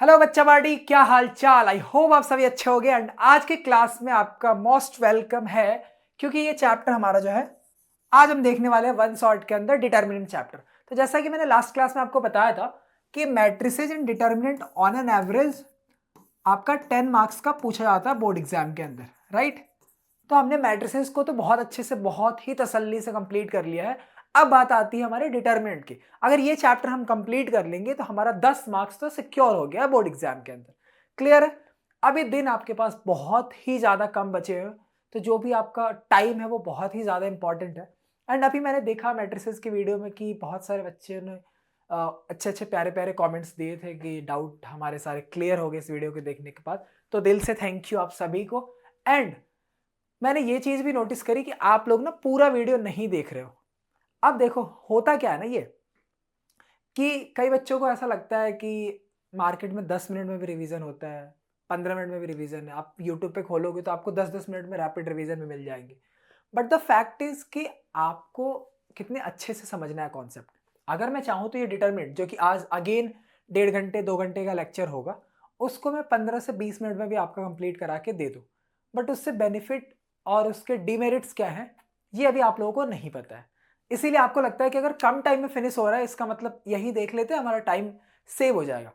Hello बच्चा party, क्या हाल चाल। आई होप आप सभी अच्छे होंगे। एंड आज के क्लास में आपका मोस्ट वेलकम है, क्योंकि ये चैप्टर हमारा जो है आज हम देखने वाले हैं वन शॉट के अंदर डिटर्मिनेंट चैप्टर। तो जैसा कि मैंने लास्ट क्लास में आपको बताया था कि matrices and determinant on an average आपका 10 मार्क्स का पूछा जाता है बोर्ड एग्जाम के अंदर, राइट। तो हमने मैट्रिसेस को तो बहुत अच्छे से, बहुत ही तसल्ली से कंप्लीट कर लिया है। अब बात आती है हमारे डिटर्मिनेंट की। अगर ये चैप्टर हम कंप्लीट कर लेंगे तो हमारा 10 मार्क्स तो सिक्योर हो गया बोर्ड एग्जाम के अंदर। क्लियर है। अभी दिन आपके पास बहुत ही ज़्यादा कम बचे हैं, तो जो भी आपका टाइम है वो बहुत ही ज़्यादा इंपॉर्टेंट है। एंड अभी मैंने देखा मैट्रिसेस की वीडियो में कि बहुत सारे बच्चे ने अच्छे अच्छे प्यारे प्यारे कमेंट्स दिए थे कि डाउट हमारे सारे क्लियर हो गए इस वीडियो को देखने के बाद। तो दिल से थैंक यू आप सभी को। एंड मैंने ये चीज़ भी नोटिस करी कि आप लोग ना पूरा वीडियो नहीं देख रहे हो। अब देखो होता क्या है ना, ये कि कई बच्चों को ऐसा लगता है कि मार्केट में 10 मिनट में भी रिवीजन होता है, 15 मिनट में भी रिवीजन है। आप यूट्यूब पे खोलोगे तो आपको 10-10 मिनट में रैपिड रिवीजन में मिल जाएंगे। बट द फैक्ट इज कि आपको कितने अच्छे से समझना है कॉन्सेप्ट। अगर मैं चाहूँ तो ये डिटरमिनेंट जो कि आज अगेन 1.5 घंटे 2 घंटे का लेक्चर होगा, उसको मैं 15 से 20 मिनट में भी आपका कंप्लीट करा के दे दूँ। बट उससे बेनिफिट और उसके डिमेरिट्स क्या हैं ये अभी आप लोगों को नहीं पता है। इसीलिए आपको लगता है कि अगर कम टाइम में फिनिश हो रहा है इसका मतलब यही देख लेते हैं हमारा टाइम सेव हो जाएगा।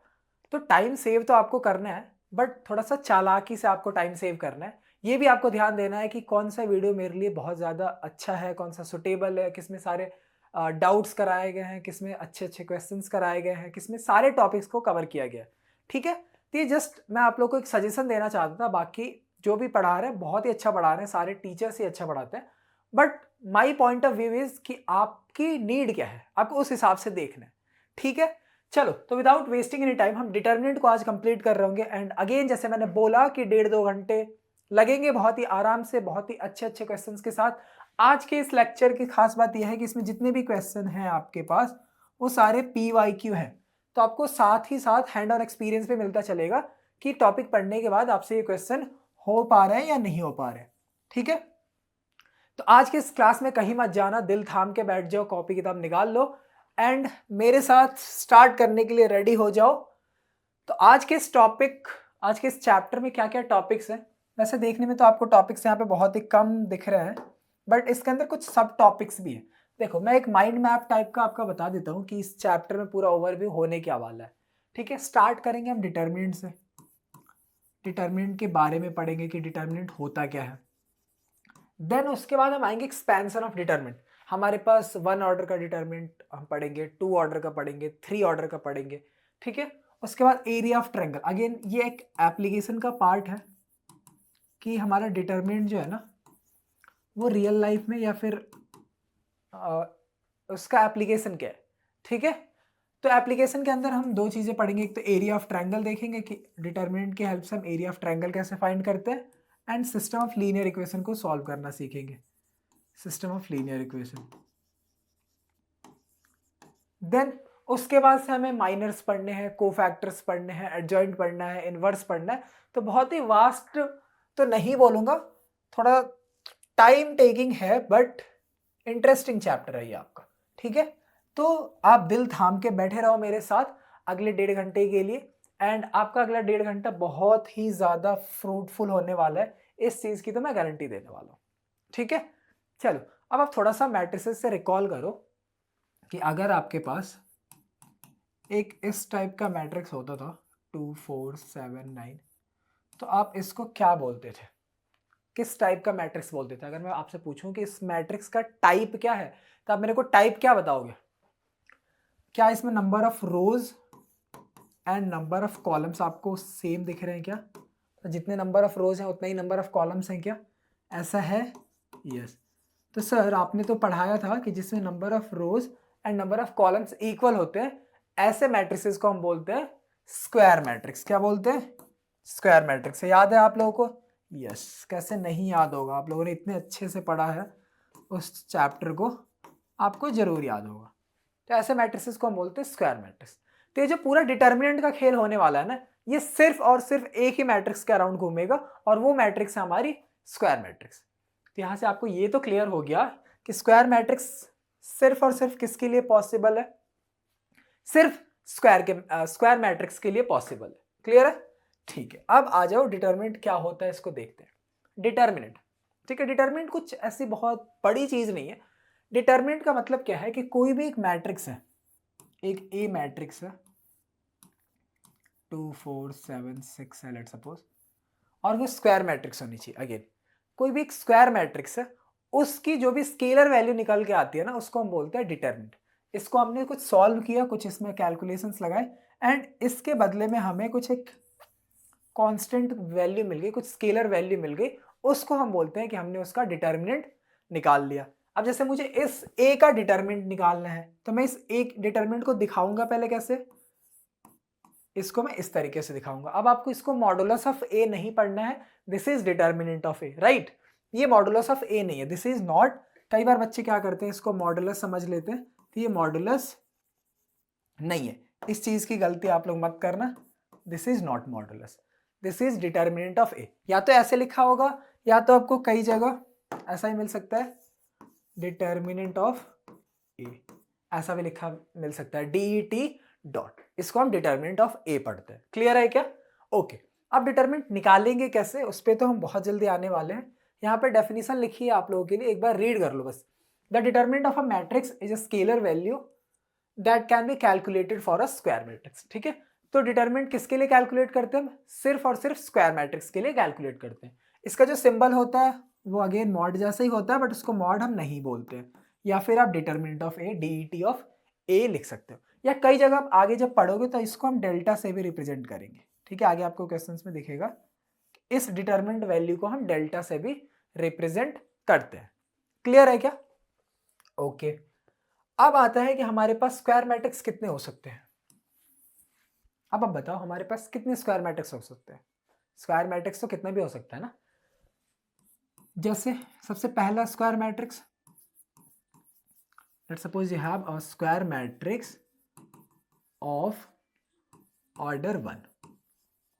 तो टाइम सेव तो आपको करना है, बट थोड़ा सा चालाकी से आपको टाइम सेव करना है। ये भी आपको ध्यान देना है कि कौन सा वीडियो मेरे लिए बहुत ज़्यादा अच्छा है, कौन सा सुटेबल है, किसमें सारे डाउट्स कराए गए हैं, किसमें अच्छे अच्छे क्वेश्चंस कराए गए हैं, किसमें सारे टॉपिक्स को कवर किया गया है। ठीक है। तो ये जस्ट मैं आप लोग को एक सजेशन देना चाहता था। बाकी जो भी पढ़ा रहे हैं बहुत ही अच्छा पढ़ा रहे हैं, सारे टीचर्स ही अच्छा पढ़ाते हैं। But my point of view is कि आपकी नीड क्या है, आपको उस हिसाब से देखना है। ठीक है। चलो, तो विदाउट वेस्टिंग एनी टाइम हम डिटर्मिनेंट को आज कंप्लीट कर रहे होंगे। एंड अगेन जैसे मैंने बोला कि 1.5-2 घंटे लगेंगे बहुत ही आराम से, बहुत ही अच्छे अच्छे क्वेश्चंस के साथ। आज के इस लेक्चर की खास बात यह है कि इसमें जितने भी क्वेश्चन हैं आपके पास वो सारे PYQ हैं। तो आपको साथ ही साथ हैंड ऑन एक्सपीरियंस भी मिलता चलेगा कि टॉपिक पढ़ने के बाद आपसे ये क्वेश्चन हो पा रहे हैं या नहीं हो पा रहे हैं। ठीक है। तो आज के इस क्लास में कहीं मत जाना, दिल थाम के बैठ जाओ, कॉपी किताब निकाल लो एंड मेरे साथ स्टार्ट करने के लिए रेडी हो जाओ। तो आज के इस टॉपिक, आज के इस चैप्टर में क्या क्या टॉपिक्स हैं। वैसे देखने में तो आपको टॉपिक्स यहाँ पे बहुत ही कम दिख रहे हैं, बट इसके अंदर कुछ सब टॉपिक्स भी हैं। देखो मैं एक माइंड मैप टाइप का आपका बता देता हूँ कि इस चैप्टर में पूरा ओवरव्यू होने क्या वाला है। ठीक है। स्टार्ट करेंगे हम डिटर्मिनेंट से। डिटर्मिनेंट के बारे में पढ़ेंगे कि डिटर्मिनेंट होता क्या है। देन उसके बाद हम आएंगे एक्सपेंशन ऑफ डिटरमिनेंट। हमारे पास 1 ऑर्डर का डिटरमिनेंट हम पढ़ेंगे, 2 ऑर्डर का पढ़ेंगे, 3 ऑर्डर का पढ़ेंगे। ठीक है। उसके बाद एरिया ऑफ ट्रायंगल। अगेन ये एक एप्लीकेशन का पार्ट है कि हमारा डिटरमिनेंट जो है ना वो रियल लाइफ में या फिर उसका एप्लीकेशन क्या है। ठीक है। तो एप्लीकेशन के अंदर हम 2 चीज़ें पढ़ेंगे। एक तो एरिया ऑफ ट्रायंगल देखेंगे कि डिटरमिनेंट की हेल्प से हम एरिया ऑफ ट्रायंगल कैसे फाइंड करते हैं। And system of linear equation को सॉल्व करना सीखेंगे। System of linear equation. Then उसके बाद से हमें माइनर्स पढ़ने हैं, कोफैक्टर्स पढ़ने हैं, एडजॉइंट पढ़ना है, इनवर्स पढ़ना है। तो बहुत ही वास्ट तो नहीं बोलूँगा, थोड़ा टाइम टेकिंग है, बट इंटरेस्टिंग चैप्टर है ये आपका। ठीक है। तो आप दिल थाम के बैठे रहो मेरे साथ अगले 1.5 घंटे के लिए। एंड आपका अगला 1.5 घंटा बहुत ही ज़्यादा फ्रूटफुल होने वाला है, इस चीज़ की तो मैं गारंटी देने वाला हूँ। ठीक है। चलो, अब आप थोड़ा सा मैट्रिसेस से रिकॉल करो कि अगर आपके पास एक इस टाइप का मैट्रिक्स होता था 2 4 7 9, तो आप इसको क्या बोलते थे, किस टाइप का मैट्रिक्स बोलते थे। अगर मैं आपसे पूछूं कि इस मैट्रिक्स का टाइप क्या है तो आप मेरे को टाइप क्या बताओगे। क्या इसमें number of rose and number of columns आपको सेम दिख रहे हैं क्या। तो जितने नंबर ऑफ रोज हैं उतने ही नंबर ऑफ कॉलम्स हैं क्या, ऐसा है। यस। तो सर आपने तो पढ़ाया था कि जिसमें number of rose and number of columns equal होते हैं ऐसे मैट्रिसेस को हम बोलते हैं स्क्वायर मैट्रिक्स। क्या बोलते हैं, स्क्वायर मैट्रिक्स। याद है आप लोगों को। यस। कैसे नहीं याद होगा, आप लोगों ने इतने अच्छे से पढ़ा है उस चैप्टर को, आपको जरूर याद होगा। तो ऐसे मैट्रिसेस को हम बोलते हैं स्क्वायर मैट्रिक्स। तो ये जो पूरा डिटर्मिनेंट का खेल होने वाला है ना, ये सिर्फ और सिर्फ एक ही मैट्रिक्स के अराउंड घूमेगा और वो मैट्रिक्स है हमारी स्क्वायर मैट्रिक्स। तो यहाँ से आपको ये तो क्लियर हो गया कि स्क्वायर मैट्रिक्स सिर्फ और सिर्फ किसके लिए पॉसिबल है, सिर्फ स्क्वायर मैट्रिक्स के लिए पॉसिबल है। क्लियर है? ठीक है, अब आ जाओ डिटर्मिनेंट क्या होता है इसको देखते हैं। डिटर्मिनेंट, ठीक है, डिटर्मिनेंट कुछ ऐसी बहुत बड़ी चीज नहीं है। डिटर्मिनेंट का मतलब क्या है कि कोई भी एक मैट्रिक्स है, एक ए मैट्रिक्स है 2 4 7 6 है लेट्स सपोज, और वो स्क्वायर मैट्रिक्स होनी चाहिए। अगेन कोई भी एक स्क्वायर मैट्रिक्स है, उसकी जो भी स्केलर वैल्यू निकल के आती है ना, उसको हम बोलते हैं डिटर्मिनेंट। इसको हमने कुछ सॉल्व किया, कुछ इसमें कैलकुलेशंस लगाए, एंड इसके बदले में हमें कुछ एक कांस्टेंट वैल्यू मिल गई, कुछ स्केलर वैल्यू मिल गई, उसको हम बोलते हैं कि हमने उसका डिटर्मिनेंट निकाल लिया। अब जैसे मुझे इस ए का डिटर्मिनेंट निकालना है, तो मैं इस एक डिटर्मिनेंट को दिखाऊंगा पहले कैसे, इसको मैं इस तरीके से दिखाऊंगा। अब आपको इसको मॉडुलस ऑफ ए नहीं पढ़ना है, this is determinant of A, right. ये मॉडुलस ऑफ ए नहीं है, दिस इज नॉट। कई बार बच्चे क्या करते हैं, इसको मॉडुलस समझ लेते हैं, तो ये मॉडुलस नहीं है। इस चीज की गलती आप लोग मत करना, this is not modulus, this is determinant of A. या तो ऐसे लिखा होगा, या तो आपको कई जगह ऐसा ही मिल सकता है, डिटर्मिनेंट ऑफ ए, ऐसा भी लिखा मिल सकता है, DET डॉट। इसको हम डिटर्मिनेंट ऑफ ए पढ़ते हैं। क्लियर है क्या? ओके। अब डिटर्मिनेंट निकालेंगे कैसे, उस पर तो हम बहुत जल्दी आने वाले हैं। यहाँ पे डेफिनेशन लिखी है आप लोगों के लिए, एक बार रीड कर लो बस। The determinant of a matrix is a scalar value that can be calculated for a square matrix. ठीक है, तो डिटर्मिनेंट किसके लिए कैलकुलेट करते हैं? सिर्फ और सिर्फ स्क्वायर मैट्रिक्स के लिए कैलकुलेट करते हैं। इसका जो सिंबल होता है वो अगेन मॉड जैसा ही होता है, बट उसको मॉड हम नहीं बोलते हैं। या फिर आप determinant of A, DET of A लिख सकते हो, या कई जगह आप आगे जब पढ़ोगे तो इसको हम डेल्टा से भी रिप्रेजेंट करेंगे। ठीक है, आगे आपको क्वेश्चंस में दिखेगा, इस डिटर्मिनेंट वैल्यू को हम डेल्टा से भी रिप्रेजेंट करते हैं। क्लियर है क्या? ओके। अब आता है कि हमारे पास स्क्वायर मैट्रिक्स कितने हो सकते हैं। अब बताओ हमारे पास कितने स्क्वायर मैट्रिक्स हो सकते हैं? स्क्वायर मैट्रिक्स तो कितना भी हो सकता है ना। जैसे सबसे पहला square matrix, let's suppose you have a square matrix of order 1।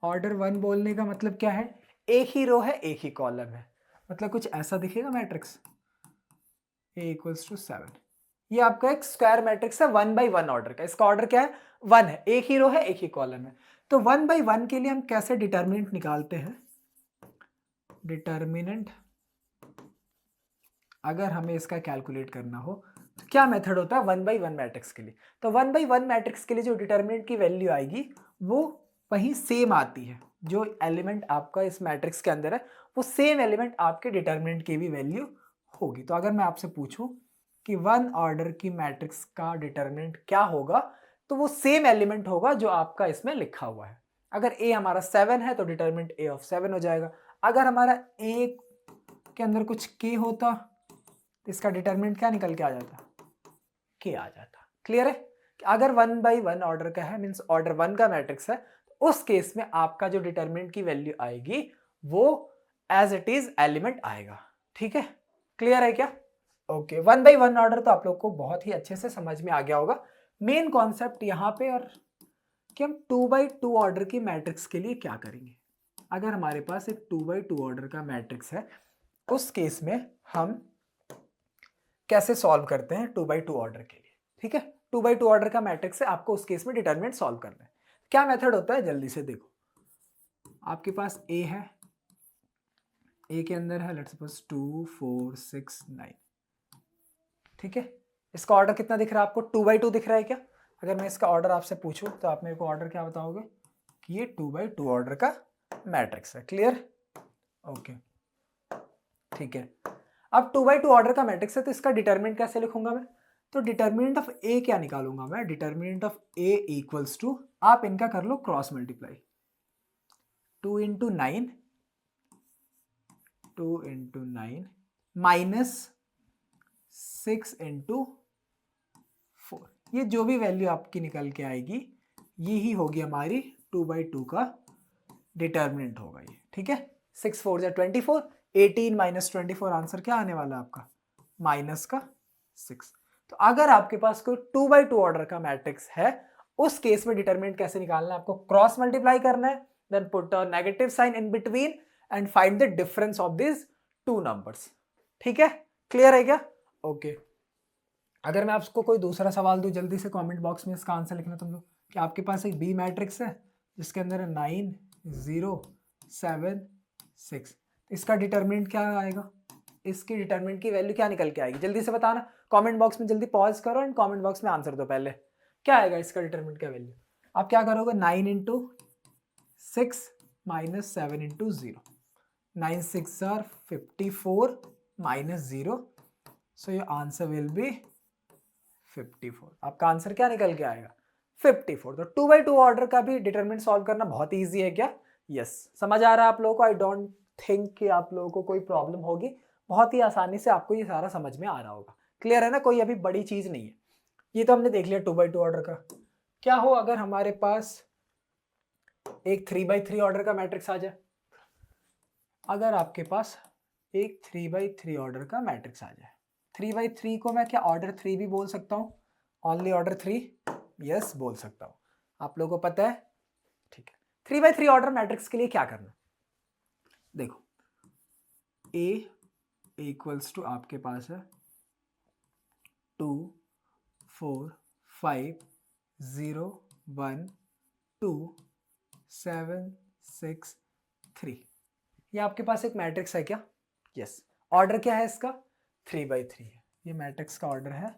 Order 1 बोलने का मतलब क्या है, एक ही रो है एक ही कॉलम है, मतलब कुछ ऐसा दिखेगा मैट्रिक्स A इक्वल्स टू 7। ये आपका एक स्क्वायर मैट्रिक्स है 1 बाई 1 ऑर्डर का। इसका ऑर्डर क्या है? 1 है, एक ही रो है एक ही कॉलम है। तो 1 बाई 1 के लिए हम कैसे डिटर्मिनेंट निकालते हैं? डिटर्मिनेंट अगर हमें इसका कैलकुलेट करना हो तो क्या मेथड होता है 1 बाई 1 मैट्रिक्स के लिए? तो 1 बाई 1 मैट्रिक्स के लिए जो डिटर्मिनेंट की वैल्यू आएगी वो वही सेम आती है, जो एलिमेंट आपका इस मैट्रिक्स के अंदर है वो सेम एलिमेंट आपके डिटर्मिनेंट की भी वैल्यू होगी। तो अगर मैं आपसे पूछूं कि 1 ऑर्डर की मैट्रिक्स का डिटर्मिनेंट क्या होगा, तो वो सेम एलिमेंट होगा जो आपका इसमें लिखा हुआ है। अगर ए हमारा 7 है तो डिटर्मिनेंट ए ऑफ 7 हो जाएगा। अगर हमारा ए के अंदर कुछ के होता तो इसका डिटर्मिनेंट क्या निकल के आ जाता? के आ जाता। क्लियर है? कि अगर 1 बाई 1 ऑर्डर का है, मीन्स ऑर्डर 1 का मैट्रिक्स है, उस केस में आपका जो डिटर्मिनेंट की वैल्यू आएगी वो एज इट इज एलिमेंट आएगा। ठीक है, क्लियर है क्या? ओके, 1 बाई 1 ऑर्डर तो आप लोग को बहुत ही अच्छे से समझ में आ गया होगा। मेन कॉन्सेप्ट यहाँ पे और कि हम 2 बाई 2 ऑर्डर की मैट्रिक्स के लिए क्या करेंगे। अगर हमारे पास एक 2 बाई 2 ऑर्डर का मैट्रिक्स है, उस केस में हम कैसे सॉल्व करते हैं 2 बाई 2 ऑर्डर के लिए। ठीक है, 2 बाई 2 ऑर्डर का मैट्रिक्स है, आपको उस केस में डिटर्मिनेंट सॉल्व करना है। क्या मेथड होता है जल्दी से देखो। आपके पास ए है, ए के अंदर है लेट्स सपोज 2 4 6 9। ठीक है, इसका ऑर्डर कितना दिख रहा है आपको? 2 बाई 2 दिख रहा है क्या? अगर मैं इसका ऑर्डर आपसे पूछूं तो आप मेरे को ऑर्डर क्या बताओगे? कि ये 2 बाई 2 ऑर्डर का मैट्रिक्स है। क्लियर? ओके, ठीक है। अब 2 बाई 2 ऑर्डर का मैट्रिक्स है तो इसका डिटर्मिनेंट कैसे लिखूंगा मैं? तो डिटर्मिनेंट ऑफ ए क्या निकालूंगा मैं? Determinant of A equals to, आप इनका कर लो cross multiply, 2 into 9 minus 6 into 4। ये जो भी वैल्यू आपकी निकल के आएगी यही होगी हमारी 2 बाई 2 का डिटर्मिनेंट होगा ये। ठीक है, 6 4 जा 24, 18 माइनस 24 आंसर क्या आने वाला है आपका? माइनस का 6। तो अगर आपके पास कोई 2 बाई 2 ऑर्डर का मैट्रिक्स है, उस केस में डिटर्मिनेंट कैसे निकालना है? आपको क्रॉस मल्टीप्लाई करना है, then put a negative sign in between and find the difference of this two numbers. ठीक है, क्लियर है क्या? ओके। अगर मैं आपको कोई दूसरा सवाल दूं जल्दी से कमेंट बॉक्स में इसका आंसर लिखना तुम लोग कि आपके पास एक बी मैट्रिक्स है, जिसके अंदर है 9 0 7 6। इसका डिटर्मिनेंट क्या आएगा, इसकी डिटर्मिनेंट की वैल्यू क्या निकल के आएगी, जल्दी से बताना कमेंट बॉक्स में, जल्दी पॉज करो एंड कमेंट बॉक्स में आंसर दो। पहले क्या आएगा इसका डिटर्मिनेंट का वैल्यू, आप क्या करोगे 9 into 6 minus 7 into 0, 9 6 are 54 minus 0, so your answer will be 54। आपका आंसर क्या निकल के आएगा 54। तो 2/2 ऑर्डर का भी डिटरमिनेंट सॉल्व करना बहुत ईजी है क्या, यस समझ आ रहा है आप लोगों को, आई डोंट थिंक कि आप लोगों को कोई प्रॉब्लम होगी, बहुत ही आसानी से आपको ये सारा समझ में आ रहा होगा, क्लियर है ना, कोई अभी बड़ी चीज नहीं है। ये तो हमने देख लिया 2/2 ऑर्डर का। क्या हो अगर हमारे पास एक 3/3 ऑर्डर का मैट्रिक्स आ जाए, अगर आपके पास एक 3/3 ऑर्डर का मैट्रिक्स आ जाए, 3/3 को मैं क्या ऑर्डर 3 भी बोल सकता हूँ, ओनली ऑर्डर 3, यस बोल सकता हूँ, आप लोगों को पता है, ठीक है। 3/3 ऑर्डर मैट्रिक्स के लिए क्या करना, देखो A इक्वल्स टू आपके पास है 2 4 5 0 1 2 7 6 3, ये आपके पास एक मैट्रिक्स है क्या, यस ऑर्डर क्या है इसका 3/3 है, ये मैट्रिक्स का ऑर्डर है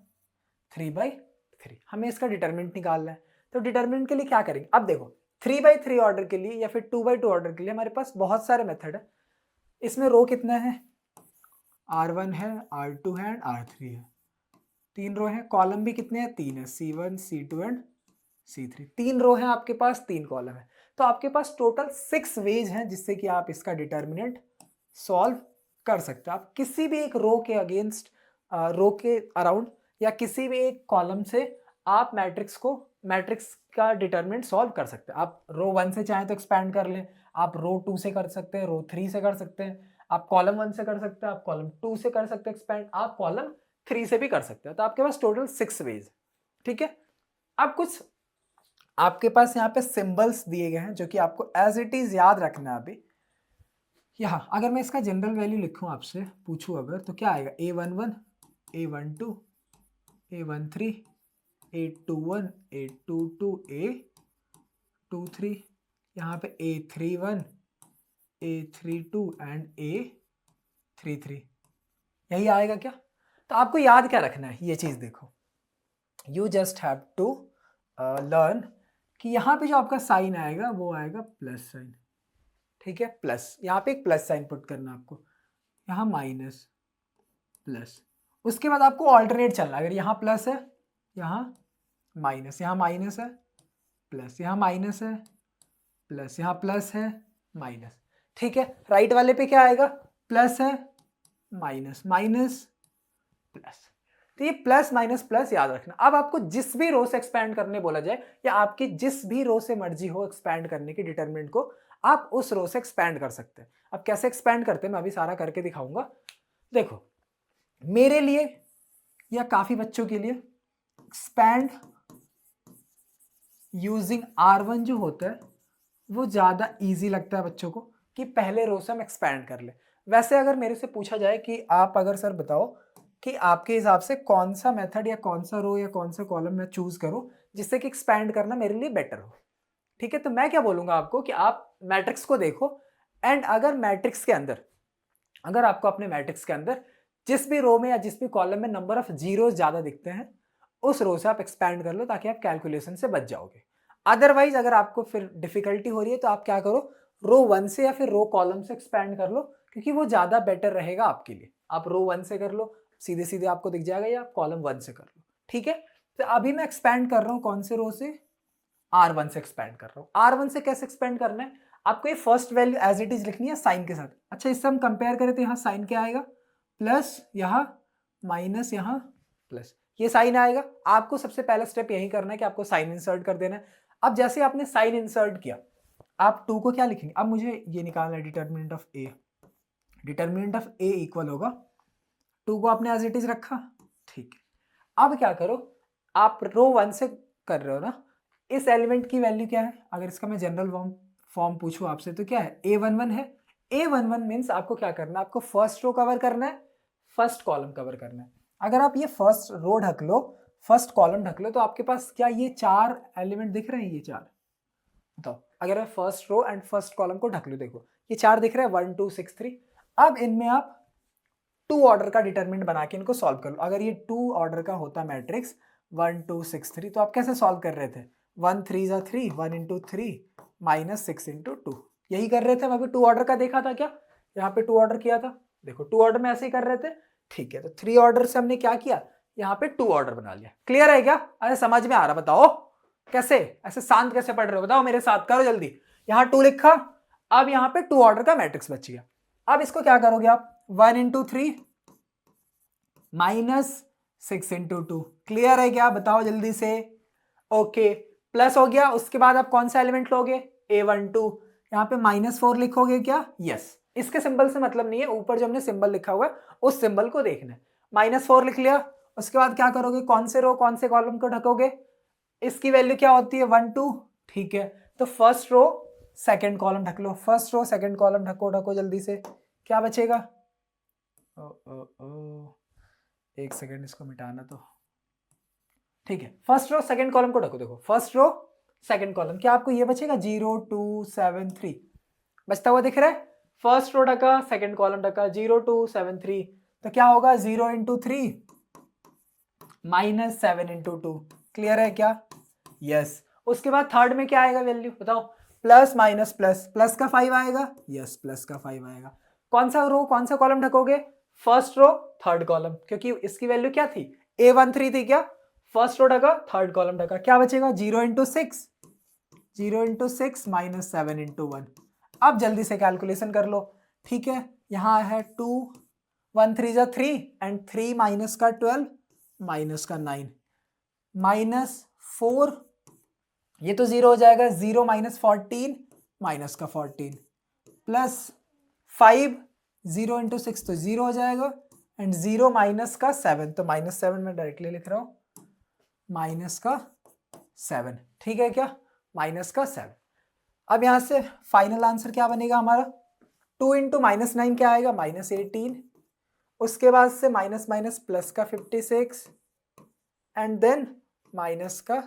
3/3, हमें इसका डिटरमिनेंट निकालना है। तो डिटरमिनेंट के लिए क्या करेंगे, अब देखो 3/3 ऑर्डर के लिए या फिर 2/2 ऑर्डर के लिए हमारे पास बहुत सारे मेथड है। इसमें रो कितना है, R1 है, R2 है एंड R3 है, 3 रो है, कॉलम भी कितने हैं 3 है, C1 C2 एंड C3, 3 रो है आपके पास, 3 कॉलम है, तो आपके पास टोटल 6 वेज हैं जिससे कि आप इसका डिटरमिनेंट सॉल्व कर सकते हैं। आप किसी भी एक रो के अगेंस्ट, रो के अराउंड या किसी भी एक कॉलम से आप मैट्रिक्स का डिटरमिनेंट सॉल्व कर सकते हैं। आप रो 1 से चाहें तो एक्सपैंड कर लें, आप रो 2 से कर सकते हैं, रो 3 से कर सकते हैं, आप कॉलम 1 से कर सकते हैं, आप कॉलम 2 से कर सकते हैं एक्सपैंड, आप कॉलम 3 से भी कर सकते हैं। तो आपके पास टोटल 6 वेज, ठीक है। अब कुछ आपके पास यहाँ पे सिंबल्स दिए गए हैं जो कि आपको एज इट इज याद रखना है। अभी यहाँ अगर मैं इसका जनरल वैल्यू लिखूँ, आपसे पूछूँ अगर, तो क्या आएगा A11 A12 A13 A21 A22 A23, यहाँ पे A31 A32 एंड A33, यही आएगा क्या। तो आपको याद क्या रखना है, ये चीज देखो, you just have to learn कि यहाँ पे जो आपका साइन आएगा वो आएगा प्लस साइन, ठीक है, प्लस, यहाँ पे एक प्लस साइन पुट करना आपको, यहाँ माइनस प्लस, उसके बाद आपको ऑल्टरनेट चलना, अगर यहाँ प्लस है यहाँ माइनस, यहाँ माइनस है प्लस, यहाँ माइनस है प्लस, यहाँ प्लस है माइनस, ठीक है। राइट वाले पे क्या आएगा, प्लस है माइनस माइनस प्लस, तो ये प्लस माइनस प्लस याद रखना। अब आपको जिस भी रो से एक्सपैंड करने बोला जाए या आपकी जिस भी रो से मर्जी हो एक्सपैंड करने की डिटरमिनेंट को, आप उस रो से एक्सपैंड कर सकते हैं। अब कैसे एक्सपैंड करते हैं मैं अभी सारा करके दिखाऊंगा। देखो मेरे लिए या काफी बच्चों के लिए एक्सपैंड यूजिंग R1 जो होता है वो ज्यादा इजी लगता है बच्चों को कि पहले रो से हम एक्सपैंड कर ले। वैसे अगर मेरे से पूछा जाए कि आप अगर सर बताओ कि आपके हिसाब से कौन सा मेथड या कौन सा रो या कौन सा कॉलम मैं चूज करूं जिससे कि एक्सपैंड करना मेरे लिए बेटर हो, ठीक है, तो मैं क्या बोलूंगा आपको कि आप मैट्रिक्स को देखो एंड अगर मैट्रिक्स के अंदर, अगर आपको अपने मैट्रिक्स के अंदर जिस भी रो में या जिस भी कॉलम में नंबर ऑफ जीरोस ज्यादा दिखते हैं उस रो से आप एक्सपैंड कर लो ताकि आप कैलकुलेशन से बच जाओगे। अदरवाइज अगर आपको फिर डिफिकल्टी हो रही है तो आप क्या करो, रो 1 से या फिर रो कॉलम से एक्सपैंड कर लो क्योंकि वो ज्यादा बेटर रहेगा आपके लिए। आप रो 1 से कर लो, सीधे सीधे आपको दिख जाएगा, या आप कॉलम 1 से कर लो, ठीक है। तो अभी मैं एक्सपैंड कर रहा हूँ कौन से रो से, R1 से एक्सपैंड कर रहा हूँ। R1 से कैसे एक्सपैंड करना है, आपको ये first value as it is लिखनी है साइन के साथ। अच्छा इससे हम कंपेयर करें तो यहाँ साइन क्या आएगा, प्लस, यहाँ माइनस, यहाँ प्लस, ये साइन आएगा। आपको सबसे पहला स्टेप यही करना है कि आपको साइन इंसर्ट कर देना है। अब जैसे आपने साइन इंसर्ट किया, आप 2 को क्या लिखेंगे, अब मुझे ये निकालना है determinant of A, determinant of A equal होगा 2 को आपने एज इट इज रखा, ठीक है। अब क्या करो, आप रो 1 से कर रहे हो ना, इस एलिमेंट की वैल्यू क्या है, अगर इसका मैं जनरल फॉर्म पूछूं आपसे तो क्या है, A11 है। A11 मीन्स आपको क्या करना है, आपको फर्स्ट रो कवर करना है, फर्स्ट कॉलम कवर करना है। अगर आप ये फर्स्ट रो ढक लो, फर्स्ट कॉलम ढक लो, तो आपके पास क्या ये 4 एलिमेंट दिख रहे हैं, ये 4, बताओ अगर मैं first row and first column को ढक लूँ, देखो ये 4 दिख रहा है 1 2 6 3। अब इनमें आप 2 ऑर्डर का डिटरमिनेंट बना के इनको सॉल्व कर लो। अगर ये 2 ऑर्डर का होता मैट्रिक्स 1 2 6 3 तो आप कैसे सॉल्व कर रहे थे? 1 3 जा 3, 1 इंटू 3 माइनस 6 इंटू 2, यही कर रहे थे। हम अभी 2 ऑर्डर का देखा था क्या? यहाँ पे 2 ऑर्डर किया था, देखो 2 ऑर्डर में ऐसे ही कर रहे थे। ठीक है, तो 3 ऑर्डर से हमने क्या किया, यहाँ पे 2 ऑर्डर बना लिया। क्लियर है क्या? अरे समझ में आ रहा? बताओ कैसे, ऐसे शांत कैसे पढ़ रहे हो? बताओ मेरे साथ, करो जल्दी। यहाँ 2 लिखा, अब यहाँ पे 2 ऑर्डर का मैट्रिक्स बच गया। अब इसको क्या करोगे आप, 1 इंटू 3 माइनस 6 इंटू 2। क्लियर है क्या? बताओ जल्दी से। ओके, प्लस हो गया। उसके बाद आप कौन सा एलिमेंट लोगे, A12। यहाँ पे -4 लिखोगे क्या? यस। इसके सिंबल से मतलब नहीं है, ऊपर जो हमने सिंबल लिखा हुआ है उस सिंबल को देखना है। -4 लिख लिया। उसके बाद क्या करोगे, कौन से रो कौन से कॉलम को ढकोगे? इसकी वैल्यू क्या होती है, 1 2। ठीक है, तो फर्स्ट रो सेकंड कॉलम ढक लो। फर्स्ट रो सेकंड कॉलम ढको ढको जल्दी से। क्या बचेगा? एक सेकंड, इसको मिटाना तो। ठीक है, फर्स्ट रो सेकंड कॉलम को ढको। देखो फर्स्ट रो सेकंड कॉलम, क्या आपको ये बचेगा 0 2 7 3 बचता हुआ दिख रहा है? फर्स्ट रो ढका, सेकंड कॉलम ढका, 0 2 7 3, तो क्या होगा 0 इंटू 3 माइनस 7 इंटू 2। क्लियर है क्या? यस। उसके बाद थर्ड में क्या आएगा वैल्यू, बताओ? प्लस माइनस प्लस, प्लस का 5 आएगा। यस, प्लस का 5 आएगा। कौन सा रो कौन सा कॉलम ढकोगे? फर्स्ट रो थर्ड कॉलम, क्योंकि इसकी वैल्यू क्या थी, A13 थी क्या? फर्स्ट रो ढका, थर्ड कॉलम ढका, क्या बचेगा 0 इंटू 6, 0 इंटू 6 माइनस 7 इंटू 1। अब जल्दी से कैलकुलेशन कर लो। ठीक है, यहाँ है 2 1 3 जा 3 एंड 3 माइनस का 12 माइनस का 9 माइनस 4, ये तो 0 हो जाएगा, 0 माइनस 14 माइनस का 14 प्लस 5, 0 इंटू 6 तो 0 हो जाएगा एंड 0 माइनस का 7, तो -7 में डायरेक्टली लिख रहा हूं, माइनस का 7। ठीक है क्या? माइनस का 7। अब यहां से फाइनल आंसर क्या बनेगा हमारा, 2 इंटू -9 क्या आएगा, -18। उसके बाद से माइनस माइनस प्लस का 56 एंड देन माइनस का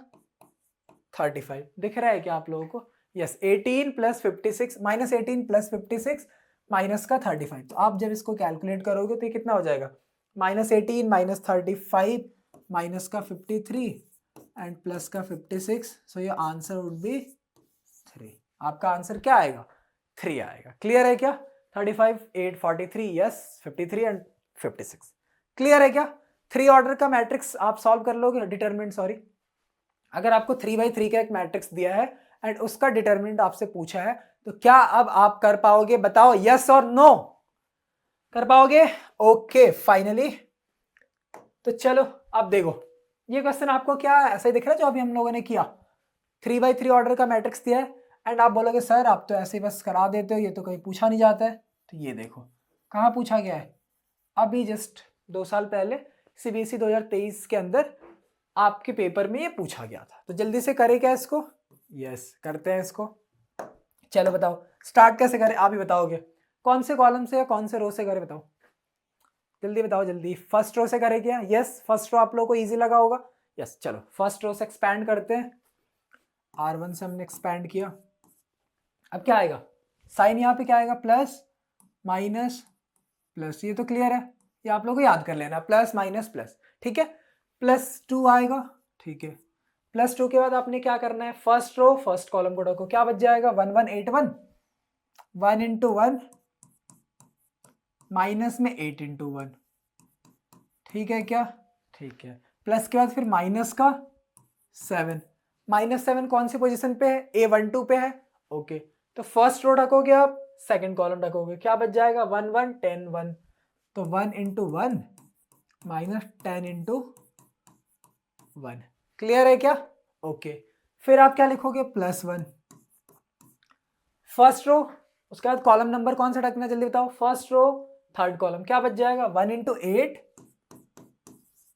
35। दिख रहा है क्या आप लोगों को? यस, 18 प्लस 56 -18 प्लस 56 माइनस का 35। तो आप जब इसको कैलकुलेट करोगे तो ये कितना हो जाएगा, -18 माइनस 35 माइनस का 53 एंड प्लस का 56। सो योर आंसर वुड बी 3। आपका आंसर क्या आएगा, 3 आएगा। क्लियर है क्या? 35 8 43, यस 53 एंड 56। क्लियर है क्या? 3 ऑर्डर का मैट्रिक्स आप सॉल्व कर लोगे, डिटरमिनेंट सॉरी। अगर आपको 3x3 का एक मैट्रिक्स दिया है एंड उसका डिटरमिनेंट आपसे पूछा है, तो क्या अब आप कर पाओगे? बताओ यस और नो, कर पाओगे? Okay finally. तो चलो अब देखो, ये क्वेश्चन आपको क्या ऐसा ही दिख रहा है जो अभी हम लोगों ने किया। 3x3 ऑर्डर का मैट्रिक्स दिया है एंड आप बोलोगे सर आप तो ऐसे ही बस करा देते हो, ये तो कहीं पूछा नहीं जाता है। तो ये देखो कहाँ पूछा गया है, अभी जस्ट 2 साल पहले CBSE 2023 के अंदर आपके पेपर में ये पूछा गया था। तो जल्दी से करें क्या इसको? यस, करते हैं इसको। चलो बताओ स्टार्ट कैसे करें, आप ही बताओगे कौन से कॉलम से या कौन से रो से करें, बताओ जल्दी बताओ जल्दी। फर्स्ट रो से करें क्या? यस, फर्स्ट रो आप लोगों को इजी लगा होगा। यस, चलो फर्स्ट रो से एक्सपैंड करते हैं। R1 से हमने एक्सपैंड किया, अब क्या आएगा, साइन यहाँ पे क्या आएगा, प्लस माइनस प्लस, ये तो क्लियर है, ये आप लोगों को याद कर लेना, प्लस माइनस प्लस। ठीक है, +2 आएगा। ठीक है, +2 के बाद आपने क्या करना है, फर्स्ट रो फर्स्ट कॉलम को ढको, क्या बच जाएगा 1181, 1 इंटू 1 माइनस में 8 इंटू 1। ठीक है क्या? ठीक है, प्लस के बाद फिर माइनस का 7, -7 कौन सी पोजीशन पे है, A12 पे है। ओके, तो फर्स्ट रो ढकोगे आप, सेकंड कॉलम ढकोगे, क्या बच जाएगा 1 1 10 1, तो 1 इंटू 1 माइनस 10 इंटू 1। क्लियर है क्या? ओके, फिर आप क्या लिखोगे, +1 फर्स्ट रो। उसके बाद कॉलम नंबर कौन सा ढकना जल्दी बताओ, फर्स्ट रो थर्ड कॉलम, क्या बच जाएगा 1 इंटू 8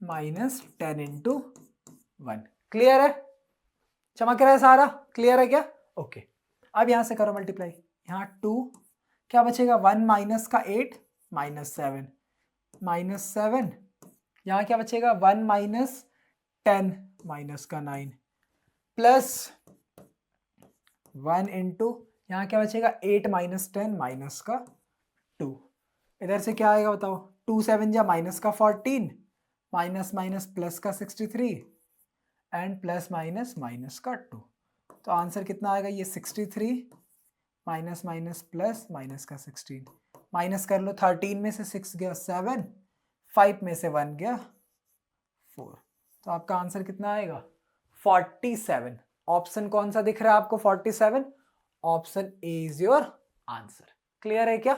माइनस 10 इंटू 1। क्लियर है? चमक रहा है सारा? क्लियर है क्या? ओके, अब यहां से करो मल्टीप्लाई, यहाँ 2 क्या बचेगा 1 माइनस का 8 -7 -7, यहाँ क्या बचेगा 1 माइनस 10 माइनस का 9 प्लस 1 इंटू यहाँ क्या बचेगा 8 माइनस 10 माइनस का 2, इधर से क्या आएगा बताओ 2 7 जा माइनस का 14 माइनस माइनस प्लस का 63 एंड प्लस माइनस माइनस का 2। तो आंसर कितना आएगा ये 63 माइनस माइनस प्लस माइनस का 16, माइनस कर लो 13 में से 6 गया 7, 5 में से 1 गया 4। तो आपका आंसर कितना आएगा 47। ऑप्शन कौन सा दिख रहा है आपको 47? Option A is your answer. Clear है क्या?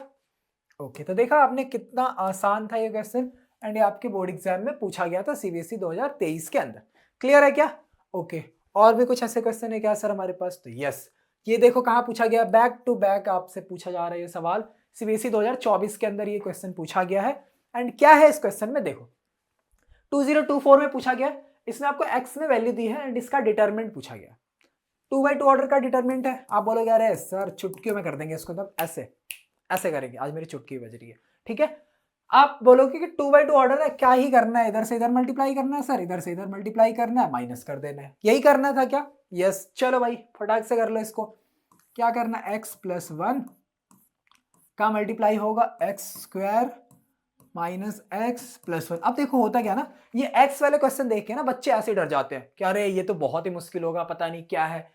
ओके तो देखा आपने कितना आसान था ये क्वेश्चन एंड ये आपके बोर्ड एग्जाम में पूछा गया था सीबीएसई 2023 के अंदर। क्लियर है क्या? ओके और भी कुछ ऐसे क्वेश्चन है क्या सर हमारे पास? तो यस, ये देखो कहाँ पूछा गया, बैक टू बैक आपसे पूछा जा रहा है ये सवाल। सीबीएसई 2024 के अंदर ये क्वेश्चन पूछा गया है एंड क्या है इस क्वेश्चन में देखो 2024 में पूछा गया, इसने आपको एक्स में वैल्यू दी है एंड इसका डिटरमिनेंट पूछा गया। 2/2 ऑर्डर का डिटरमिनेंट है। आप बोलोगे अरे सर चुटकियों में कर देंगे इसको, तब ऐसे ऐसे करेंगे, आज मेरी चुटकी बज रही है, ठीक है। आप बोलोगे कि 2/2 ऑर्डर है, क्या ही करना है, इधर से इधर मल्टीप्लाई करना है सर, इधर से इधर मल्टीप्लाई करना है, माइनस कर देना है, यही करना था क्या? यस, चलो भाई फटाक से कर लो इसको। क्या करना है, x प्लस 1 का मल्टीप्लाई होगा x square minus x plus 1। अब देखो होता क्या ना, ये x वाले क्वेश्चन देख के ना बच्चे ऐसे डर जाते हैं कि अरे ये तो बहुत ही मुश्किल होगा, पता नहीं क्या है।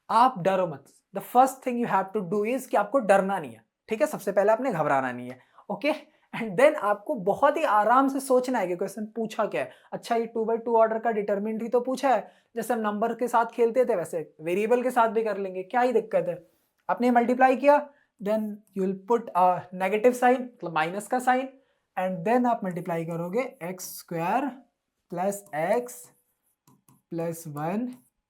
आप डरो मत। The first thing you have to do is कि आपको डरना नहीं है, ठीक है। सबसे पहले आपने घबराना नहीं है, ओके। एंड देन आपको बहुत ही आराम से सोचना है कि क्वेश्चन पूछा क्या है। अच्छा ये 2/2 ऑर्डर का डिटरमिनेंट ही तो पूछा है, जैसे हम नंबर के साथ खेलते थे वैसे वेरिएबल के साथ भी कर लेंगे, क्या ही दिक्कत है। आपने मल्टीप्लाई किया, then you will put negative sign, मतलब माइनस का साइन, एंड देन आप मल्टीप्लाई करोगे x square plus x plus 1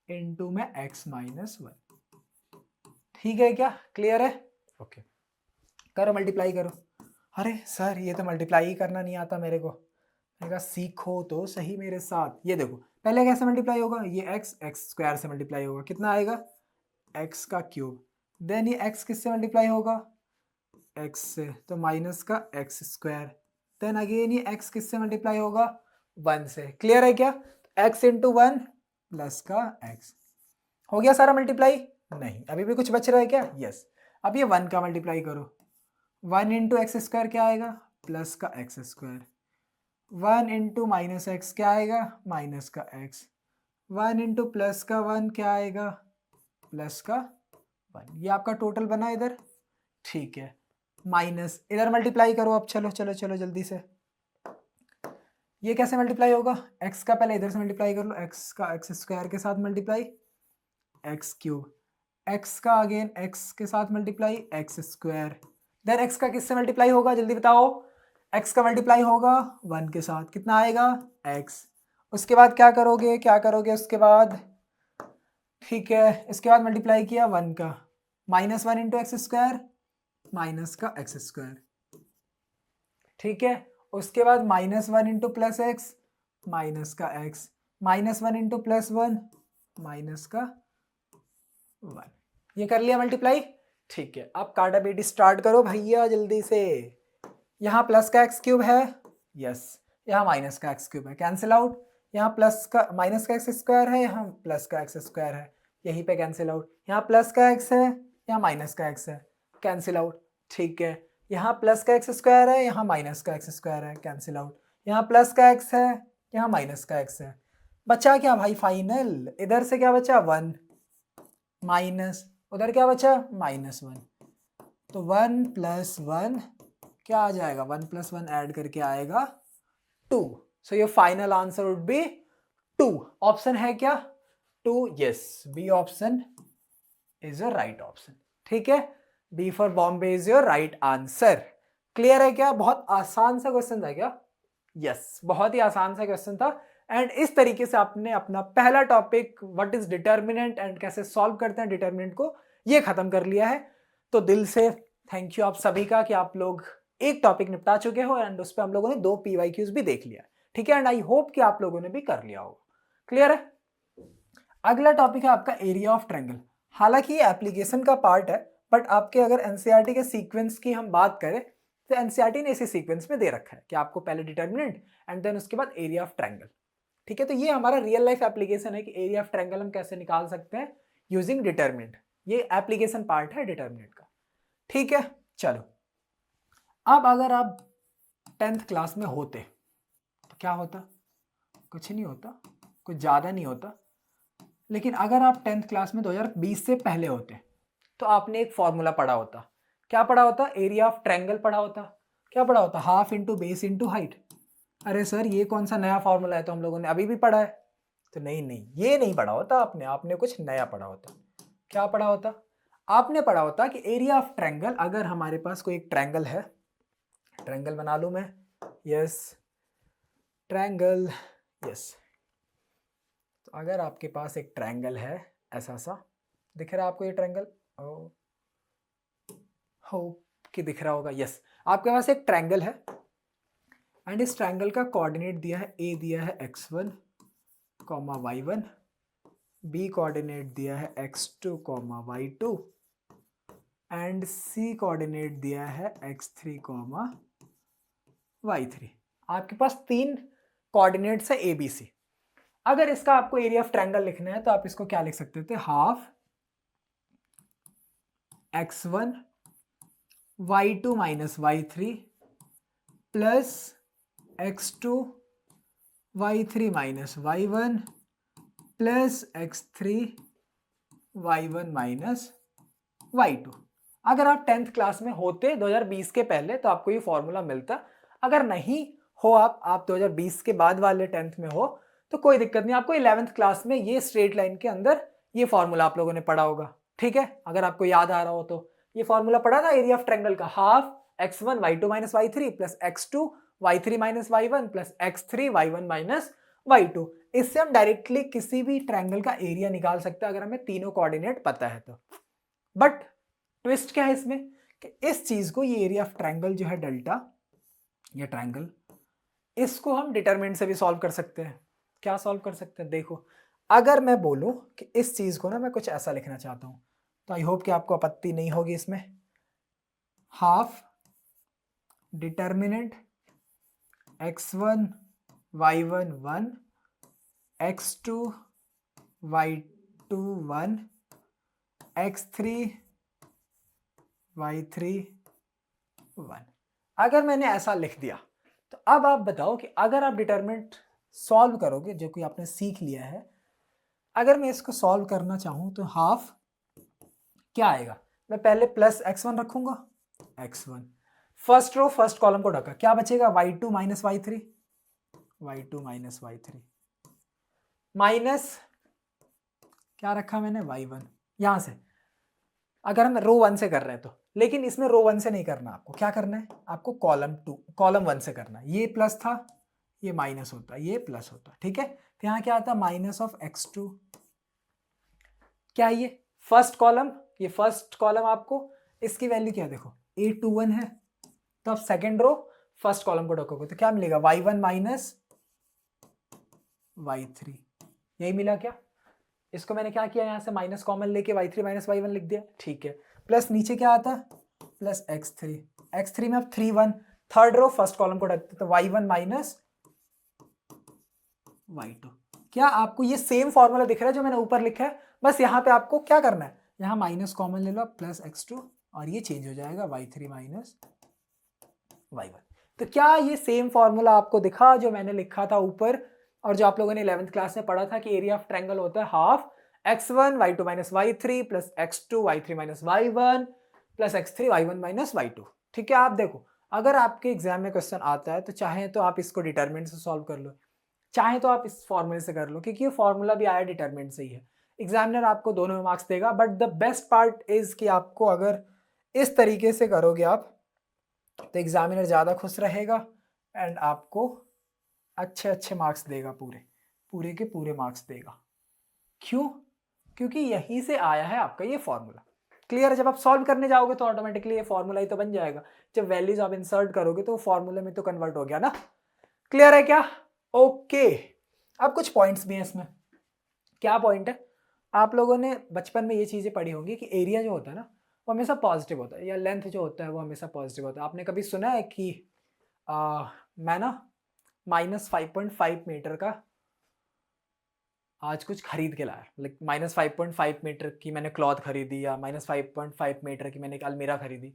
into में एक्स माइनस 1। ठीक है क्या? क्लियर है? ओके करो मल्टीप्लाई करो। अरे सर ये तो मल्टीप्लाई ही करना नहीं आता मेरे को। मैंने कहा सीखो तो सही मेरे साथ। ये देखो पहले कैसे मल्टीप्लाई होगा, ये एक्स स्क्वायर से मल्टीप्लाई होगा, कितना आएगा एक्स का क्यूब। देन ये एक्स किससे मल्टीप्लाई होगा, एक्स से, तो माइनस का एक्स स्क्वायर। देन अगेन ये x किससे मल्टीप्लाई होगा, 1 से। क्लियर है क्या? x इंटू 1 प्लस का x हो गया सारा मल्टीप्लाई? नहीं, अभी भी कुछ बच रहा है क्या? यस। अब ये 1 का मल्टीप्लाई करो, 1 इंटू एक्स स्क्वायर क्या आएगा, प्लस का x square. 1 into minus x क्या आएगा, माइनस का x। 1 इंटू प्लस का 1 क्या आएगा, प्लस का 1। ये आपका टोटल बना इधर, ठीक है। माइनस इधर मल्टीप्लाई करो अब, चलो चलो चलो जल्दी से। ये कैसे मल्टीप्लाई होगा, x का पहले इधर से मल्टीप्लाई कर लो, x का एक्स स्क्वायर के साथ मल्टीप्लाई एक्स क्यूब, x का अगेन x के साथ multiply x square. Then x का किससे मल्टीप्लाई होगा जल्दी बताओ, x का मल्टीप्लाई होगा 1 के साथ, कितना आएगा x। उसके बाद क्या करोगे, क्या करोगे उसके बाद, ठीक है, इसके बाद मल्टीप्लाई किया 1 का, minus 1 into x square minus का एक्स स्क्वायर, ठीक है। उसके बाद minus 1 into plus x minus का x, minus 1 into plus 1 minus का 1। ये कर लिया मल्टीप्लाई, ठीक है। अब काटा बेटी स्टार्ट करो भैया जल्दी से। यहाँ प्लस का एक्स क्यूब है, यस, यहाँ माइनस का एक्स क्यूब है, कैंसिल आउट। यहाँ प्लस का माइनस का एक्स स्क्वायर है, यहाँ प्लस का एक्स स्क्वायर है, यहीं पे कैंसिल आउट। यहाँ प्लस का एक्स है, यहाँ माइनस का एक्स है, कैंसिल आउट, ठीक है। यहाँ प्लस का एक्स स्क्वायर है, यहाँ माइनस का एक्स स्क्वायर है, कैंसिल आउट। यहाँ प्लस का एक्स है, यहाँ माइनस का एक्स है, बचा क्या भाई फाइनल, इधर से क्या बचा 1 माइनस, उधर क्या बचा माइनस 1। तो 1 प्लस 1 क्या आ जाएगा, 1 प्लस 1 ऐड करके आएगा 2। So your final answer would be 2। Option है क्या 2? Yes, b option is your right option, ठीक है। B for Bombay is your right answer. Clear है क्या? बहुत आसान सा क्वेश्चन था क्या? यस, बहुत ही आसान सा क्वेश्चन था। एंड इस तरीके से आपने अपना पहला topic what is determinant and कैसे सॉल्व करते हैं डिटर्मिनेंट को, ये खत्म कर लिया है। तो दिल से थैंक यू आप सभी का कि आप लोग एक टॉपिक निपटा चुके हो एंड उस पर हम लोगों ने 2 PYQs भी देख लिया, ठीक है। एंड आई होप कि आप लोगों ने भी कर लिया होगा। क्लियर है? अगला टॉपिक है आपका एरिया ऑफ ट्रायंगल। हालांकि ये एप्लीकेशन का पार्ट है, बट आपके अगर एनसीईआरटी के सीक्वेंस की हम बात करें तो एनसीईआरटी ने इसी सीक्वेंस में दे रखा है कि आपको पहले डिटर्मिनेंट एंड देन उसके बाद एरिया ऑफ ट्रायंगल, ठीक है। तो ये हमारा रियल लाइफ एप्लीकेशन है कि एरिया ऑफ ट्रायंगल हम कैसे निकाल सकते हैं यूजिंग डिटर्मिनेंट। ये एप्लीकेशन पार्ट है डिटर्मिनेंट का। ठीक है, चलो अब अगर आप 10th क्लास में होते तो क्या होता? कुछ नहीं होता, कुछ ज़्यादा नहीं होता। लेकिन अगर आप 10th क्लास में 2020 से पहले होते तो आपने एक फॉर्मूला पढ़ा होता। क्या पढ़ा होता? एरिया ऑफ ट्रायंगल पढ़ा होता। क्या पढ़ा होता? Half into base into height. अरे सर ये कौन सा नया फॉर्मूला है, तो हम लोगों ने अभी भी पढ़ा है। तो नहीं, ये नहीं पढ़ा होता आपने, आपने कुछ नया पढ़ा होता। क्या पढ़ा होता? आपने पढ़ा होता कि एरिया ऑफ ट्रायंगल, अगर हमारे पास कोई एक ट्रायंगल है, ट्रायंगल बना लूं मैं, यस ट्रायंगल, यस। तो अगर आपके पास एक ट्रायंगल है, ऐसा सा दिख रहा है आपको ये ट्रायंगल, हो कि दिख रहा होगा, यस। आपके पास एक ट्रायंगल है एंड इस ट्रायंगल का कोऑर्डिनेट दिया है, ए दिया है x1, y1, बी कोऑर्डिनेट दिया है x2, y2 and C coordinate दिया है x3, y3। आपके पास 3 कोऑर्डिनेट्स है a b c। अगर इसका आपको एरिया ऑफ ट्रायंगल लिखना है तो आप इसको क्या लिख सकते थे? Half x1 y2 minus y3 plus x2 y3 minus y1 plus x3 y1 minus y2। अगर आप 10th क्लास में होते 2020 के पहले तो आपको ये फॉर्मूला मिलता। अगर नहीं हो, आप 2020 के बाद वाले 10th में हो तो कोई दिक्कत नहीं, आपको 11th क्लास में ये स्ट्रेट लाइन के अंदर ये फॉर्मूला आप लोगों ने पढ़ा होगा। ठीक है, अगर आपको याद आ रहा हो तो ये फॉर्मूला पढ़ा था एरिया ऑफ ट्रायंगल का, half x1 y2 minus y3 plus x2 y3 minus y1 plus x3 y1 minus y2। इससे हम डायरेक्टली किसी भी ट्रायंगल का एरिया निकाल सकते हैं अगर हमें तीनों कोऑर्डिनेट पता है तो। बट ट्विस्ट क्या है इसमें कि इस चीज को, ये एरिया ऑफ ट्रायंगल जो है डेल्टा, ये ट्रायंगल, इसको हम डिटरमिनेंट से भी सॉल्व कर सकते हैं। क्या सॉल्व कर सकते हैं? देखो, अगर मैं बोलूं कि इस चीज को ना मैं कुछ ऐसा लिखना चाहता हूं तो आई होप कि आपको आपत्ति नहीं होगी इसमें। Half determinant x1 y1 1, x2 y2 1, x3 y3 1। अगर मैंने ऐसा लिख दिया तो अब आप बताओ कि अगर आप डिटरमिनेंट सॉल्व करोगे, जो कि आपने सीख लिया है, अगर मैं इसको सॉल्व करना चाहूं तो हाफ क्या आएगा? मैं पहले प्लस x1 रखूंगा, x1 first row first column को ढका, क्या बचेगा? y2 minus y3, y2 minus y3 minus क्या रखा मैंने? y1। यहां से अगर हम रो 1 से कर रहे हैं तो, लेकिन इसमें रो 1 से नहीं करना, आपको क्या करना है? आपको कॉलम 1 से करना है। ये प्लस था, ये माइनस होता, ये प्लस होता। ठीक है, तो यहाँ क्या आता? Minus of x2। क्या है ये? फर्स्ट कॉलम, ये फर्स्ट कॉलम आपको इसकी वैल्यू क्या देखो, a21 है, तो अब सेकेंड रो फर्स्ट कॉलम को ढकोगे तो क्या मिलेगा? y1 minus y3। यही मिला क्या? इसको मैंने क्या किया, यहां से माइनस कॉमन लेके y3 माइनस y1 लिख दिया। ठीक है, प्लस नीचे क्या आता? प्लस x3 में अब 3 1, थर्ड रो फर्स्ट कॉलम को रखते तो y1 माइनस y2। क्या आपको ये सेम फॉर्मूला दिख रहा है जो मैंने ऊपर लिखा है? बस यहाँ पे आपको क्या करना है, यहाँ माइनस कॉमन ले लो, प्लस x2 और ये चेंज हो जाएगा y3 माइनस y1। तो क्या ये सेम फॉर्मूला आपको दिखा जो मैंने लिखा था ऊपर, और जो आप लोगों ने 11th क्लास में पढ़ा था कि एरिया ऑफ ट्रायंगल होता है half x1 y2 minus y3 plus x2 y3 minus y1 plus x3 y1 minus y2। ठीक है, आप देखो अगर आपके एग्जाम में क्वेश्चन आता है तो चाहे तो आप इसको डिटरमिनेंट से सॉल्व कर लो, चाहे तो आप इस फॉर्मूले से कर लो, क्योंकि ये फॉर्मूला भी आया डिटरमिनेंट से ही है। एग्जामिनर आपको दोनों में मार्क्स देगा, but the best part is कि आपको अगर इस तरीके से करोगे आप तो एग्जामिनर ज़्यादा खुश रहेगा एंड आपको अच्छे अच्छे मार्क्स देगा, पूरे के पूरे मार्क्स देगा। क्यों? क्योंकि यहीं से आया है आपका ये फॉर्मूला। क्लियर है? जब आप सॉल्व करने जाओगे तो ऑटोमेटिकली ये फॉर्मूला ही तो बन जाएगा। जब वैल्यूज आप इंसर्ट करोगे तो फॉर्मूले में तो कन्वर्ट हो गया ना। क्लियर है क्या? ओके, अब कुछ पॉइंट्स भी हैं इसमें। क्या पॉइंट है? आप लोगों ने बचपन में ये चीज़ें पढ़ी होंगी कि एरिया जो होता है ना वो हमेशा पॉजिटिव होता है, या लेंथ जो होता है वो हमेशा पॉजिटिव होता है। आपने कभी सुना है कि मैं ना -5.5 मीटर का आज कुछ खरीद के लाया, लाइक -5.5 मीटर की मैंने क्लॉथ खरीदी, या -5.5 मीटर की मैंने एक अलमीरा खरीदी,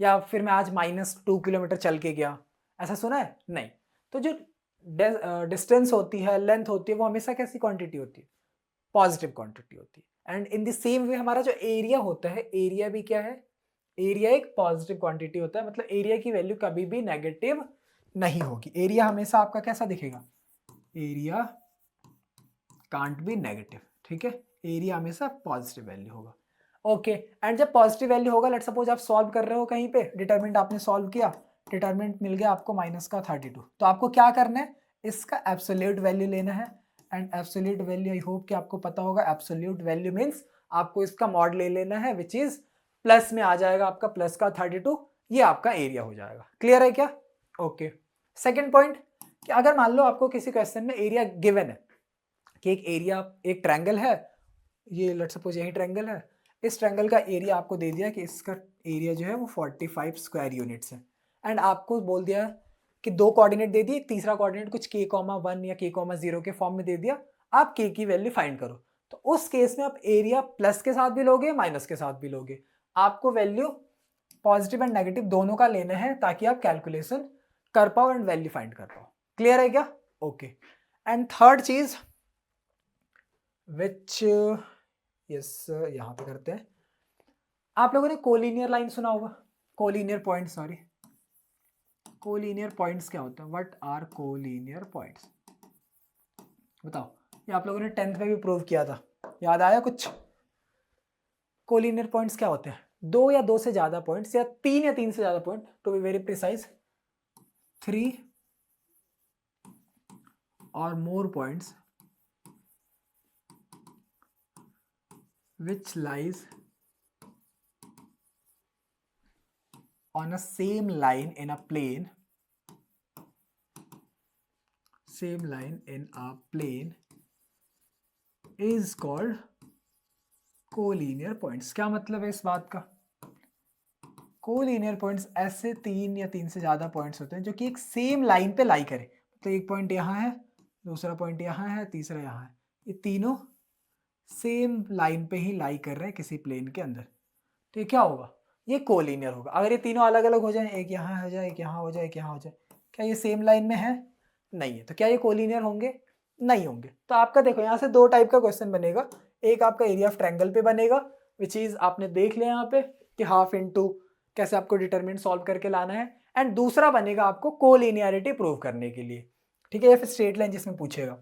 या फिर मैं आज -2 किलोमीटर चल के गया, ऐसा सुना है? नहीं। तो जो डिस्टेंस होती है, लेंथ होती है, वो हमेशा कैसी क्वांटिटी होती है? पॉजिटिव क्वांटिटी होती है। And in the same way हमारा जो एरिया होता है, एरिया भी क्या है? एरिया एक पॉजिटिव क्वांटिटी होता है, मतलब एरिया की वैल्यू कभी भी नेगेटिव नहीं होगी। एरिया हमेशा आपका कैसा दिखेगा? एरिया कांट बी नेगेटिव, ठीक है? एरिया हमेशा पॉजिटिव वैल्यू होगा। ओके, एंड जब पॉजिटिव वैल्यू होगा, लेट्स सपोज आप सॉल्व कर रहे हो कहीं पे, डिटरमिनेंट आपने सॉल्व किया, डिटरमिनेंट मिल गया आपको -32, तो आपको क्या करना है? इसका एब्सोल्यूट वैल्यू लेना है। And absolute value I hope कि आपको पता होगा, एब्सोल्यूट वैल्यू मीन्स आपको इसका मॉड ले लेना है, विच इज प्लस में आ जाएगा आपका प्लस का 32, ये आपका एरिया हो जाएगा। क्लियर है क्या? ओके। सेकेंड पॉइंट, कि अगर मान लो आपको किसी क्वेश्चन में एरिया गिवन है कि एक एरिया, एक ट्रायंगल है, ये लेट्स सपोज यही ट्रायंगल है, इस ट्रायंगल का एरिया आपको दे दिया कि इसका एरिया जो है वो 45 स्क्वायर यूनिट्स है। एंड आपको बोल दिया कि दो कोऑर्डिनेट दे दिए, तीसरा कोऑर्डिनेट कुछ k,1 या k,0 के फॉर्म में दे दिया, आप k की वैल्यू फाइंड करो। तो उस केस में आप एरिया प्लस के साथ भी लोगे, माइनस के साथ भी लोगे। आपको वैल्यू पॉजिटिव एंड नेगेटिव दोनों का लेना है, ताकि आप कैलकुलेशन कर पाओ एंड वैल्यू फाइंड कर पाओ। क्लियर है क्या? ओके। एंड थर्ड चीज विच यस, यहाँ पे करते हैं। आप लोगों ने कोलिनियर लाइन सुना होगा, collinear point, sorry, collinear points क्या होता है? What are collinear points? बताओ, ये आप लोगों ने 10th में भी प्रूव किया था, याद आया कुछ? कोलिनियर पॉइंट्स क्या होते हैं? दो या दो से ज्यादा पॉइंट्स, या तीन से ज्यादा point, to be very precise, 3 और more points which lies on a same line in a plane, same line in a plane is called collinear points. क्या मतलब है इस बात का? कोलिनियर पॉइंट्स ऐसे तीन या तीन से ज्यादा पॉइंट्स होते हैं जो कि एक सेम लाइन पे लाई करे। तो एक पॉइंट यहाँ है, दूसरा पॉइंट यहाँ है, तीसरा यहाँ है, ये तीनों सेम लाइन पे ही लाई कर रहे हैं किसी प्लेन के अंदर, तो ये क्या होगा? ये कोलिनियर होगा। अगर ये तीनों अलग अलग हो जाए, एक यहाँ हो जाए, एक यहाँ हो जाए, एक यहाँ हो जाए, क्या ये सेम लाइन में है? नहीं है। तो क्या ये कोलिनियर होंगे? नहीं होंगे। तो आपका देखो यहाँ से दो टाइप का क्वेश्चन बनेगा। एक आपका एरिया ऑफ ट्रायंगल पे बनेगा, विच इज आपने देख लिया यहाँ पे कि हाफ इंटू कैसे आपको डिटरमिनेंट सॉल्व करके लाना है। एंड दूसरा बनेगा आपको कोलिनियरिटी प्रूव करने के लिए, ठीक है, या फिर स्ट्रेट लाइन जिसमें पूछेगा।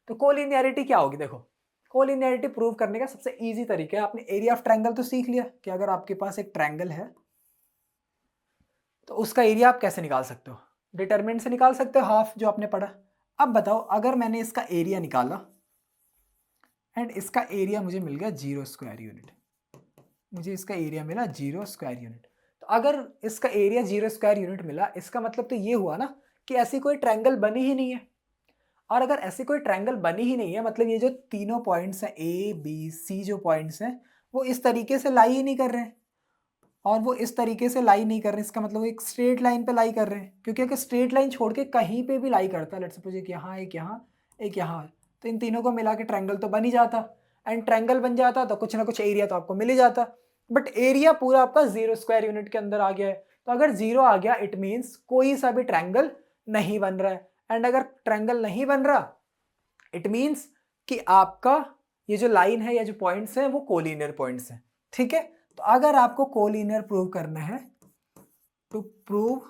तो कोलिनियरिटी क्या होगी? देखो, कोलिनियरिटी प्रूव करने का सबसे इजी तरीका है, आपने एरिया ऑफ ट्रायंगल तो सीख लिया कि अगर आपके पास एक ट्रायंगल है तो उसका एरिया आप कैसे निकाल सकते हो? डिटरमिनेंट से निकाल सकते हो, हाफ जो आपने पढ़ा। अब बताओ, अगर मैंने इसका एरिया निकाला एंड इसका एरिया मुझे मिल गया 0 स्क्वायर यूनिट, मुझे इसका एरिया मिला 0 स्क्वायर यूनिट। तो अगर इसका एरिया 0 स्क्वायर यूनिट मिला, इसका मतलब तो ये हुआ ना कि ऐसी कोई ट्रायंगल बनी ही नहीं है। और अगर ऐसी कोई ट्रायंगल बनी ही नहीं है, मतलब ये जो तीनों पॉइंट्स हैं, ए बी सी जो पॉइंट्स हैं, वो इस तरीके से लाई ही नहीं कर रहे हैं, और वो इस तरीके से लाई नहीं कर रहे हैं, इसका मतलब एक स्ट्रेट लाइन पे लाई कर रहे हैं। क्योंकि अगर स्ट्रेट लाइन छोड़ के कहीं पे भी लाई करता है, लेट्स सपोज एक यहाँ, एक यहाँ, एक यहाँ, तो इन तीनों को मिला के ट्रायंगल तो बन ही जाता। एंड ट्रायंगल बन जाता तो कुछ ना कुछ एरिया तो आपको मिल ही जाता। बट एरिया पूरा आपका 0 स्क्वायर यूनिट के अंदर आ गया है। तो अगर 0 आ गया, इट मीन्स कोई सा भी ट्रायंगल नहीं बन रहा है। एंड अगर ट्रायंगल नहीं बन रहा, इट मीन्स कि आपका ये जो लाइन है या जो पॉइंट्स हैं वो कोलिनियर पॉइंट्स हैं, ठीक है। तो अगर आपको कोलिनियर प्रूव करना है, टू प्रूव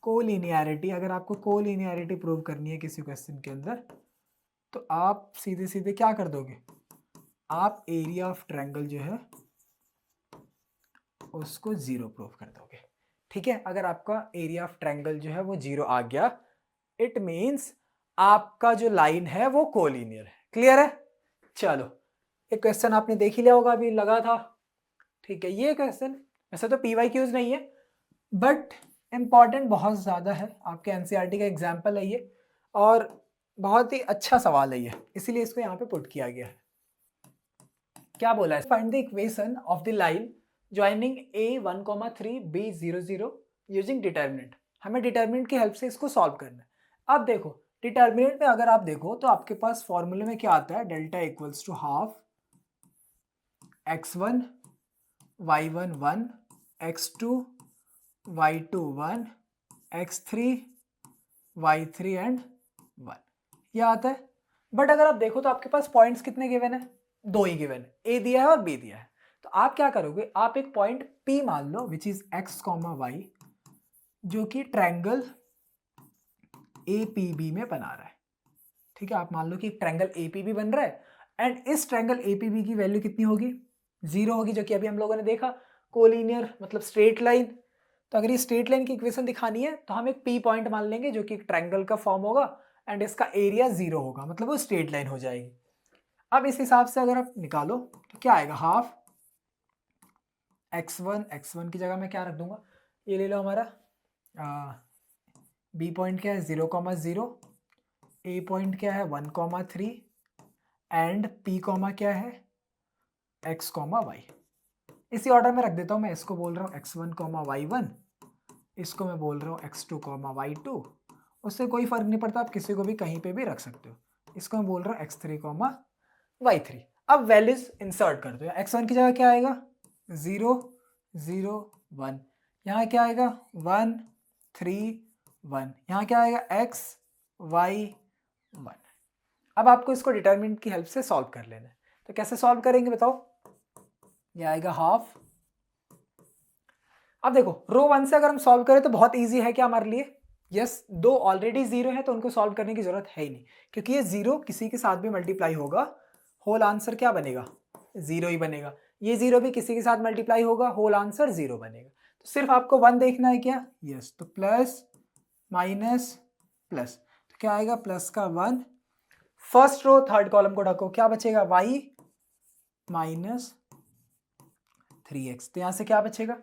कोलिनियरिटी, अगर आपको कोलिनियरिटी प्रूव करनी है किसी क्वेश्चन के अंदर, तो आप सीधे सीधे क्या कर दोगे? आप एरिया ऑफ ट्रायंगल जो है उसको 0 प्रूव कर दोगे, ठीक है। अगर आपका एरिया ऑफ ट्रायंगल जो है वो 0 आ गया, इट मीन्स आपका जो लाइन है वो कोलिनियर है। क्लियर है? चलो, एक क्वेश्चन आपने देख ही लिया होगा, अभी लगा था, ठीक है। ये क्वेश्चन ऐसा तो PYQs नहीं है, बट इंपॉर्टेंट बहुत ज़्यादा है, आपके NCERT का एग्जाम्पल है ये, और बहुत ही अच्छा सवाल है ये, इसीलिए इसको यहाँ पे पुट किया गया है। क्या बोला है? Find the equation of the line joining A1,3 B0,0 using determinant. हमें डिटर्मिनेंट की हेल्प से इसको सॉल्व करना है। अब देखो, डिटर्मिनेंट में अगर आप देखो तो आपके पास फॉर्मूले में क्या आता है, delta equals to half x1 y1 1 x2 y2 1 x3 y3 and 1 ये आता है। बट अगर आप देखो तो आपके पास पॉइंट्स कितने गिवन है, 2 ही गिवन है, ए दिया है और बी दिया है। तो आप क्या करोगे, आप एक पॉइंट P मान लो विच इज x, y जो कि ट्रायंगल APB में बना रहा है। ठीक है, आप मान लो कि ट्रायंगल APB बन रहा है एंड इस ट्रायंगल APB की वैल्यू कितनी होगी, 0 होगी, जो कि अभी हम लोगों ने देखा कोलिनियर मतलब स्ट्रेट लाइन। तो अगर ये स्ट्रेट लाइन की इक्वेशन दिखानी है तो हम एक P पॉइंट मान लेंगे जो कि एक ट्रायंगल का फॉर्म होगा एंड इसका एरिया 0 होगा, मतलब वो स्ट्रेट लाइन हो जाएगी। अब इस हिसाब से अगर आप निकालो तो क्या आएगा, हाफ x1 की जगह मैं क्या रख दूंगा, ये ले लो हमारा B पॉइंट क्या है 0,0, A पॉइंट क्या है 1,3 एंड P कॉमा क्या है x, y। इसी ऑर्डर में रख देता हूँ मैं, इसको बोल रहा हूँ x1, y1, इसको मैं बोल रहा हूँ x2, y2। उससे कोई फर्क नहीं पड़ता, आप किसी को भी कहीं पे भी रख सकते हो। इसको मैं बोल रहा हूँ x3, y3। अब वैल्यूज इंसर्ट कर दो, x1 की जगह क्या आएगा 0 0 1, यहाँ क्या आएगा 1 3 1, यहाँ क्या आएगा x y 1। अब आपको इसको डिटरमिनेंट की हेल्प से सॉल्व कर लेना है। तो कैसे सॉल्व करेंगे बताओ, ये आएगा हाफ। अब देखो रो 1 से अगर हम सॉल्व करें तो बहुत इजी है क्या हमारे लिए, यस, दो ऑलरेडी 0 है तो उनको सॉल्व करने की जरूरत है ही नहीं, क्योंकि ये 0 किसी के साथ भी मल्टीप्लाई होगा, होल आंसर क्या बनेगा 0 ही बनेगा। ये 0 भी किसी के साथ मल्टीप्लाई होगा, होल आंसर 0 बनेगा। तो सिर्फ आपको 1 देखना है क्या, यस, तो प्लस माइनस प्लस, तो क्या आएगा प्लस का 1, फर्स्ट रो थर्ड कॉलम को ढको, क्या बचेगा y माइनस 3x, तो यहां से क्या बचेगा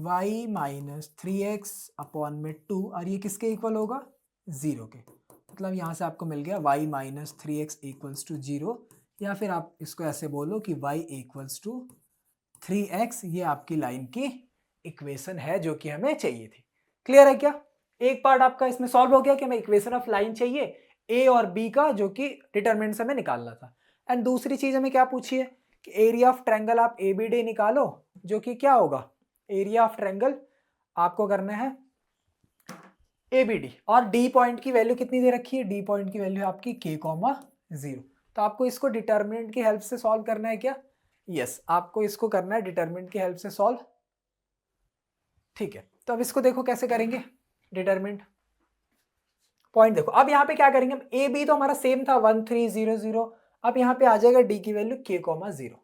y माइनस 3x अपॉन में 2, और ये किसके इक्वल होगा 0 के, मतलब यहां से आपको मिल गया y minus 3x equals to 0, या फिर आप इसको ऐसे बोलो कि y इक्वल्स टू 3x। ये आपकी लाइन की इक्वेशन है जो कि हमें चाहिए थी। क्लियर है क्या, एक पार्ट आपका इसमें सॉल्व हो गया कि हमें इक्वेशन ऑफ लाइन चाहिए a और b का, जो कि डिटरमिनेंट से हमें निकालना था। एंड दूसरी चीज हमें क्या पूछी है कि एरिया ऑफ ट्रायंगल आप ABD निकालो, जो कि क्या होगा, एरिया ऑफ ट्रायंगल आपको करना है ABD, और D पॉइंट की वैल्यू कितनी दे रखी है, D पॉइंट की वैल्यू आपकी k, 0। तो आपको इसको डिटरमिनेंट की हेल्प से सॉल्व करना है क्या, यस, आपको इसको करना है डिटरमिनेंट की हेल्प से सॉल्व। ठीक है, तो अब इसको देखो कैसे करेंगे डिटरमिनेंट पॉइंट। देखो अब यहाँ पे क्या करेंगे हम, ए बी तो हमारा सेम था 1 3 0 0, अब यहाँ पे आ जाएगा डी की वैल्यू k, 0,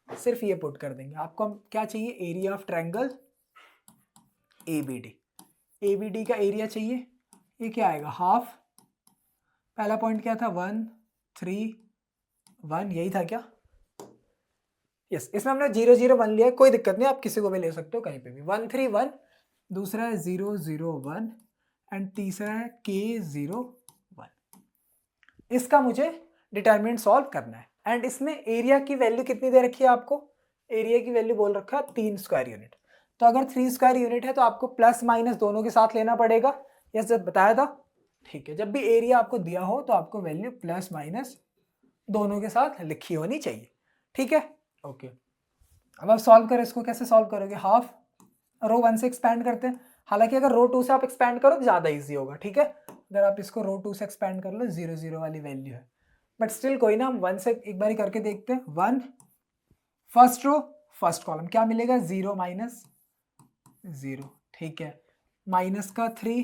सिर्फ ये पुट कर देंगे। आपको हम क्या चाहिए, area of triangle ABD, ABD का एरिया चाहिए, ये क्या आएगा हाफ, पहला पॉइंट क्या था 1 3 1, यही था क्या, यस, इसमें हमने 0 0 1 लिया है, कोई दिक्कत नहीं, आप किसी को भी ले सकते हो कहीं पे भी। 1 3 1, दूसरा है 0 0 1 एंड तीसरा है k 0 1। इसका मुझे डिटरमिनेंट सॉल्व करना है एंड इसमें एरिया की वैल्यू कितनी दे रखी है आपको, एरिया की वैल्यू बोल रखा है 3 स्क्वायर यूनिट। तो अगर 3 स्क्वायर यूनिट है तो आपको प्लस माइनस दोनों के साथ लेना पड़ेगा, यस, जब बताया था। ठीक है, जब भी एरिया आपको दिया हो तो आपको वैल्यू प्लस माइनस दोनों के साथ लिखी होनी चाहिए। ठीक है, ओके। अब आप सॉल्व करें, इसको कैसे सॉल्व करोगे, हाफ रो 1 से एक्सपैंड करते हैं, हालांकि अगर रो 2 से आप एक्सपैंड करो तो ज़्यादा इजी होगा। ठीक है, अगर आप इसको रो 2 से एक्सपैंड कर लो 0 0 वाली वैल्यू है, बट स्टिल कोई ना, हम 1 से एक बार करके देखते हैं। 1 फर्स्ट रो फर्स्ट कॉलम क्या मिलेगा 0 माइनस 0, ठीक है, माइनस का 3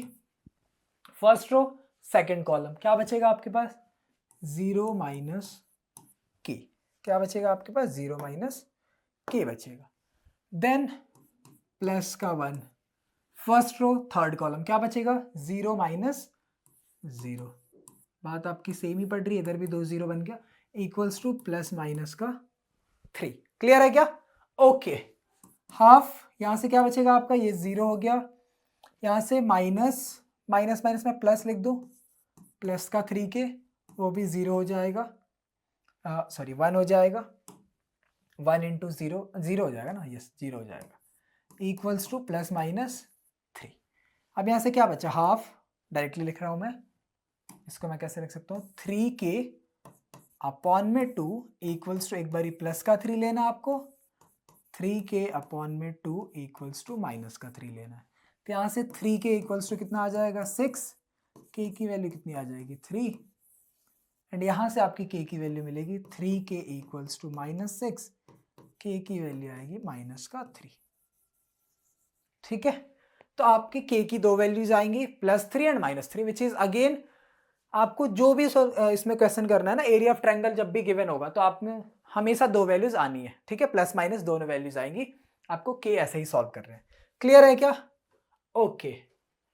फर्स्ट रो सेकेंड कॉलम क्या बचेगा आपके पास 0 माइनस के, क्या बचेगा आपके पास 0 माइनस के बचेगा। देन प्लस का 1 फर्स्ट रो थर्ड कॉलम क्या बचेगा 0 माइनस 0, बात आपकी सेम ही पड़ रही है, इधर भी 2 0 बन गया, इक्वल्स टू प्लस माइनस का 3। क्लियर है क्या, ओके। हाफ यहां से क्या बचेगा आपका, ये 0 हो गया, यहां से माइनस माइनस माइनस में प्लस लिख दो, प्लस का 3 के, वो भी 0 हो जाएगा, सॉरी 1 हो जाएगा, 1 इंटू 0 0 हो जाएगा ना, यस 0 हो जाएगा, इक्वल्स टू प्लस माइनस 3। अब यहाँ से क्या बचा हाफ, डायरेक्टली लिख रहा हूँ मैं, इसको मैं कैसे लिख सकता हूँ, 3k अपॉन में 2 इक्वल्स टू, एक बारी प्लस का 3 लेना आपको, 3k अपॉन में 2 इक्वल्स टू माइनस का 3 लेना है। तो यहाँ से 3k इक्वल्स टू कितना आ जाएगा 6, k की वैल्यू कितनी आ जाएगी 3, एंड यहाँ से आपकी k की वैल्यू मिलेगी 3k equals to minus 6, k की वैल्यू आएगी माइनस का 3। ठीक है, तो आपकी k की दो वैल्यूज आएंगी +3 एंड -3, विच इज अगेन आपको जो भी इसमें क्वेश्चन करना है ना, एरिया ऑफ ट्रायंगल जब भी गिवन होगा तो आप में हमेशा दो वैल्यूज आनी है। ठीक है, प्लस माइनस दोनों वैल्यूज आएंगी, आपको k ऐसे ही सॉल्व कर रहे हैं। क्लियर है क्या? Okay,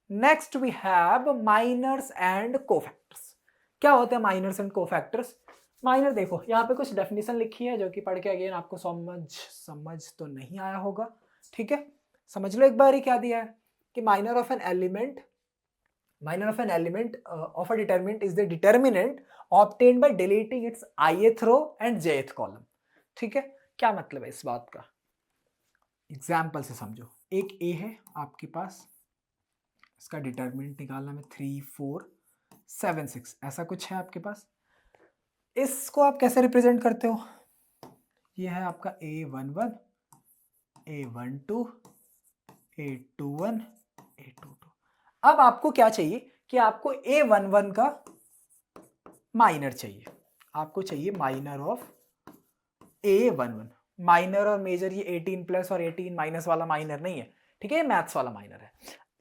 next we have minors and cofactors. क्या होते हैं माइनर्स एंड कोफैक्टर्स? माइनर देखो यहाँ पे कुछ डेफिनेशन लिखी है जो कि पढ़ के अगेन आपको समझ तो नहीं आया होगा। ठीक है, समझ लो एक बार ही। क्या दिया है कि minor of an element of a determinant is the determinant obtained by deleting its ith row and jth column। ठीक है, क्या मतलब है इस बात का? एग्जाम्पल से समझो। एक a है आपके पास, इसका डिटर्मिनेंट निकालना में 3 4 7 6 ऐसा कुछ है आपके पास। इसको आप कैसे रिप्रेजेंट करते हो? ये है आपका a11 a12 a21 a22। अब आपको क्या चाहिए कि आपको a11 का माइनर चाहिए, आपको चाहिए माइनर ऑफ a11। माइनर और मेजर ये 18 प्लस और 18 माइनस वाला माइनर नहीं है। ठीक है, ये मैथ्स वाला माइनर है।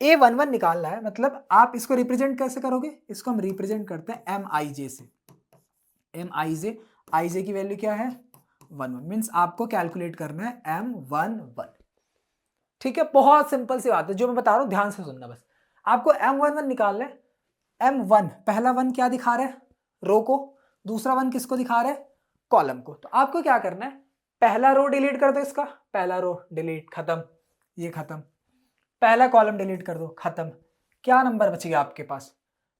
a11 निकालना है, मतलब आप इसको रिप्रेजेंट कैसे करोगे? इसको हम रिप्रेजेंट करते हैं mij से। ij की वैल्यू क्या है 11, मीन्स आपको कैलकुलेट करना है m11। ठीक है, बहुत सिंपल सी बात है जो मैं बता रहा हूं, ध्यान से सुनना बस। आपको m11 निकालना है। m1 पहला वन क्या दिखा रहा है? रो को। दूसरा वन किसको दिखा रहा है? कॉलम को। तो आपको क्या करना है, पहला रो डिलीट कर दो, इसका पहला रो डिलीट, खत्म, ये खत्म। पहला कॉलम डिलीट कर दो, खत्म। क्या नंबर बच गया आपके पास?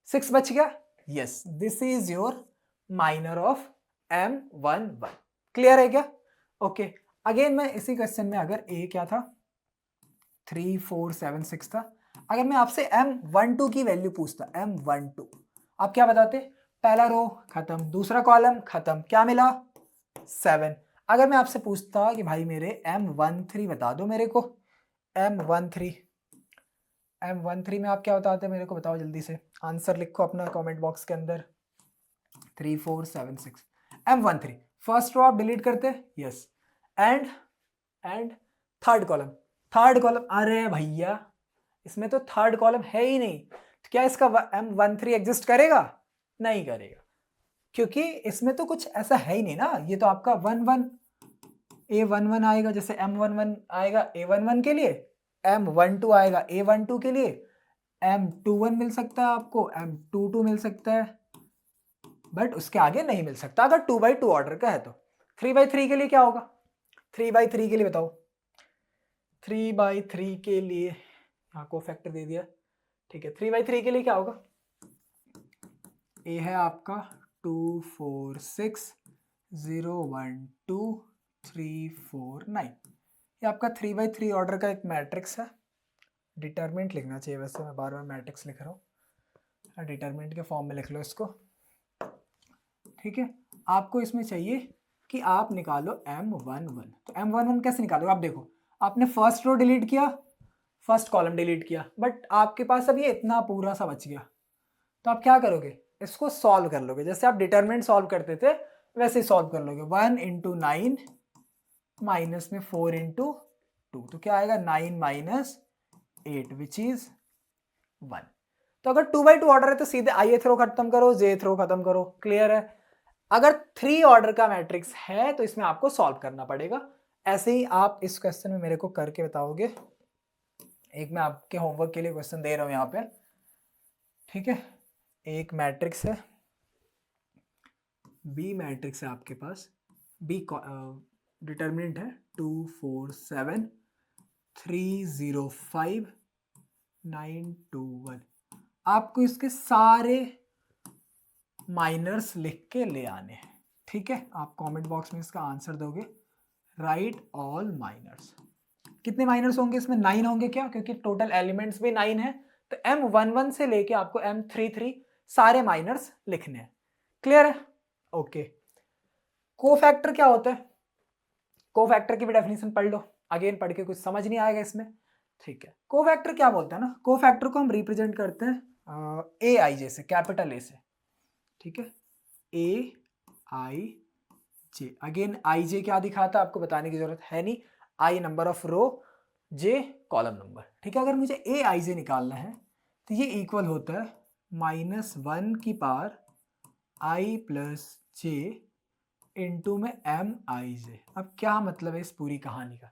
6 बच गया। Yes, this is your minor of m11। Clear है क्या? ओके, अगेन मैं इसी क्वेश्चन में, अगर a क्या था 3 4 7 6 था, अगर मैं आपसे m12 की वैल्यू पूछता, m12 आप क्या बताते? पहला रो खत्म, दूसरा कॉलम खत्म, क्या मिला 7। अगर मैं आपसे पूछता कि भाई मेरे m13 बता दो मेरे को, m13 में आप क्या बताते मेरे को? बताओ जल्दी से, आंसर लिखो अपना कमेंट बॉक्स के अंदर। 3 4 7 6 m13 फर्स्ट रो आप डिलीट करते? यस, एंड थर्ड कॉलम, अरे भैया इसमें तो थर्ड कॉलम है ही नहीं, तो क्या इसका m13 एग्जिस्ट करेगा? नहीं करेगा, क्योंकि इसमें तो कुछ ऐसा है ही नहीं ना। ये तो आपका 11 a11 आएगा, जैसे m11 आएगा a11 के लिए, m12 आएगा a12 के लिए, m21 मिल सकता है आपको, m22 मिल सकता है, बट उसके आगे नहीं मिल सकता अगर 2x2 ऑर्डर का है तो। 3x3 के लिए क्या होगा? 3x3 के लिए बताओ। 3x3 के लिए यहाँ को फैक्टर दे दिया। ठीक है, 3x3 के लिए क्या होगा? ए है आपका 2 4 6 0 1 2 3 4 9। ये आपका 3x3 ऑर्डर का एक मैट्रिक्स है। डिटरमिनेंट लिखना चाहिए, वैसे मैं बार बार मैट्रिक्स लिख रहा हूँ, डिटरमिनेंट के फॉर्म में लिख लो इसको। ठीक है, आपको इसमें चाहिए कि आप निकालो m11। तो m11 कैसे निकालोगे? आप देखो, आपने फर्स्ट रो डिलीट किया, फर्स्ट कॉलम डिलीट किया, बट आपके पास अब ये इतना पूरा सा बच गया। तो आप क्या करोगे? इसको सॉल्व कर लोगे, जैसे आप डिटरमिनेंट सॉल्व करते थे वैसे ही सॉल्व कर लोगे। 1 × 9 माइनस में 4 × 2, तो क्या आएगा 9 - 8 विच इज 1। तो अगर 2x2 ऑर्डर है तो सीधे ith रो खत्म करो, jth रो खत्म करो। क्लियर है? अगर 3 ऑर्डर का मैट्रिक्स है तो इसमें आपको सॉल्व करना पड़ेगा। ऐसे ही आप इस क्वेश्चन में मेरे को करके बताओगे। एक मैं आपके होमवर्क के लिए क्वेश्चन दे रहा हूं यहाँ पे। ठीक है, एक मैट्रिक्स है, बी मैट्रिक्स है आपके पास, बी डिटर्मिनेंट है 2 4 7 3 0 5 9 2 1। आपको इसके सारे माइनर्स लिख के ले आने हैं। ठीक है, आप कमेंट बॉक्स में इसका आंसर दोगे, राइट ऑल माइनर्स। कितने माइनर्स होंगे इसमें? 9 होंगे। क्या? क्योंकि टोटल एलिमेंट्स भी 9 है। तो m11 से लेके आपको m33 सारे माइनर्स लिखने हैं। क्लियर है? ओके। कोफैक्टर क्या होता है? कोफैक्टर की भी डेफिनेशन पढ़ लो, अगेन पढ़ के कुछ समझ नहीं आएगा इसमें, ठीक है। कोफैक्टर क्या बोलते हैं ना, कोफैक्टर को हम रिप्रेजेंट करते हैं ए आई जे से, कैपिटल ए से, ठीक है, ए आई जे। अगेन आई जे क्या दिखाता है आपको बताने की जरूरत है नहीं, i number of row, j column number, ठीक है। अगर मुझे ए आई जे निकालना है तो ये इक्वल होता है -1 की पावर आई प्लस जे इंटू में एम आई जे। अब क्या मतलब है इस पूरी कहानी का?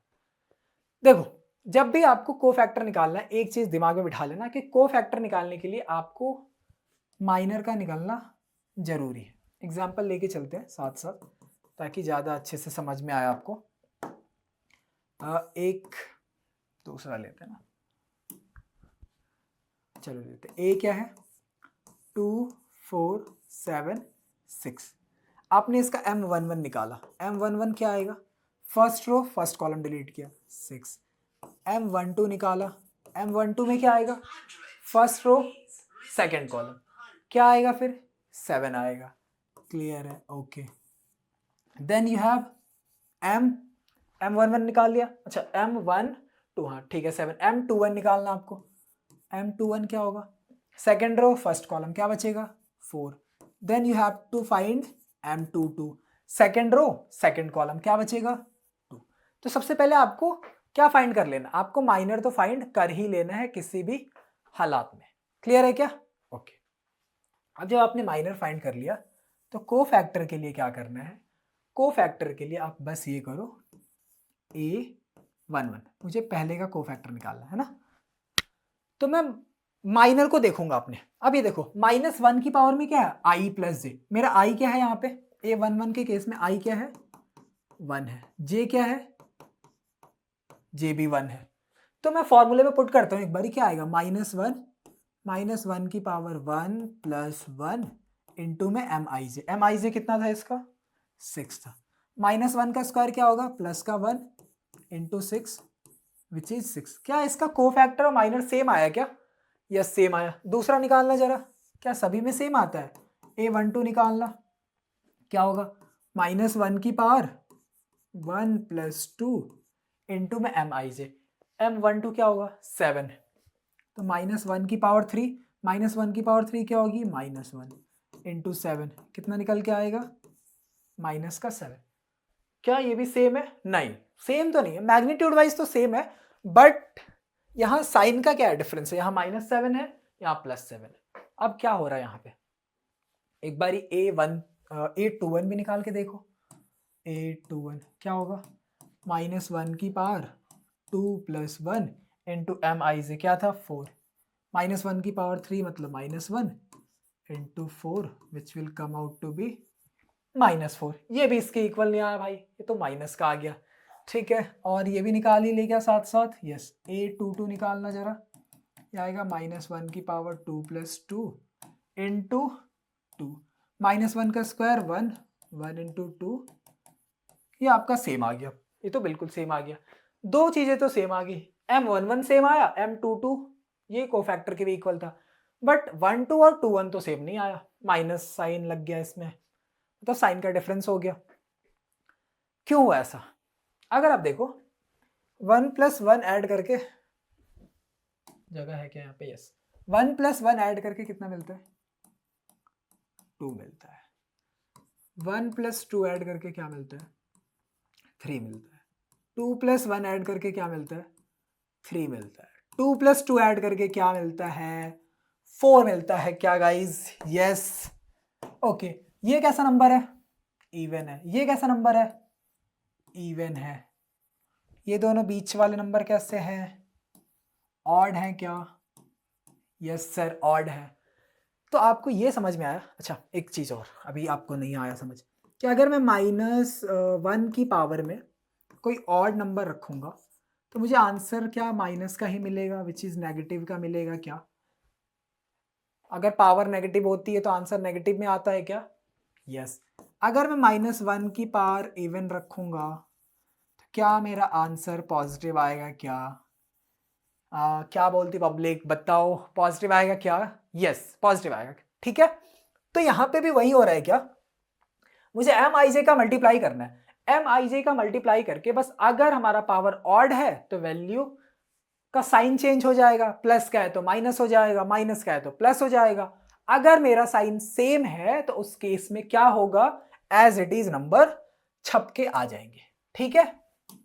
देखो, जब भी आपको कोफैक्टर निकालना है, एक चीज दिमाग में बिठा लेना कि कोफैक्टर निकालने के लिए आपको माइनर का निकालना जरूरी है। एग्जाम्पल लेके चलते हैं साथ साथ ताकि ज़्यादा अच्छे से समझ में आए आपको। एक दूसरा लेते हैं ना, चलो लेते हैं। ए क्या है? 2 4 7 6। आपने इसका M11 निकाला, M11 क्या आएगा? First row first column delete किया 6। M12 निकाला, M12 में क्या आएगा? फर्स्ट रो सेकंड कॉलम, क्या आएगा फिर? 7 आएगा। क्लियर है? Okay. Then you have M11 निकाल लिया, अच्छा M12, हाँ ठीक है 7। M21 निकालना आपको, M21 क्या होगा? सेकेंड रो फर्स्ट कॉलम, क्या बचेगा? 4। Then you have to find M22, second row second column, क्या बचेगा? 2। तो सबसे पहले आपको क्या फाइंड कर लेना? आपको माइनर तो फाइंड कर ही लेना है किसी भी हालात में। क्लियर है क्या? ओके। अब जब आपने माइनर फाइंड कर लिया तो कोफैक्टर के लिए क्या करना है? कोफैक्टर के लिए आप बस ये करो, A11, मुझे पहले का कोफैक्टर निकालना है ना, तो मैं माइनर को देखूंगा अपने। अब ये देखो, -1 की पावर में क्या है? आई प्लस जे। मेरा आई क्या है यहाँ पे? A11 के केस में आई क्या है? 1 है। जे क्या है? जे भी 1 है। तो मैं फॉर्मूले में पुट करता हूँ एक बारी, क्या आएगा? -1 की पावर 1 प्लस 1 इंटू में M i J. M i जे कितना था इसका? 6 था। -1 का स्क्वायर क्या होगा? प्लस का 1 इंटू 6 विच इज 6। क्या इसका कोफैक्टर और माइनर सेम आया क्या? यस सेम आया। दूसरा निकालना जरा, क्या सभी में सेम आता है? A12 निकालना, क्या होगा? -1 की पावर 1 प्लस 2 इंटू में एम आई जे। M12 क्या होगा? 7। तो -1 की पावर 3, -1 की पावर 3 क्या होगी? -1 इंटू 7, कितना निकल के आएगा? -7। क्या ये भी सेम है? नहीं, सेम तो नहीं है, मैग्नीट्यूड वाइज तो सेम है, बट यहाँ साइन का क्या है डिफरेंस है? यहाँ -7 है, यहाँ +7 है। अब क्या हो रहा है यहाँ पे? एक बारी A21 भी निकाल के देखो। A21 क्या होगा? -1 की power 2 plus 1 into M i j, क्या था? 4। -1 की पावर 3 मतलब -1 into 4 which will come out to be -4। ये भी इसके इक्वल नहीं आया भाई, ये तो माइनस का आ गया, ठीक है। और ये भी निकाल ही ले गया साथ साथ। यस, A22 निकालना जरा, ये आएगा -1 की पावर 2 प्लस 2 इंटू 2, -1 का स्क्वायर 1, 1 इंटू 2, ये आपका सेम आ गया। ये तो बिल्कुल सेम आ गया, दो चीजें तो सेम आ गई। M11 सेम आया, M22 ये कोफैक्टर के भी इक्वल था, बट 1 2 और 2 1 तो सेम नहीं आया, माइनस साइन लग गया इसमें, तो साइन का डिफरेंस हो गया। क्यों हुआ ऐसा? अगर आप देखो 1 प्लस 1 ऐड करके, जगह है क्या यहाँ पे? यस, 1 प्लस 1 ऐड करके कितना मिलता है? 2 मिलता है। 1 प्लस 2 ऐड करके क्या मिलता है? 3 मिलता है। 2 प्लस 1 ऐड करके क्या मिलता है? 3 मिलता है। 2 प्लस 2 ऐड करके क्या मिलता है? 4 मिलता है। क्या गाइज? यस। ओके, ये कैसा नंबर है? इवन है। ये कैसा नंबर है? इवन है। ये दोनों बीच वाले नंबर कैसे हैं? ऑड हैं क्या? यस सर, ऑड है। तो आपको ये समझ में आया? अच्छा, एक चीज़ और अभी आपको नहीं आया समझ, कि अगर मैं -1 की पावर में कोई ऑड नंबर रखूँगा तो मुझे आंसर क्या माइनस का ही मिलेगा, विच इज़ नेगेटिव का मिलेगा क्या? अगर पावर नेगेटिव होती है तो आंसर नेगेटिव में आता है क्या? यस। अगर मैं -1 की पावर इवन रखूँगा तो क्या मेरा आंसर पॉजिटिव आएगा क्या? क्या बोलती पब्लिक, बताओ, पॉजिटिव आएगा क्या? यस, पॉजिटिव आएगा। ठीक है, तो यहां पे भी वही हो रहा है क्या, मुझे एम आई जे का मल्टीप्लाई करना है, एम आई जे का मल्टीप्लाई करके बस अगर हमारा पावर ऑड है तो वैल्यू का साइन चेंज हो जाएगा, प्लस का है तो माइनस हो जाएगा, माइनस का है तो प्लस हो जाएगा। अगर मेरा साइन सेम है तो उस केस में क्या होगा, एज इट इज नंबर छप के आ जाएंगे। ठीक है,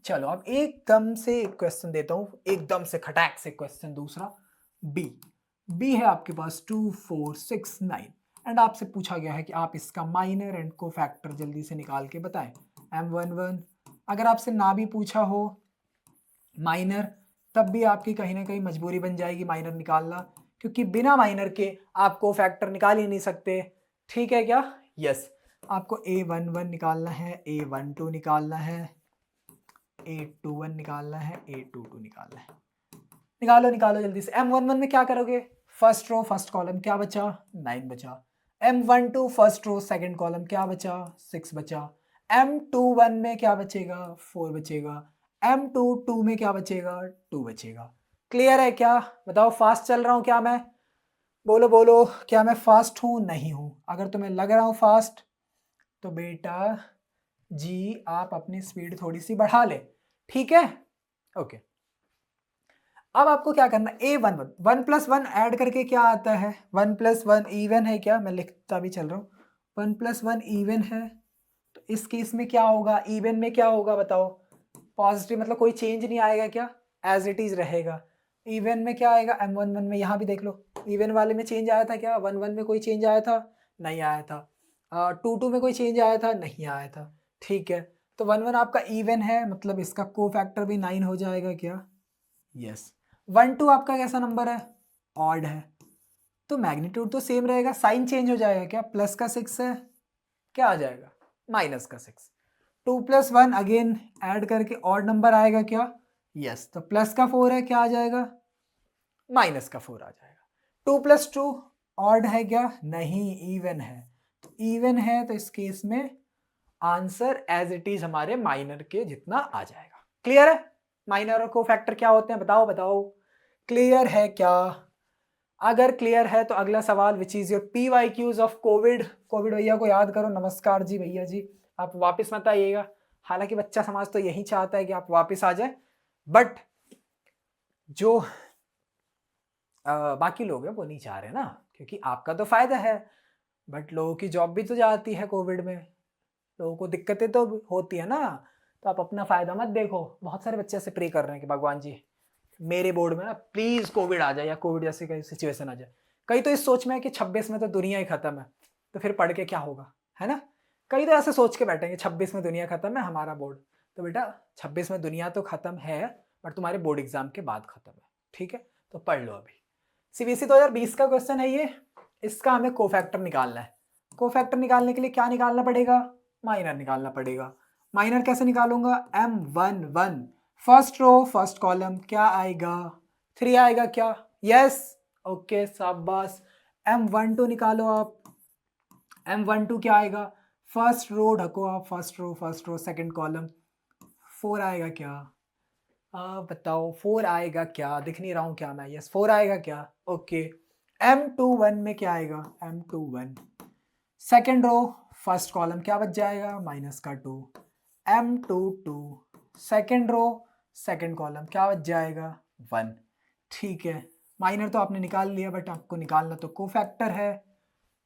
चलो अब एकदम से एक क्वेश्चन देता हूं, एकदम से खटाक से क्वेश्चन दूसरा। बी है आपके पास 2 4 6 9 एंड आपसे पूछा गया है कि आप इसका माइनर एंड को फैक्टर जल्दी से निकाल के बताएं। M11 अगर आपसे ना भी पूछा हो माइनर, तब भी आपकी कहीं ना कहीं मजबूरी बन जाएगी माइनर निकालना, क्योंकि बिना माइनर के आप को फैक्टर निकाल ही नहीं सकते। ठीक है क्या, यस, आपको A11 निकालना है, A12 निकालना है, A21 निकालना है, A22 निकालना है। निकालो निकालो जल्दी से। M11 में क्या करोगे, फर्स्ट रो फर्स्ट कॉलम क्या बचा, 9 बचा। M12 first row second column क्या बचा, 6 बचा। M21 में क्या बचेगा, 4 बचेगा। M22 में क्या बचेगा, 2 बचेगा। क्लियर है क्या, बताओ फास्ट चल रहा हूं क्या मैं, बोलो बोलो, क्या मैं फास्ट हूं, नहीं हूं। अगर तुम्हें लग रहा हूं फास्ट तो बेटा जी आप अपनी स्पीड थोड़ी सी बढ़ा ले। ठीक है, ओके। अब आपको क्या करना है, A11 1 + 1 ऐड करके क्या आता है, 1 + 1 इवन है क्या, मैं लिखता भी चल रहा हूँ, 1 + 1 इवन है। तो इस केस में क्या होगा, इवन में क्या होगा बताओ, पॉजिटिव मतलब कोई चेंज नहीं आएगा क्या, एज इट इज रहेगा। इवन में क्या आएगा, M11 में, यहाँ भी देख लो इवन वाले में चेंज आया था क्या, 1 1 में कोई चेंज आया था, नहीं आया था। 2 2 में कोई चेंज आया था, नहीं आया था। ठीक है, तो 1 1 आपका इवन है, मतलब इसका को फैक्टर भी 9 हो जाएगा क्या, यस। 1 2 आपका कैसा नंबर है, ऑड है, तो मैग्नीट्यूड तो सेम रहेगा, साइन चेंज हो जाएगा क्या, प्लस का 6 है, क्या आ जाएगा, माइनस का 6। 2 + 1 अगेन ऐड करके ऑड नंबर आएगा क्या, यस, तो प्लस का 4 है, क्या आ जाएगा, माइनस का 4 आ जाएगा। 2 + 2 ऑड है क्या, नहीं इवन है, तो इवन है तो इस केस में आंसर एज इट इज हमारे माइनर के जितना आ जाएगा। क्लियर है, माइनर और कोफैक्टर क्या होते हैं, बताओ बताओ, क्लियर है क्या। अगर क्लियर है तो अगला सवाल, which is your PYQs of Covid. Covid भैया को याद करो, नमस्कार जी भैया जी, आप वापस मत आइएगा। हालांकि बच्चा समाज तो यही चाहता है कि आप वापस आ जाए, बट जो बाकी लोग हैं वो नहीं चाह रहे ना, क्योंकि आपका तो फायदा है, बट लोगों की जॉब भी तो जाती है कोविड में, लोगों को दिक्कतें तो होती है ना। तो आप अपना फायदा मत देखो। बहुत सारे बच्चे से प्रे कर रहे हैं कि भगवान जी मेरे बोर्ड में ना प्लीज कोविड आ जाए या कोविड जैसी कोई सिचुएशन आ जाए। कई तो इस सोच में है कि 26 में तो दुनिया ही खत्म है, तो फिर पढ़ के क्या होगा, है ना। कई तो ऐसे सोच के बैठेंगे 26 में दुनिया खत्म है हमारा बोर्ड, तो बेटा 26 में दुनिया तो खत्म है, बट तुम्हारे बोर्ड एग्जाम के बाद खत्म है। ठीक है, तो पढ़ लो अभी। CBSE 2020 का क्वेश्चन है ये, इसका हमें कोफैक्टर निकालना है। कोफैक्टर निकालने के लिए क्या निकालना पड़ेगा, माइनर निकालना पड़ेगा। माइनर कैसे निकालूंगा, M11 first row first column क्या आएगा, 3 आएगा क्या, यस, ओके शाबाश। M12 निकालो आप, M12 क्या आएगा, फर्स्ट रो ढको आप, फर्स्ट रो सेकंड कॉलम, 4 आएगा क्या, बताओ 4 आएगा क्या, दिख नहीं रहा हूँ क्या मैं, यस 4 आएगा क्या, ओके। M21 में क्या आएगा, M21 second row first column क्या बच जाएगा, माइनस का 2। M22 second row second column क्या बच जाएगा, 1। ठीक है, माइनर तो आपने निकाल लिया, बट आपको निकालना तो कोफैक्टर है।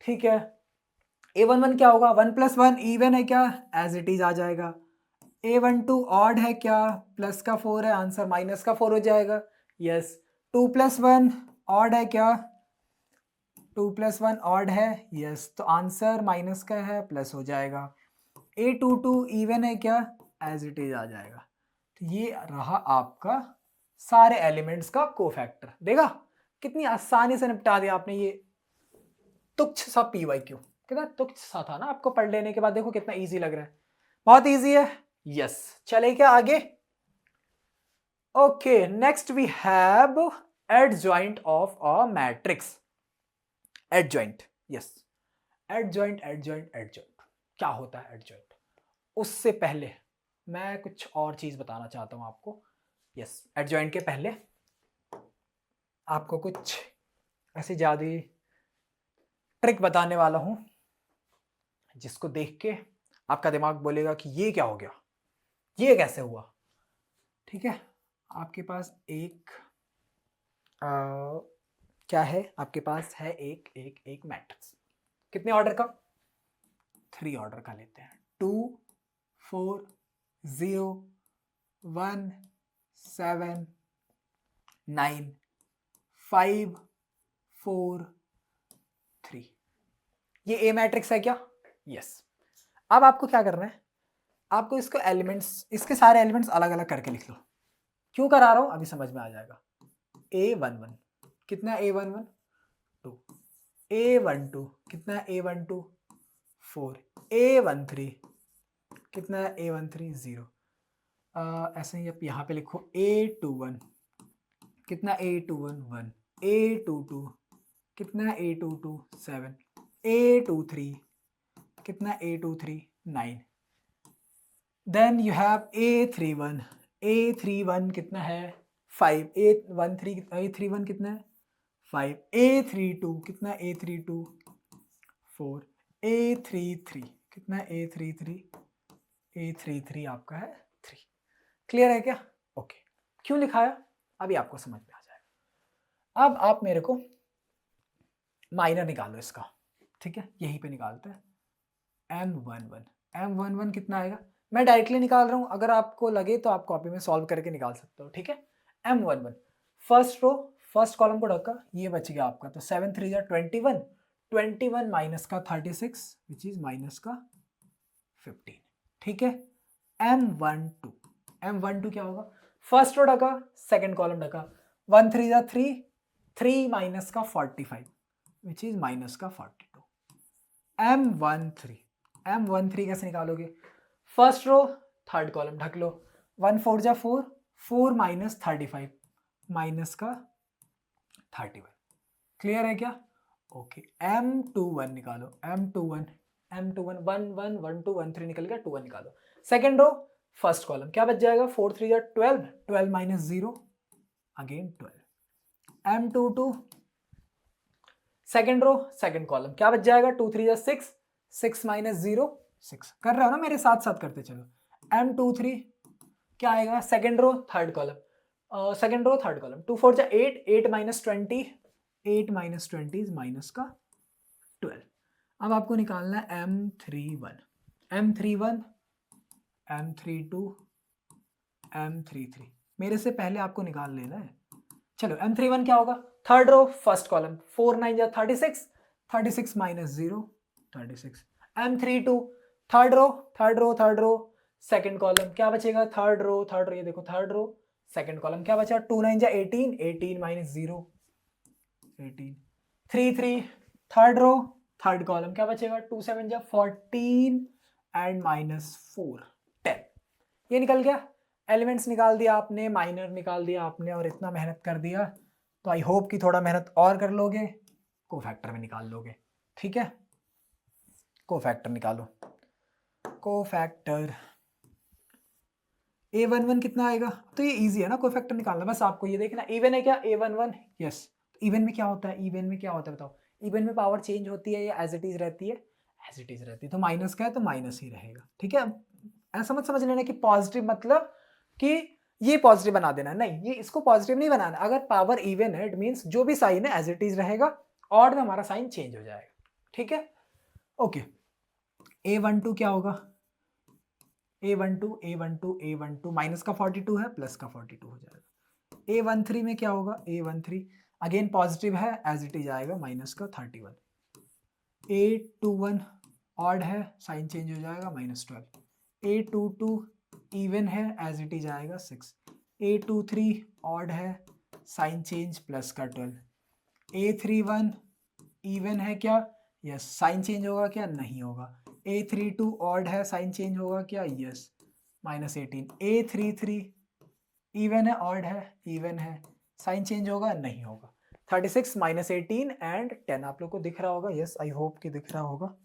ठीक है, A11 क्या होगा, 1 + 1 इवन है क्या, एज इट इज आ जाएगा। A12 ऑड है क्या, प्लस का 4 है, आंसर माइनस का 4 हो जाएगा, यस। 2 + 1 ऑड है क्या, 2 + 1 ऑड है, यस, तो आंसर माइनस का है, प्लस हो जाएगा। A22 इवन है क्या, एज इट इज आ जाएगा। तो ये रहा आपका सारे एलिमेंट्स का कोफैक्टर। देखा कितनी आसानी से निपटा दिया आपने ये तुच्छ सा PYQ, कितना तुच्छ सा था ना, आपको पढ़ लेने के बाद देखो कितना इजी लग रहा है, बहुत इजी है। यस, चले क्या आगे, okay next we have adjoint of a matrix. Adjoint, yes, adjoint क्या होता है एडजॉइंट, उससे पहले मैं कुछ और चीज बताना चाहता हूं आपको। यस, एडजॉइंट के पहले आपको कुछ ऐसी जादुई ट्रिक बताने वाला हूं जिसको देख के आपका दिमाग बोलेगा कि ये क्या हो गया, ये कैसे हुआ। ठीक है, आपके पास एक क्या है, आपके पास है एक एक एक मैट्रिक्स। कितने ऑर्डर का? 3 ऑर्डर का लेते हैं। 2 4 0 1 7 9 5 4 3। ये ए मैट्रिक्स है क्या? यस। अब आपको क्या करना है, आपको इसको एलिमेंट्स, इसके सारे एलिमेंट्स अलग अलग करके लिख लो। क्यों करा रहा हूं अभी समझ में आ जाएगा। A11 कितना है? A11 2। A12 कितना है? A12 4। A13 कितना है? A13 0। ऐसे ही आप यहाँ पे लिखो A21 कितना? A21 1। A22 कितना? A22 7। A23 कितना? A23 9। Then you have A31। A31 कितना है? 5। A31 कितना है? 5। A32 कितना? A32 4। A33 कितना? A33 आपका है 3। क्लियर है क्या? ओके। क्यों लिखाया अभी आपको समझ में आ जाएगा। अब आप मेरे को माइनर निकालो इसका। ठीक है, यहीं पे निकालते हैं। M11 कितना आएगा? मैं डायरेक्टली निकाल रहा हूं, अगर आपको लगे तो आप कॉपी में सॉल्व करके निकाल सकते हो। ठीक है, M11 first row first column को ढका, ये बच गया आपका। तो 7 3 21, 21 माइनस का 36 विच इज माइनस का 15। ठीक है, M12 क्या होगा? फर्स्ट रो ढका, सेकंड कॉलम ढका, 1 3 3, 3 माइनस का 45 विच इज माइनस का 42। M13 कैसे निकालोगे? फर्स्ट रो थर्ड कॉलम ढक लो, 1 4 4, 4 माइनस 35 माइनस का 31। क्लियर है क्या? ओके। M21 निकालो। M21 1 1 2 1 3 निकल गया, 2 1 निकालो। सेकेंड रो फर्स्ट कॉलम क्या बच जाएगा? 4 3 12, 12 minus 0 again 12। M22 second row second column क्या बच जाएगा? 2 3 6, 6 माइनस 0 6। कर रहे हो ना, मेरे साथ साथ करते चलो। M23 क्या आएगा? Second row third column, second row third column, 2 4 8, 8 minus 20, 8 minus 20 is minus का 12। अब आपको निकालना है M31, M31, M32, M33। मेरे से पहले आपको निकाल लेना है। चलो M31 क्या होगा? Third row first column, 4 9 36, 36 minus 0 36। M32 third row second column क्या बचेगा? थर्ड रो ये देखो थर्ड रो सेकंड कॉलम क्या बचा? 2 9 18, 18 minus 0 18। 3 3 third row third column क्या बचेगा? 2 7 14 एंड माइनस 4 10। ये निकल गया। एलिमेंट्स निकाल दिया आपने, माइनर निकाल दिया आपने, और इतना मेहनत कर दिया तो आई होप कि थोड़ा मेहनत और कर लोगे, कोफैक्टर में निकाल लोगे। ठीक है, कोफैक्टर निकालो। कोफैक्टर A11 कितना आएगा? तो ये इजी है ना कोफैक्टर निकालना, बस आपको ये देखना इवन है क्या? A11 yes. इवन में क्या होता है? इवन में क्या होता है बताओ? इवन में पावर चेंज होती है या एज इट इज रहती है? एज इट इज रहती है। तो माइनस का है तो माइनस ही रहेगा। ठीक है, ऐसा मत समझ लेना कि पॉजिटिव मतलब कि ये पॉजिटिव बना देना, नहीं, ये इसको पॉजिटिव नहीं बनाना। अगर पावर इवन है इट मीन्स जो भी साइन है एज इट इज रहेगा, ऑड में हमारा साइन चेंज हो जाएगा। ठीक है, ओके। A12 क्या होगा? A12 माइनस का 42 है, प्लस का 42 हो जाएगा। A13 में क्या होगा? A13 अगेन पॉजिटिव है, एज इट इज आएगा, माइनस का 31। A21 ऑड है, साइन चेंज हो जाएगा, माइनस 12। A22 इवन है, एज इट इज आएगा 6। A23 ऑड है, साइन चेंज, प्लस का 12। A31 इवन है क्या? यस। साइन चेंज होगा क्या? नहीं होगा। A32 ऑड है, साइन चेंज होगा क्या? Yes, minus 18। A33 इवन है, ऑड है? इवन है, साइन चेंज होगा? नहीं होगा। 36 माइनस 18 एंड 10 आप लोग को दिख रहा होगा। यस, आई होप कि दिख रहा होगा।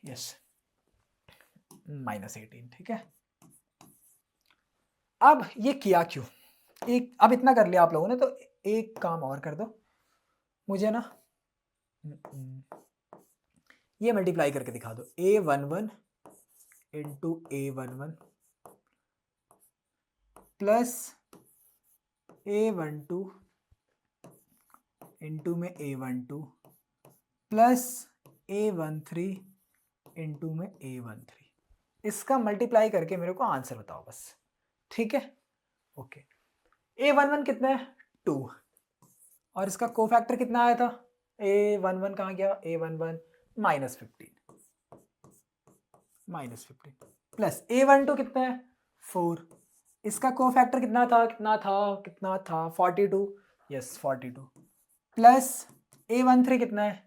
Yes, minus 18। ठीक है, अब ये किया क्यों? अब इतना कर लिया आप लोगों ने, तो एक काम और कर दो मुझे ना, ये मल्टीप्लाई करके दिखा दो, A11 into A11 plus A12 into में A12 प्लस A13 इंटू में A13, इसका मल्टीप्लाई करके मेरे को आंसर बताओ बस, ठीक है। ओके, A11 कितना है 2, और इसका कोफैक्टर कितना आया था, A11 कहाँ गया, A11 -15 प्लस A12 कितना है 4, इसका कोफैक्टर कितना था 42, यस 42 प्लस A13 कितना है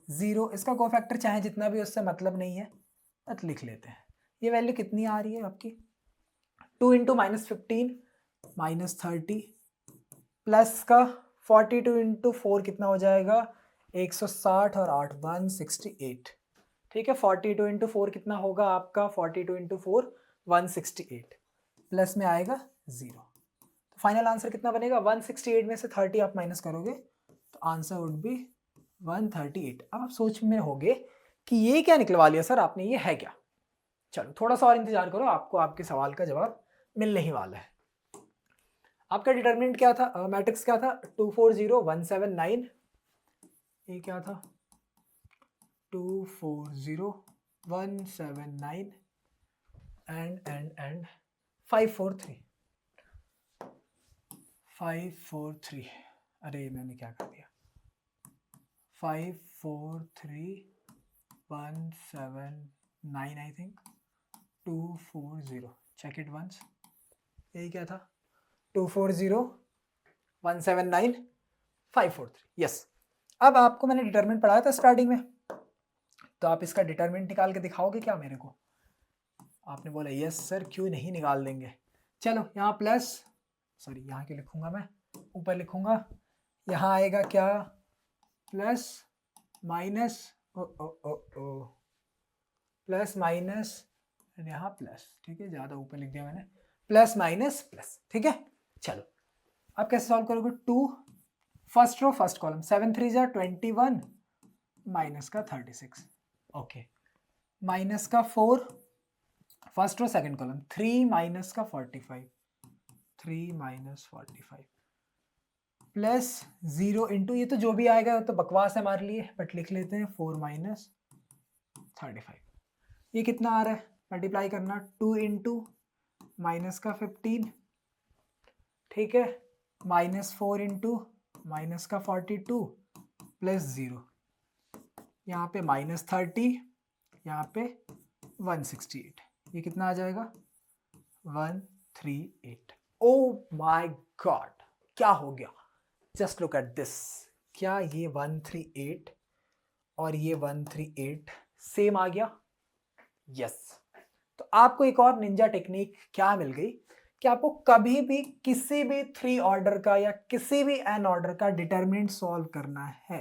0, इसका कोफैक्टर चाहे जितना भी उससे मतलब नहीं है, बट लिख लेते हैं। ये वैल्यू कितनी आ रही है आपकी, 2 इंटू -15 -30 प्लस का 42 इंटू 4 कितना हो जाएगा 160 और 8 168, ठीक है। 42 इंटू 4 कितना होगा आपका, 42 इंटू 4 168 प्लस में आएगा 0, तो फाइनल आंसर कितना बनेगा 168 में से 30 आप माइनस करोगे तो आंसर वुड बी 138। अब आप सोच में होगे कि ये क्या निकलवा लिया सर आपने, ये है क्या। चलो थोड़ा सा और इंतजार करो, आपको आपके सवाल का जवाब मिलने ही वाला है। आपका डिटरमिनेंट क्या था, मैट्रिक्स क्या था 240179, ये क्या था 240179 एंड 543, अरे मैंने क्या कर दिया, 543179 I think 240, check it once, यही क्या था 240179 543, यस। अब आपको मैंने डिटरमिनेंट पढ़ाया था स्टार्टिंग में, तो आप इसका डिटरमिनेंट निकाल के दिखाओगे क्या मेरे को, आपने बोला यस सर क्यों नहीं निकाल देंगे। चलो यहाँ प्लस, सॉरी यहाँ क्यों लिखूंगा मैं, ऊपर लिखूंगा, यहाँ आएगा क्या प्लस माइनस प्लस माइनस, यहाँ प्लस, ठीक है ज़्यादा ऊपर लिख दिया मैंने, प्लस माइनस प्लस, ठीक है। चलो आप कैसे सॉल्व करोगे, 2 फर्स्ट रो फर्स्ट कॉलम 7 3 जा 21 माइनस का 36, ओके, माइनस का 4 first row second column 3 minus का 45 3 माइनस 45 प्लस 0 इंटू, ये तो जो भी आएगा तो बकवास है हमारे लिए, बट लिख लेते हैं 4 माइनस 35, ये कितना आ रहा है मल्टीप्लाई करना, 2 इंटू माइनस का 15, ठीक है, माइनस 4 इंटू माइनस का 42 प्लस 0, यहाँ पे माइनस 30, यहाँ पे 168, ये कितना आ जाएगा 138। ओ माय गॉड, क्या हो गया, जस्ट लुक एट दिस, क्या ये 138 और ये 138 सेम आ गया, यस। तो आपको एक और निंजा टेक्निक क्या मिल गई कि आपको कभी भी किसी भी 3 ऑर्डर का या किसी भी n ऑर्डर का डिटरमिनेंट सॉल्व करना है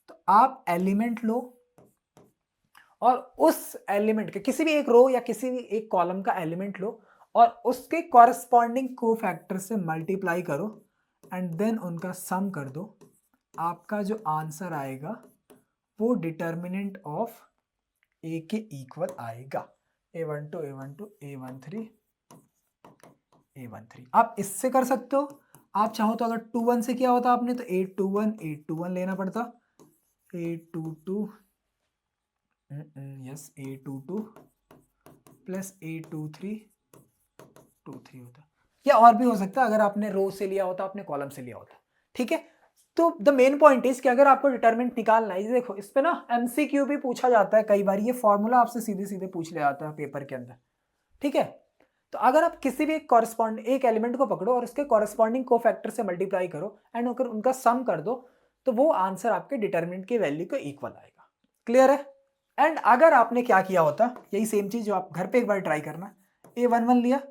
तो आप एलिमेंट लो और उस एलिमेंट के किसी भी एक रो या किसी भी एक कॉलम का एलिमेंट लो और उसके कॉरस्पॉन्डिंग कोफैक्टर से मल्टीप्लाई करो एंड देन उनका सम कर दो, आपका जो आंसर आएगा वो डिटरमिनेंट ऑफ ए के इक्वल आएगा, A12 A12 A13 A13। आप इससे कर सकते हो, आप चाहो तो अगर 21 से किया होता आपने तो 821 लेना पड़ता, A22 yes A22 plus A23 23 होता, या और भी हो सकता है अगर आपने रो से लिया होता आपने कॉलम से लिया होता, ठीक है। तो द मेन पॉइंट इज कि अगर आपको डिटरमिनेंट निकालना है, देखो इस पे ना एमसीक्यू भी पूछा जाता है कई बार, ये फॉर्मूला आपसे सीधे सीधे पूछ ले जाता है पेपर के अंदर, ठीक है। तो अगर आप किसी भी एक एलिमेंट को पकड़ो और उसके कॉरस्पॉन्डिंग कोफैक्टर से मल्टीप्लाई करो एंड अगर उनका सम कर दो तो वो आंसर आपके डिटरमिनेंट की वैल्यू के इक्वल आएगा, क्लियर है। एंड अगर आपने क्या किया होता, यही सेम चीज जो आप घर पे एक बार ट्राई करना, A11 लिया,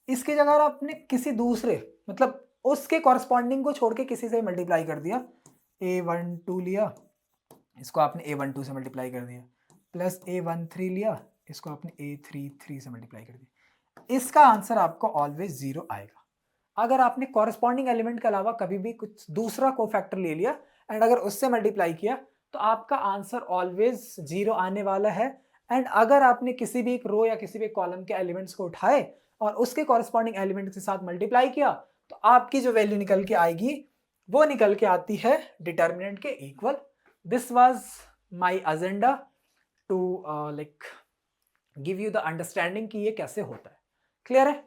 इसकी जगह आपने किसी दूसरे मतलब उसके कॉरस्पॉन्डिंग को छोड़ के किसी से मल्टीप्लाई कर दिया, A12 लिया, इसको आपने A12 से मल्टीप्लाई कर दिया, प्लस A13 लिया, इसको आपने A33 से मल्टीप्लाई कर दिया, इसका आंसर आपको ऑलवेज 0 आएगा। अगर आपने कॉरस्पॉन्डिंग एलिमेंट के अलावा कभी भी कुछ दूसरा कोफैक्टर ले लिया एंड अगर उससे मल्टीप्लाई किया तो आपका आंसर ऑलवेज 0 आने वाला है। एंड अगर आपने किसी भी एक रो या किसी भी कॉलम के एलिमेंट्स को उठाए और उसके कॉरस्पॉन्डिंग एलिमेंट के साथ मल्टीप्लाई किया तो आपकी जो वैल्यू निकल के आएगी वो निकल के आती है डिटर्मिनेंट के equal. This was my agenda to like give you the understanding कि ये कैसे होता है। क्लियर है?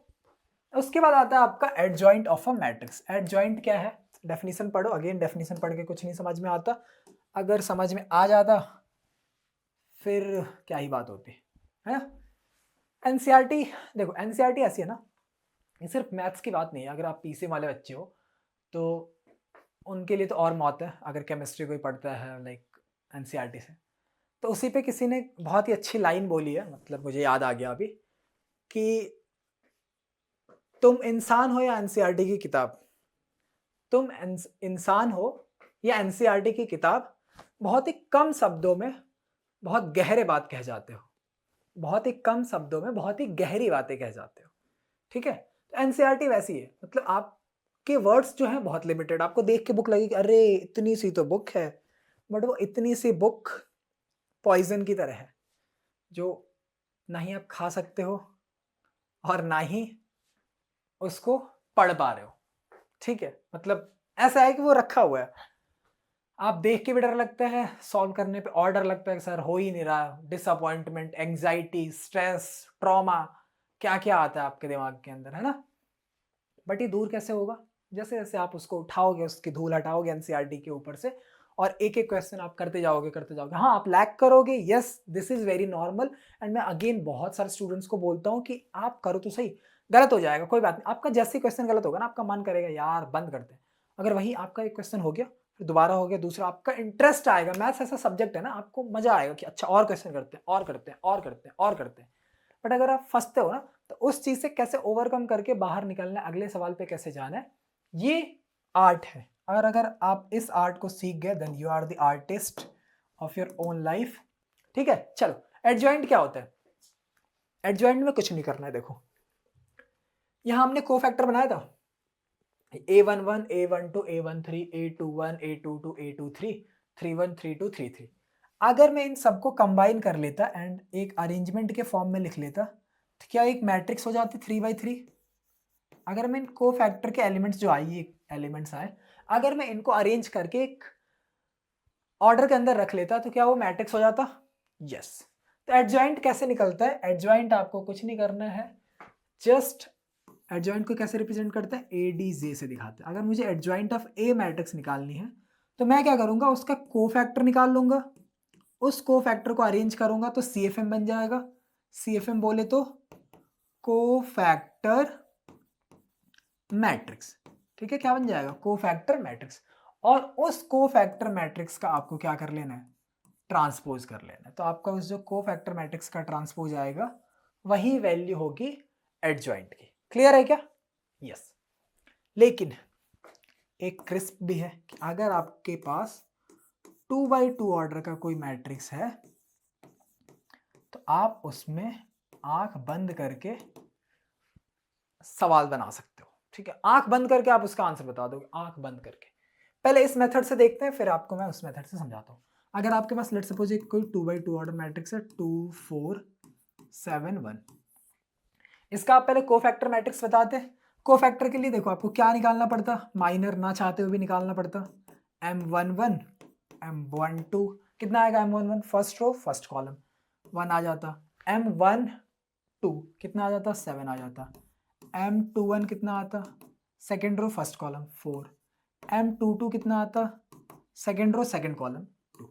उसके बाद आता है आपका adjoint of a matrix. Adjoint क्या है? डेफिनेशन पढ़ो। अगेन डेफिनेशन पढ़ के कुछ नहीं समझ में आता, अगर समझ में आ जाता फिर क्या ही बात होती है ना। एनसीईआरटी देखो, एनसीईआरटी ऐसी है ना, ये सिर्फ मैथ्स की बात नहीं है। अगर आप पीसी वाले बच्चे हो तो उनके लिए तो और मौत है। अगर केमिस्ट्री कोई पढ़ता है लाइक एनसीईआरटी से, तो उसी पे किसी ने बहुत ही अच्छी लाइन बोली है, मतलब मुझे याद आ गया अभी, कि तुम इंसान हो या एनसीईआरटी की किताब, तुम इंसान हो या एनसीईआरटी की किताब, बहुत ही कम शब्दों में बहुत गहरे बात कह जाते हो, बहुत ही कम शब्दों में बहुत ही गहरी बातें कह जाते हो। ठीक है? तो एनसीईआरटी वैसी है, मतलब आपके वर्ड्स जो हैं बहुत लिमिटेड। आपको देख के बुक लगेगी अरे इतनी सी तो बुक है, बट वो इतनी सी बुक पॉइजन की तरह है जो ना ही आप खा सकते हो और ना ही उसको पढ़ पा रहे हो। ठीक है? मतलब ऐसा है कि वो रखा हुआ है, आप देख के भी डर लगता है, सॉल्व करने पे और डर लगता है कि सर हो ही नहीं रहा। डिसअपॉइंटमेंट, एंग्जाइटी, स्ट्रेस, ट्रॉमा, क्या क्या आता है आपके दिमाग के अंदर, है ना। बट ये दूर कैसे होगा? जैसे जैसे आप उसको उठाओगे, उसकी धूल हटाओगे एनसीईआरटी के ऊपर से, और एक एक क्वेश्चन आप करते जाओगे करते जाओगे। हाँ, आप लैग करोगे, yes this is very normal. And मैं अगेन बहुत सारे स्टूडेंट्स को बोलता हूँ कि आप करो तो सही, गलत हो जाएगा कोई बात नहीं। आपका जैसे क्वेश्चन गलत होगा ना, आपका मन करेगा यार बंद करते हैं। अगर वही आपका एक क्वेश्चन हो गया, फिर दोबारा हो गया, दूसरा, आपका इंटरेस्ट आएगा। मैथ्स ऐसा सब्जेक्ट है ना, आपको मजा आएगा कि अच्छा और क्वेश्चन करते हैं और करते हैं और करते हैं और करते हैं। बट अगर आप फंसते हो ना, तो उस चीज से कैसे ओवरकम करके बाहर निकलना है, अगले सवाल पे कैसे जाना है, ये आर्ट है। और अगर आप इस आर्ट को सीख गए then you are the artist of your own life. ठीक है? चलो, एडजॉइंट क्या होता है? एडजॉइंट में कुछ नहीं करना है। देखो, यहां हमने कोफैक्टर बनाया था A11, A12, A13, A21, A22, A23, 31, 32, 33। अगर मैं इन सबको कंबाइन कर लेता एंड एक अरेंजमेंट के फॉर्म में लिख लेता तो क्या एक मैट्रिक्स हो जाती 3/3। अगर मैं इन को फैक्टर के एलिमेंट्स जो आई एलिमेंट्स आए, अगर मैं इनको अरेंज करके एक ऑर्डर के अंदर रख लेता तो क्या वो मैट्रिक्स हो जाता? यस। तो एडजॉइंट कैसे निकलता है? एडजॉइंट आपको कुछ नहीं करना है, जस्ट एडजॉइंट को कैसे रिप्रेजेंट करते हैं? ADJ से दिखाते हैं। अगर मुझे एडजॉइंट ऑफ ए मैट्रिक्स निकालनी है तो मैं क्या करूंगा, उसका कोफैक्टर निकाल लूंगा, उस कोफैक्टर को अरेंज करूंगा तो CFM बन जाएगा। CFM बोले तो कोफैक्टर मैट्रिक्स। ठीक है? क्या बन जाएगा? Cofactor matrix. और उस कोफैक्टर मैट्रिक्स का आपको क्या कर लेना है? ट्रांसपोज कर लेना है। तो आपका उस जो कोफैक्टर मैट्रिक्स का ट्रांसपोज आएगा वही वैल्यू होगी एडजॉइंट की। क्लियर है क्या? यस। लेकिन एक क्रिस्प भी है कि अगर आपके पास 2/2 ऑर्डर का कोई मैट्रिक्स है तो आप उसमें आंख बंद करके सवाल बना सकते हो। ठीक है? आंख बंद करके आप उसका आंसर बता दोगे, आंख बंद करके। पहले इस मेथड से देखते हैं, फिर आपको मैं उस मेथड से समझाता हूँ। अगर आपके पास लेट्स सपोज एक कोई 2/2 ऑर्डर मैट्रिक्स है 2 4 7 1, इसका आप पहले कोफैक्टर मैट्रिक्स बताते हैं। कोफैक्टर के लिए देखो आपको क्या निकालना पड़ता, माइनर ना चाहते हुए भी निकालना पड़ता। M11 M12 कितना आएगा? M11 first row first column 1 आ जाता। M12 कितना आ जाता? 7 आ जाता। M21 कितना आता? Second row first column 4। M22 कितना आता? Second row second column 2।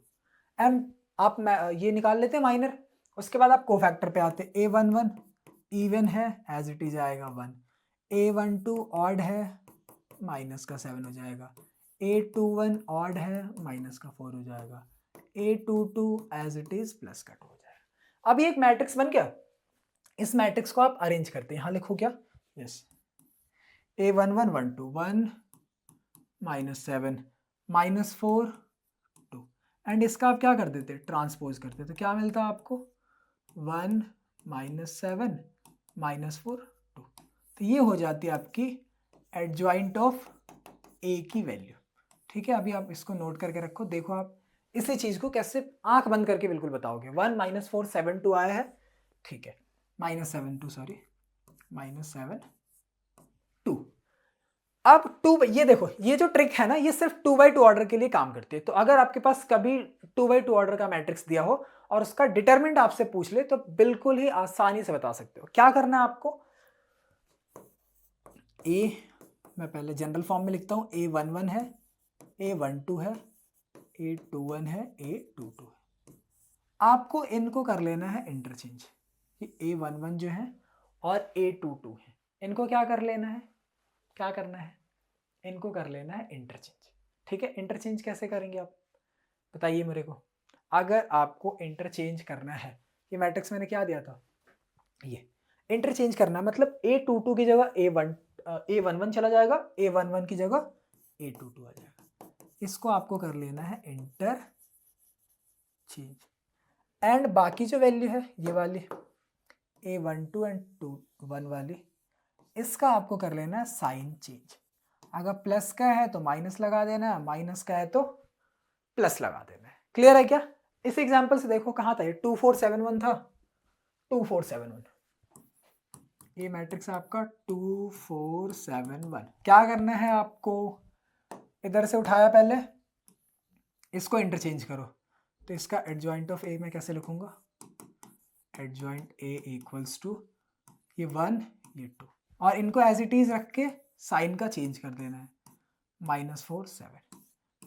M आप ये निकाल लेते हैं माइनर। उसके बाद आप कोफैक्टर पे आते। A11 इवन है एज इट इज आएगा 1, A12 ऑड है माइनस का 7 हो जाएगा, A21 ऑड है माइनस का 4 हो जाएगा, A22 as it is plus का 2 हो जाएगा। अब ये एक मैट्रिक्स बन गया। इस मैट्रिक्स को आप अरेंज करते हैं। यहां लिखो क्या? Yes, A11 1 2 1 minus 7 minus 4 2, and इसका आप क्या कर देते? ट्रांसपोज करते। तो क्या मिलता है आपको? 1 माइनस 7 माइनस 4 2। तो ये हो जाती है आपकी एडजॉइंट ऑफ ए की वैल्यू। ठीक है? अभी आप इसको नोट करके रखो। देखो आप इसी चीज को कैसे आंख बंद करके बिल्कुल बताओगे। 1 -4 7 2 आया है, ठीक है, -7 2 सॉरी -7 2। अब 2, ये देखो ये जो ट्रिक है ना ये सिर्फ 2x2 ऑर्डर के लिए काम करती है। तो अगर आपके पास कभी 2x2 ऑर्डर का मैट्रिक्स दिया हो और उसका डिटरमिनेंट आपसे पूछ ले तो बिल्कुल ही आसानी से बता सकते हो। क्या करना है आपको, ए मैं पहले जनरल फॉर्म में लिखता हूं, A11 है, A12 है, A21 है, A22 है। आपको इनको कर लेना है इंटरचेंज, A11 जो है और A22 है, इनको क्या कर लेना है, क्या करना है, इनको कर लेना है इंटरचेंज। ठीक है, इंटरचेंज कैसे करेंगे आप बताइए मेरे को। अगर आपको इंटरचेंज करना है, ये मैट्रिक्स मैंने क्या दिया था, ये इंटरचेंज करना मतलब A22 की जगह A11 चला जाएगा, A11 की जगह A22 आ जाएगा। इसको आपको कर लेना है इंटरचेंज। एंड बाकी जो वैल्यू है ये वाली A12 एंड 21 वाली, इसका आपको कर लेना है साइन चेंज। अगर प्लस का है तो माइनस लगा देना है, माइनस का है तो प्लस लगा देना है। क्लियर है क्या। इस एग्जांपल से देखो कहाँ था ये, 2471 था, 2471 ये मैट्रिक्स आपका 2471। क्या करना है आपको, इधर से उठाया पहले, इसको इंटरचेंज करो, तो इसका एडजॉइंट ऑफ ए मैं कैसे लिखूंगा, एडजॉइंट ए इक्वल्स टू ये 1 ये 2, और इनको एज इट इज रख के साइन का चेंज कर देना है, -4 7।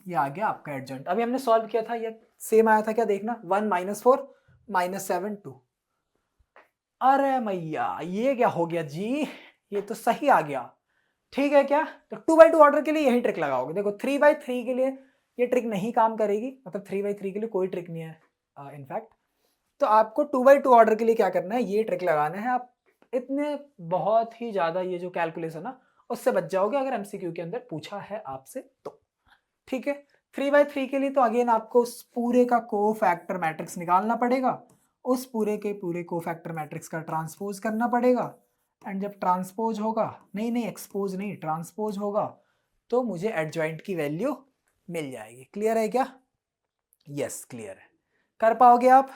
ये आ गया आपका एडजॉइंट। अभी हमने सॉल्व किया था, ये सेम आया था क्या देखना, 1 -4 -7 2। अरे मैया ये क्या हो गया जी, ये तो सही आ गया। ठीक है क्या, तो 2x2 ऑर्डर के लिए यही ट्रिक लगाओगे। देखो 3x3 के लिए ये ट्रिक नहीं काम करेगी, मतलब 3x3 के लिए कोई ट्रिक नहीं है इनफैक्ट। तो आपको 2x2 ऑर्डर के लिए क्या करना है, ये ट्रिक लगाना है। आप इतने बहुत ही ज्यादा ये जो कैलकुलेशन ना उससे बच जाओगे अगर एमसीक्यू के अंदर पूछा है आपसे तो। ठीक है, 3x3 के लिए तो अगेन आपको उस पूरे का कोफैक्टर मैट्रिक्स निकालना पड़ेगा, उस पूरे के पूरे कोफैक्टर मैट्रिक्स का ट्रांसपोज करना पड़ेगा। एंड जब ट्रांसपोज होगा, नहीं एक्सपोज नहीं, ट्रांसपोज होगा, तो मुझे एडजॉइंट की वैल्यू मिल जाएगी। क्लियर है क्या, यस क्लियर है। कर पाओगे आप,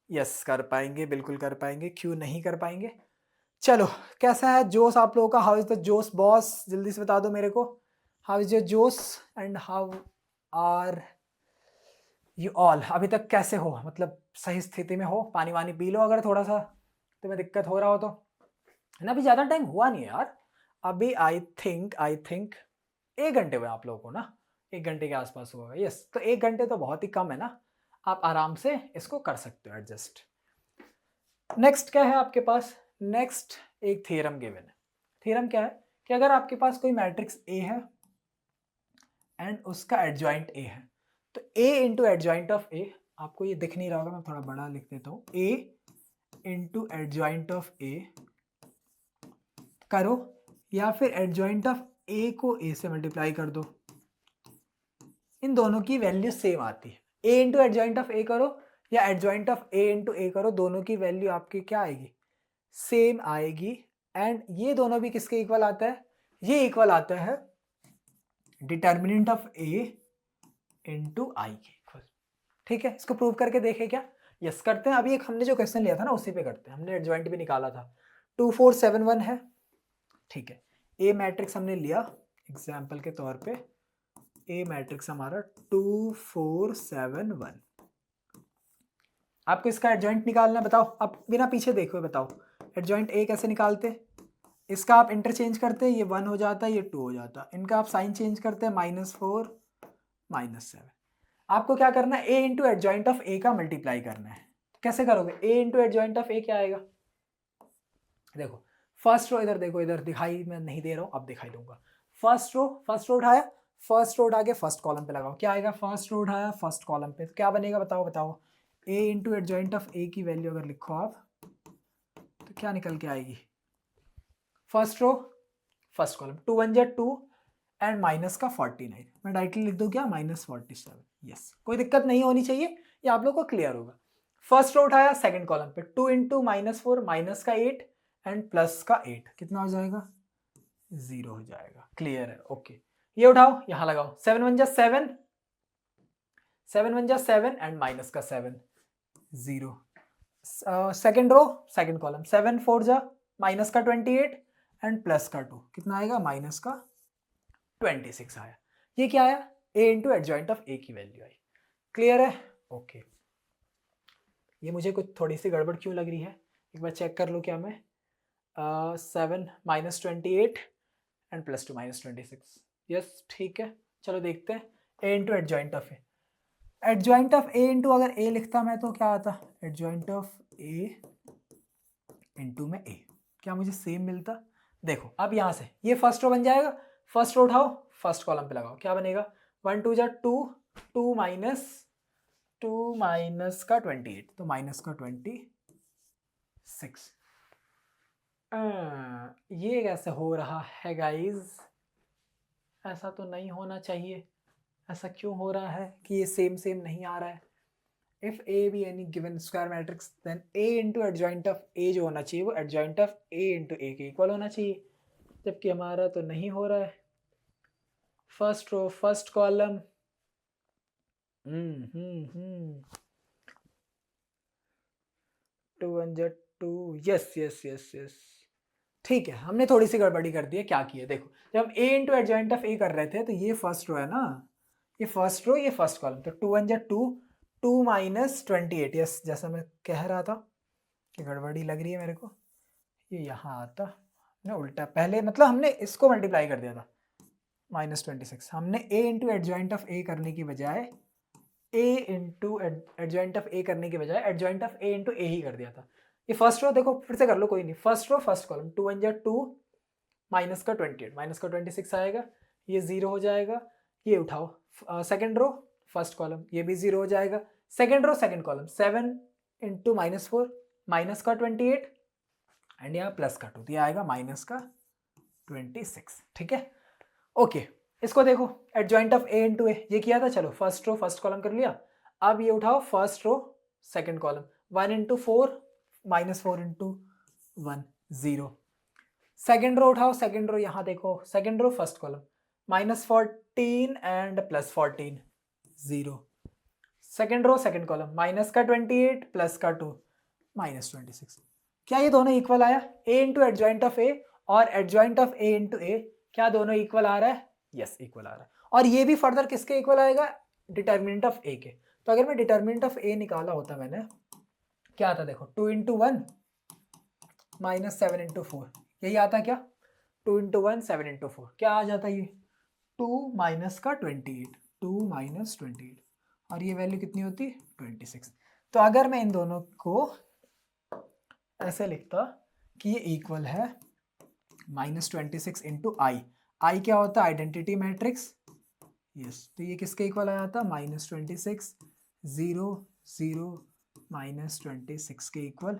यस कर पाएंगे, बिल्कुल कर पाएंगे, क्यों नहीं कर पाएंगे। चलो कैसा है जोश आप लोगों का, हाउ इज द जोश बॉस, जल्दी से बता दो मेरे को, हाउ इज योर जोश and how are you all. अभी तक कैसे हो, मतलब सही स्थिति में हो, पानी वानी पी लो अगर थोड़ा सा तुम्हें दिक्कत हो रहा हो तो, है ना। अभी ज़्यादा टाइम हुआ नहीं है यार, अभी आई थिंक 1 घंटे हुए आप लोगों को ना, 1 घंटे के आसपास हुआ। यस, तो 1 घंटे तो बहुत ही कम है ना, आप आराम से इसको कर सकते हो एडजस्ट। नेक्स्ट क्या है आपके पास, नेक्स्ट एक थ्योरम गिवन है। थ्योरम क्या है कि अगर आपके पास कोई मैट्रिक्स ए है एंड उसका एडजॉइंट ए है, तो ए इंटू एडजॉइंट ऑफ ए, आपको ये दिख नहीं रहा होगा, मैं थोड़ा बड़ा लिख देता हूँ, ए इंटू एडजॉइंट ऑफ ए करो, या फिर एडजॉइंट ऑफ ए को ए से मल्टीप्लाई कर दो, इन दोनों की वैल्यू सेम आती है। ए इंटू एडजॉइंट ऑफ ए करो या एडजॉइंट ऑफ ए इंटू ए करो, दोनों की वैल्यू आपकी क्या आएगी, सेम आएगी। एंड ये दोनों भी किसके इक्वल आता है, ये इक्वल आता है डिटर्मिनेंट ऑफ ए इंटू आई के इक्वल। ठीक है, इसको प्रूव करके देखें क्या, यस करते हैं। अभी एक हमने जो क्वेश्चन लिया था ना उसी पे करते हैं, हमने एडजॉइंट भी निकाला था, 2471 है। ठीक है, ए मैट्रिक्स हमने लिया एग्जाम्पल के तौर पे, ए मैट्रिक्स हमारा 2471। आपको इसका एडजॉइंट निकालना है, बताओ, अब बिना पीछे देखे बताओ एडजॉइंट ए कैसे निकालते। इसका आप इंटरचेंज करते, ये 1 हो जाता, ये 2 हो जाता, इनका आप साइन चेंज करते हैं, -4 -7। आपको क्या करना है, ए इंटू एडजॉइंट ऑफ ए का मल्टीप्लाई करना है। कैसे करोगे, ए इंटू एडजॉइंट ऑफ ए क्या आएगा, देखो फर्स्ट रो, इधर देखो, इधर दिखाई मैं नहीं दे रहा हूँ, अब दिखाई दूंगा। फर्स्ट रो उठाया, फर्स्ट रो उठा के फर्स्ट कॉलम पे लगाओ, क्या आएगा, फर्स्ट रो उठाया फर्स्ट कॉलम पे, तो क्या बनेगा बताओ। ए इंटू एडजॉइंट ऑफ ए की वैल्यू अगर लिखो आप तो क्या निकल के आएगी, फर्स्ट रो फर्स्ट कॉलम, 2 1 जा 2 एंड माइनस का 49, मैं डायरेक्टली लिख दूँ क्या, -47। यस, कोई दिक्कत नहीं होनी चाहिए, ये आप लोग को क्लियर होगा। फर्स्ट रो उठाया सेकंड कॉलम पे, 2 इंटू -4 माइनस का 8 एंड प्लस का 8, कितना हो जाएगा, 0 हो जाएगा। क्लियर है, ओके। ये उठाओ यहाँ लगाओ, 7 1 जा 7, 7 1 जा 7 एंड माइनस का 7 0। सेकेंड रो सेकेंड कॉलम 7 4 जा माइनस का 28 एंड प्लस का 2 कितना आएगा माइनस का 26 आया। ये क्या आया a into adjoint of a की वैल्यू आई। क्लियर है? ओके ये मुझे कुछ थोड़ी सी गड़बड़ क्यों लग रही है एक बार चेक कर लो क्या मैं 7 minus 28 and plus 2 minus 26 yes ठीक है। चलो देखते हैं a into adjoint of a। Adjoint of a into अगर a लिखता मैं तो क्या आता एडजॉइंट ऑफ a इंटू में a क्या मुझे सेम मिलता। देखो अब यहाँ से ये फर्स्ट रो बन जाएगा। फर्स्ट रो उठाओ फर्स्ट कॉलम पे लगाओ क्या बनेगा 1 2 जा 2 2 माइनस का 28 तो माइनस का 26। ये कैसे हो रहा है गाइज ऐसा तो नहीं होना चाहिए। ऐसा क्यों हो रहा है कि ये सेम सेम नहीं आ रहा है। If a be any given square matrix then a into adjoint of a जो होना चाहिए वो adjoint of a into a के इक्वल होना चाहिए जबकि हमारा तो नहीं हो रहा है। फर्स्ट रो फर्स्ट कॉलम 2 1 जा 2 यस यस यस यस ठीक है। हमने थोड़ी सी गड़बड़ी कर दी है। क्या किया देखो जब हम a into adjoint of a कर रहे थे तो ये फर्स्ट रो है ना ये फर्स्ट रो ये फर्स्ट कॉलम तो 2 1 जा 2 2 माइनस 28 यस जैसा मैं कह रहा था कि गड़बड़ी लग रही है मेरे को। ये यहाँ आता ना उल्टा पहले मतलब हमने इसको मल्टीप्लाई कर दिया था माइनस 26 हमने a into adjoint of a करने की बजाय a into adjoint of a करने की बजाय adjoint of a into a ही कर दिया था। ये फर्स्ट रो देखो फिर से कर लो कोई नहीं। फर्स्ट रो फर्स्ट कॉलम 2 1 जा 2 माइनस का 28 माइनस का 26 आएगा ये 0 हो जाएगा। ये उठाओ सेकेंड रो फर्स्ट कॉलम ये भी 0 हो जाएगा। Second row second column 7 into minus 4 minus का 28 एंड यहाँ प्लस का 2 दिया आएगा माइनस का 26 ठीक है। ओके इसको देखो एडजॉइंट ऑफ a इंटू ए ये किया था। चलो फर्स्ट रो फर्स्ट कॉलम कर लिया। अब ये उठाओ first row second column 1 into 4 minus 4 into 1 0। Second row उठाओ सेकेंड रो यहाँ देखो second row first column minus 14 and plus 14 0। Second row second column minus का 28 प्लस का 2 माइनस 26। क्या ये दोनों इक्वल आया a into adjoint of a और adjoint of a into a क्या दोनों इक्वल आ रहा है। यस इक्वल आ रहा है। और ये भी फर्दर किसके इक्वल आएगा डिटर्मिनेंट ऑफ a के। तो अगर मैं डिटर्मिनेंट ऑफ a निकाला होता मैंने क्या आता देखो 2 इंटू 1 माइनस 7 इंटू 4 यही आता क्या 2 इंटू 1 7 इंटू 4 क्या आ जाता ये 2 माइनस का 28 2 माइनस 28 और ये वैल्यू कितनी होती 26। तो अगर मैं इन दोनों को ऐसे लिखता कि ये इक्वल है माइनस 26 इंटू आई क्या होता है आइडेंटिटी मैट्रिक्स यस तो ये किसके इक्वल आ जाता माइनस 26 0 0 माइनस 26 के इक्वल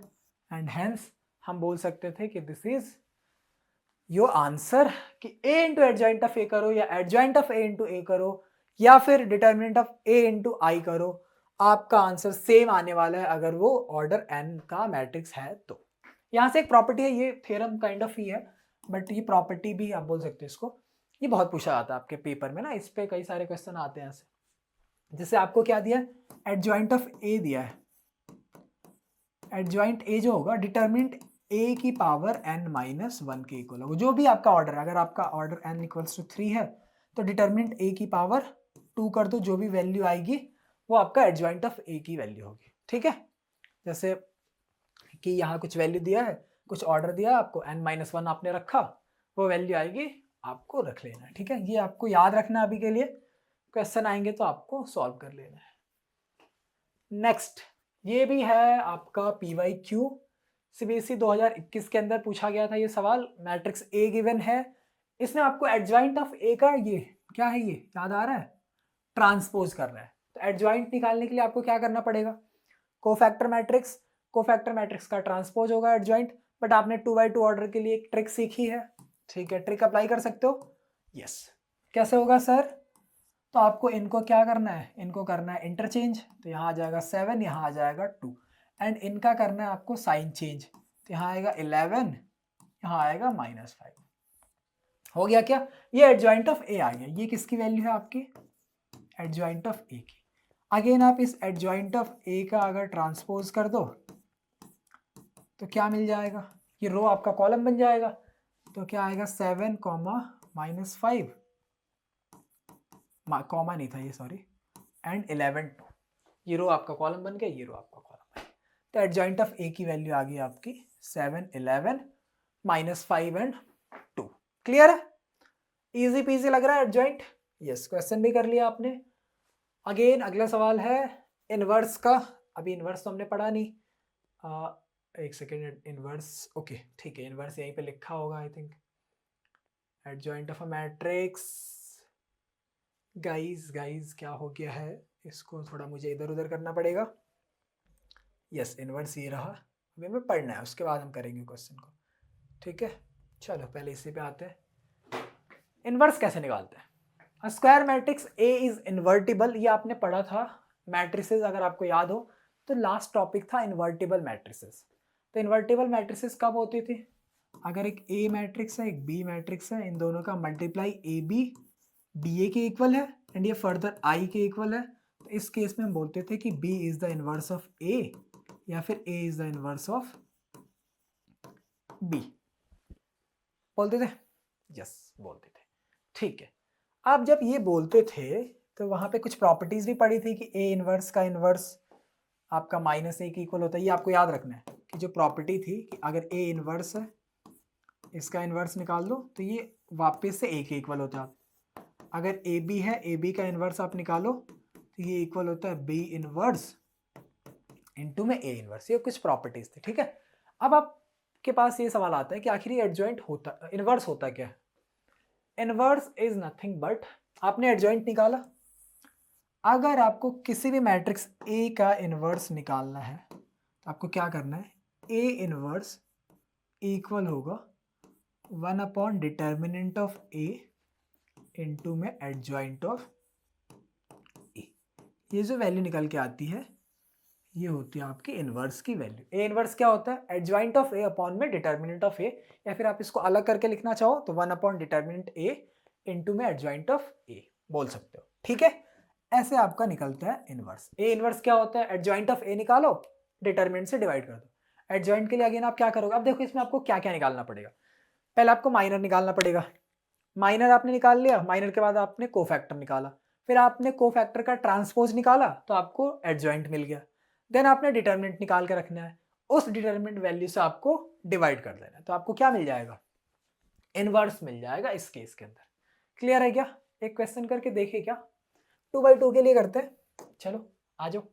एंड हेंस हम बोल सकते थे कि दिस इज योर आंसर कि a into adjoint of a करो या adjoint of a into a करो या फिर डिटर्मिनेंट ऑफ a इंटू आई करो आपका आंसर सेम आने वाला है अगर वो ऑर्डर n का मैट्रिक्स है तो। यहाँ से एक प्रॉपर्टी है ये थ्योरम काइंड ऑफ ही है बट ये प्रॉपर्टी भी आप बोल सकते हैं इसको। ये बहुत पूछा जाता है आपके पेपर में ना इस पे कई सारे क्वेश्चन आते हैं ऐसे। जैसे आपको क्या दिया है एडजॉइंट ऑफ a दिया है एडजॉइंट a जो होगा डिटर्मिनेंट a की पावर n माइनस 1 के इक्वल होगा जो भी आपका ऑर्डर अगर आपका ऑर्डर n इक्वल्स टू 3 है तो डिटर्मिनेंट a की पावर 2 कर दो जो भी वैल्यू आएगी वो आपका एडजॉइंट ऑफ a की वैल्यू होगी ठीक है। जैसे कि यहाँ कुछ वैल्यू दिया है कुछ ऑर्डर दिया आपको n माइनस 1 आपने रखा वो वैल्यू आएगी आपको रख लेना है ठीक है। ये आपको याद रखना अभी के लिए क्वेश्चन आएंगे तो आपको सॉल्व कर लेना है। नेक्स्ट ये भी है आपका PYQ CBSE 2021 के अंदर पूछा गया था ये सवाल। मैट्रिक्स A गिवन है इसमें आपको एडजॉइंट ऑफ A का ये क्या है ये याद आ रहा है ट्रांसपोज कर रहा है। तो एडजॉइंट निकालने के लिए आपको क्या करना पड़ेगा कोफैक्टर मैट्रिक्स का ट्रांसपोज होगा एडजॉइंट बट आपने 2x2 ऑर्डर के लिए एक ट्रिक सीखी है ठीक है। ट्रिक अप्लाई कर सकते हो यस कैसे होगा सर तो आपको इनको क्या करना है इनको करना है इंटरचेंज तो यहाँ आ जाएगा 7 यहाँ आ जाएगा 2 एंड इनका करना है आपको साइन चेंज तो यहाँ आएगा 11 यहाँ आएगा -5 हो गया क्या ये एडजॉइंट ऑफ A आ गया। ये किसकी वैल्यू है आपकी एडजॉइंट ऑफ A की। अगेन आप इस एडजॉइंट ऑफ ए का अगर ट्रांसपोज कर दो तो क्या मिल जाएगा, ये रो आपका कॉलम बन जाएगा। तो क्या आएगा 7 कॉमा -5 कॉमा नहीं था ये, सॉरी, एंड 11 2, ये रो आपका कॉलम बन गया, ये रो आपका कॉलम बन गया। तो एडजॉइंट ऑफ ए की वैल्यू आ गई आपकी 7 11 -5 एंड 2। क्लियर है, इजी पीजी लग रहा है एडजॉइंट। यस, क्वेश्चन भी कर लिया आपने। अगेन अगला सवाल है इनवर्स का। अभी इनवर्स तो हमने पढ़ा नहीं, एक सेकेंड, इनवर्स, ओके ठीक है, इनवर्स यहीं पे लिखा होगा I think. Adjoint of a matrix, guys क्या हो गया है, इसको थोड़ा मुझे इधर उधर करना पड़ेगा। यस, इनवर्स ये रहा, अभी हमें पढ़ना है, उसके बाद हम करेंगे क्वेश्चन को। ठीक है, चलो पहले इसी पे आते हैं। इनवर्स कैसे निकालते हैं। Square matrix A is invertible, ये आपने पढ़ा था मैट्रिसेस, अगर आपको याद हो तो लास्ट टॉपिक था इन्वर्टिबल मैट्रिसेस। तो इन्वर्टिबल मैट्रिसेस कब होती थी, अगर एक ए मैट्रिक्स है एक बी मैट्रिक्स है, इन दोनों का multiply A B D A के इक्वल है एंड ये फर्दर आई के इक्वल है, तो इस केस में हम बोलते थे कि B is the inverse of A या फिर A is the inverse of B, बोलते थे। यस, बोलते थे। ठीक है, अब जब ये बोलते थे तो वहां पे कुछ प्रॉपर्टीज भी पड़ी थी कि ए इनवर्स का इनवर्स आपका -a के इक्वल होता है। ये आपको याद रखना है कि जो प्रॉपर्टी थी कि अगर ए इनवर्स है, इसका इनवर्स निकाल दो तो ये वापस से ए के इक्वल होता है। अगर ए बी है, ए बी का इनवर्स आप निकालो तो ये इक्वल होता है बी इनवर्स इनटू में ए इनवर्स। ये कुछ प्रॉपर्टीज थी, ठीक है। अब आपके पास ये सवाल आता है कि आखिर ये एडजॉइंट होता, इनवर्स होता क्या है। इनवर्स इज नथिंग बट, आपने एडजॉइंट निकाला, अगर आपको किसी भी मैट्रिक्स ए का इनवर्स निकालना है तो आपको क्या करना है, ए इनवर्स इक्वल होगा 1 upon determinant of A into में एडजॉइंट ऑफ ए। ये जो वैल्यू निकल के आती है ये होती है आपकी इनवर्स की वैल्यू। ए इनवर्स क्या होता है, एडजॉइंट ऑफ ए अपॉन में डिटर्मिनेंट ऑफ ए, या फिर आप इसको अलग करके लिखना चाहो तो 1 अपॉन डिटर्मिनेंट ए इनटू में एडजॉइंट ऑफ ए बोल सकते हो। ठीक है, ऐसे आपका निकलता है इनवर्स। ए इनवर्स क्या होता है, एडजॉइंट ऑफ ए निकालो, डिटर्मिनेंट से डिवाइड कर दो। एडजॉइंट के लिए अगेन आप क्या करोगे, अब देखो इसमें आपको क्या क्या निकालना पड़ेगा। पहले आपको माइनर निकालना पड़ेगा, माइनर आपने निकाल लिया, माइनर के बाद आपने कोफैक्टर निकाला, फिर आपने कोफैक्टर का ट्रांसपोज निकाला तो आपको एडजॉइंट मिल गया। देन आपने डिटर्मिनेंट निकाल के रखना है, उस डिटर्मिनेंट वैल्यू से आपको डिवाइड कर देना है, तो आपको क्या मिल जाएगा, इनवर्स मिल जाएगा इस केस के अंदर। क्लियर है क्या, एक क्वेश्चन करके देखिए क्या, 2/2 के लिए करते हैं। चलो आ जाओ,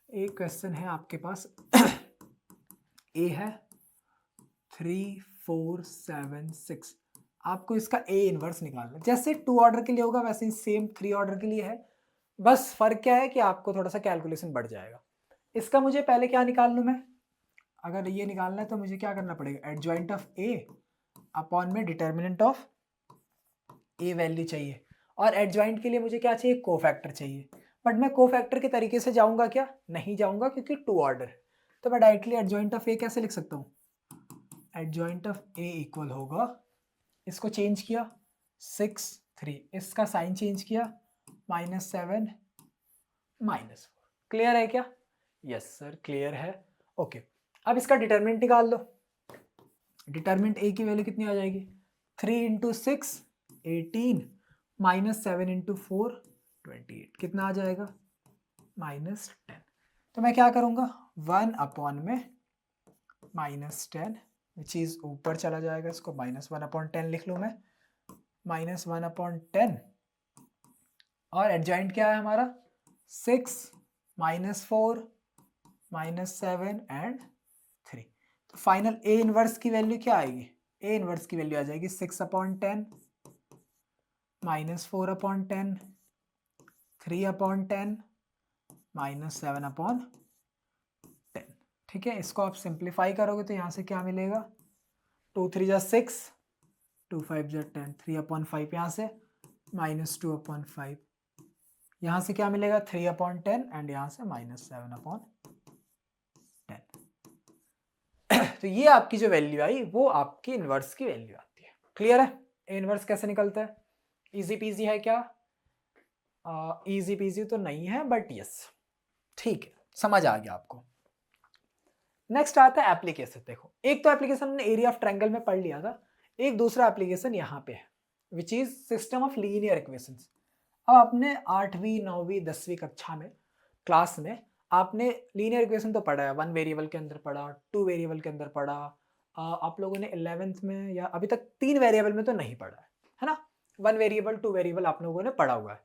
एक क्वेश्चन है आपके पास ए है 3 4 7 6, आपको इसका ए इनवर्स निकालना है। जैसे 2 ऑर्डर के लिए होगा वैसे ही सेम 3 ऑर्डर के लिए है, बस फर्क क्या है कि आपको थोड़ा सा कैलकुलेशन बढ़ जाएगा। इसका मुझे पहले क्या निकाल लूँ मैं, अगर ये निकालना है तो मुझे क्या करना पड़ेगा, एडजॉइंट ऑफ ए अपॉन में डिटर्मिनेंट ऑफ ए वैल्यू चाहिए, और एडजॉइंट के लिए मुझे क्या चाहिए, कोफैक्टर चाहिए। बट मैं कोफैक्टर के तरीके से जाऊंगा क्या, नहीं जाऊंगा, क्योंकि 2 ऑर्डर। तो मैं डायरेक्टली एडजॉइंट ऑफ ए कैसे लिख सकता हूँ, एडजॉइंट ऑफ ए इक्वल होगा, इसको चेंज किया 6 3, इसका साइन चेंज किया -7 -4। क्लियर है क्या, यस सर क्लियर है। ओके, अब इसका डिटर्मिनेंट निकाल लो। डिटर्मिनेंट ए की वैल्यू कितनी आ जाएगी, 3 × 6 18 -7 × 4 28, कितना आ जाएगा -10। तो मैं क्या करूँगा, 1 अपॉन में -10 विच इज ऊपर चला जाएगा, इसको -1/10 लिख लूँ मैं, -1/10, और एडजॉइंट क्या है हमारा 6 -4 -7 एंड 3। तो फाइनल ए इनवर्स की वैल्यू क्या आएगी, ए इनवर्स की वैल्यू आ जाएगी 6/10 -4/10 3/10 -7/10। ठीक है, इसको आप सिंप्लीफाई करोगे तो यहाँ से क्या मिलेगा, 2 3 जा 6 2 5 जा 10 3/5, यहाँ से -2/5, यहाँ से क्या मिलेगा 3/10 एंड यहाँ से -7/10। तो ये आपकी जो वैल्यू आई वो आपकी इनवर्स की वैल्यू आती है। क्लियर है, ए इनवर्स कैसे निकलता है, इजी पीजी है क्या। इजी पीजी तो नहीं है बट यस ठीक है, समझ आ गया आपको। नेक्स्ट आता है एप्लीकेशन। देखो एक तो एप्लीकेशन हमने एरिया ऑफ ट्रायंगल में पढ़ लिया था, एक दूसरा एप्लीकेशन यहाँ पे है which is system of linear equations. अब आपने 8वीं 9वीं 10वीं कक्षा में क्लास में आपने लीनियर इक्वेशन तो पढ़ा है, 1 वेरिएबल के अंदर पढ़ा, 2 वेरिएबल के अंदर पढ़ा। आप लोगों ने 11th में या अभी तक 3 वेरिएबल में तो नहीं पढ़ा है ना। 1 वेरिएबल 2 वेरिएबल आप लोगों ने पढ़ा हुआ है।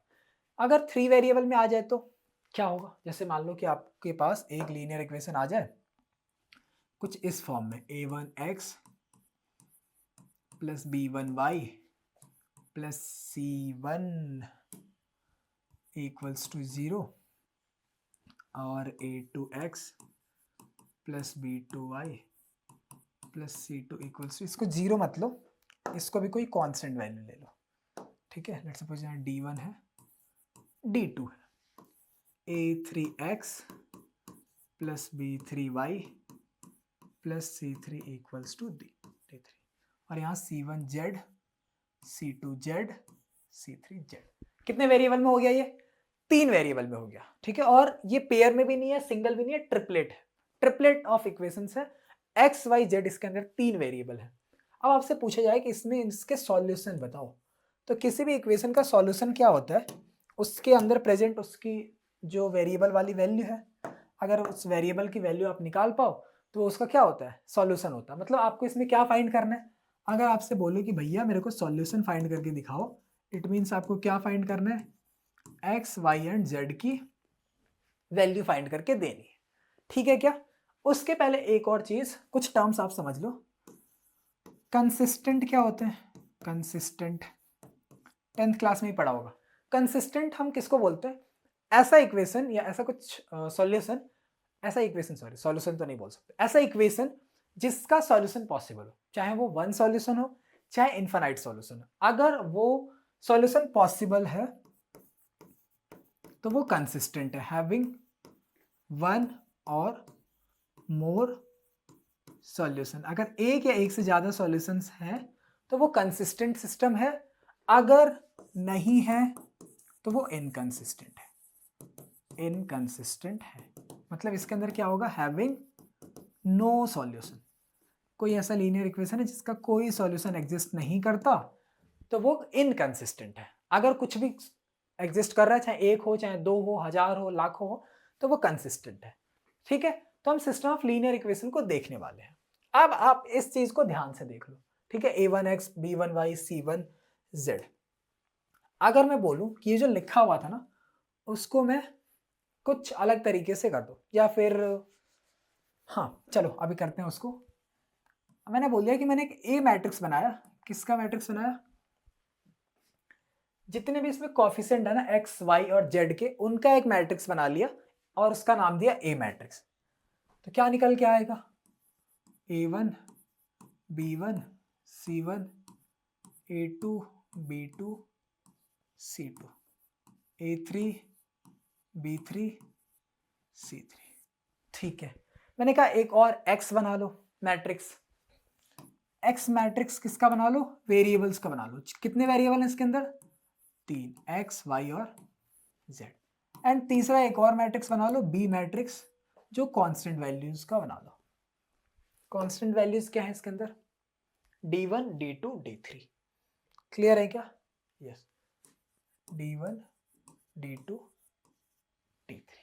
अगर 3 वेरिएबल में आ जाए तो क्या होगा, जैसे मान लो कि आपके पास एक लीनियर इक्वेशन आ जाए कुछ इस फॉर्म में a1x plus b1y plus c1 equals to 0 और a2x plus b2y plus c2 equals to, इसको 0 मत लो, इसको भी कोई कांस्टेंट वैल्यू ले लो, ठीक है। लेट्स सपोज यहाँ d1 है d2 है, a3x plus b3y plus c3 equals to d3 और यहाँ c1z c2z c3z। कितने वेरिएबल में हो गया ये, 3 वेरिएबल में हो गया, ठीक है। और ये पेयर में भी नहीं है, सिंगल भी नहीं है, ट्रिपलेट है, ट्रिपलेट ऑफ इक्वेशंस है। एक्स वाई जेड इसके अंदर 3 वेरिएबल है। अब आपसे पूछा जाए कि इसमें इसके सॉल्यूशन बताओ, तो किसी भी इक्वेशन का सॉल्यूशन क्या होता है, उसके अंदर प्रेजेंट उसकी जो वेरिएबल वाली वैल्यू है, अगर उस वेरिएबल की वैल्यू आप निकाल पाओ तो उसका क्या होता है, सॉल्यूशन होता है। मतलब आपको इसमें क्या फाइंड करना है, अगर आपसे बोले कि भैया मेरे को सॉल्यूशन फाइंड करके दिखाओ, इट मीन्स आपको क्या फाइंड करना है, एक्स वाई एंड जेड की वैल्यू फाइंड करके देनी है, ठीक है क्या। उसके पहले एक और चीज, कुछ टर्म्स आप समझ लो। कंसिस्टेंट क्या होते हैं, कंसिस्टेंट 10th क्लास में ही पढ़ा होगा। कंसिस्टेंट हम किसको बोलते हैं, ऐसा इक्वेशन या ऐसा कुछ सॉल्यूशन, ऐसा इक्वेशन, सॉरी सॉल्यूशन तो नहीं बोल सकते, ऐसा इक्वेशन जिसका सॉल्यूशन पॉसिबल हो, चाहे वो 1 सॉल्यूशन हो चाहे इनफाइनाइट सॉल्यूशन हो। अगर वो सॉल्यूशन पॉसिबल है तो वो कंसिस्टेंट है, हैविंग 1 और मोर सॉल्यूशन। अगर एक या एक से ज्यादा सॉल्यूशंस हैं तो वो कंसिस्टेंट सिस्टम है, अगर नहीं है तो वो इनकंसिस्टेंट है, इनकंसिस्टेंट है। मतलब इसके अंदर क्या होगा, हैविंग नो सॉल्यूशन। कोई ऐसा लीनियर इक्वेशन है जिसका कोई सॉल्यूशन एग्जिस्ट नहीं करता तो वो इनकंसिस्टेंट है। अगर कुछ भी एग्जिस्ट कर रहा है, चाहे एक हो चाहे 2 हो, 1000 हो, लाखों हो, तो वो कंसिस्टेंट है, ठीक है। तो हम सिस्टम ऑफ लीनियर इक्वेशन को देखने वाले हैं। अब आप इस चीज को ध्यान से देख लो, ठीक है। a1x b1y c1z। अगर मैं बोलूं कि ये जो लिखा हुआ था ना उसको मैं कुछ अलग तरीके से कर दो, या फिर हाँ चलो अभी करते हैं उसको। मैंने बोल दिया कि मैंने एक ए मैट्रिक्स बनाया। किसका मैट्रिक्स बनाया, जितने भी इसमें कॉफिशिएंट है ना एक्स वाई और जेड के, उनका एक मैट्रिक्स बना लिया और उसका नाम दिया ए मैट्रिक्स। तो क्या निकल के आएगा, a1 b1 c1 a2 b2 c2 a3 b3 c3, ठीक है। मैंने कहा एक और x बना लो मैट्रिक्स। x मैट्रिक्स किसका बना लो, वेरिएबल्स का बना लो। कितने वेरिएबल हैं इसके अंदर, 3, x y और z। एंड तीसरा एक और मैट्रिक्स बना लो, b मैट्रिक्स, जो कांस्टेंट वैल्यूज का बना लो। कांस्टेंट वैल्यूज क्या है इसके अंदर, d1 d2 d3। क्लियर है क्या, यस, d1 d2 d3।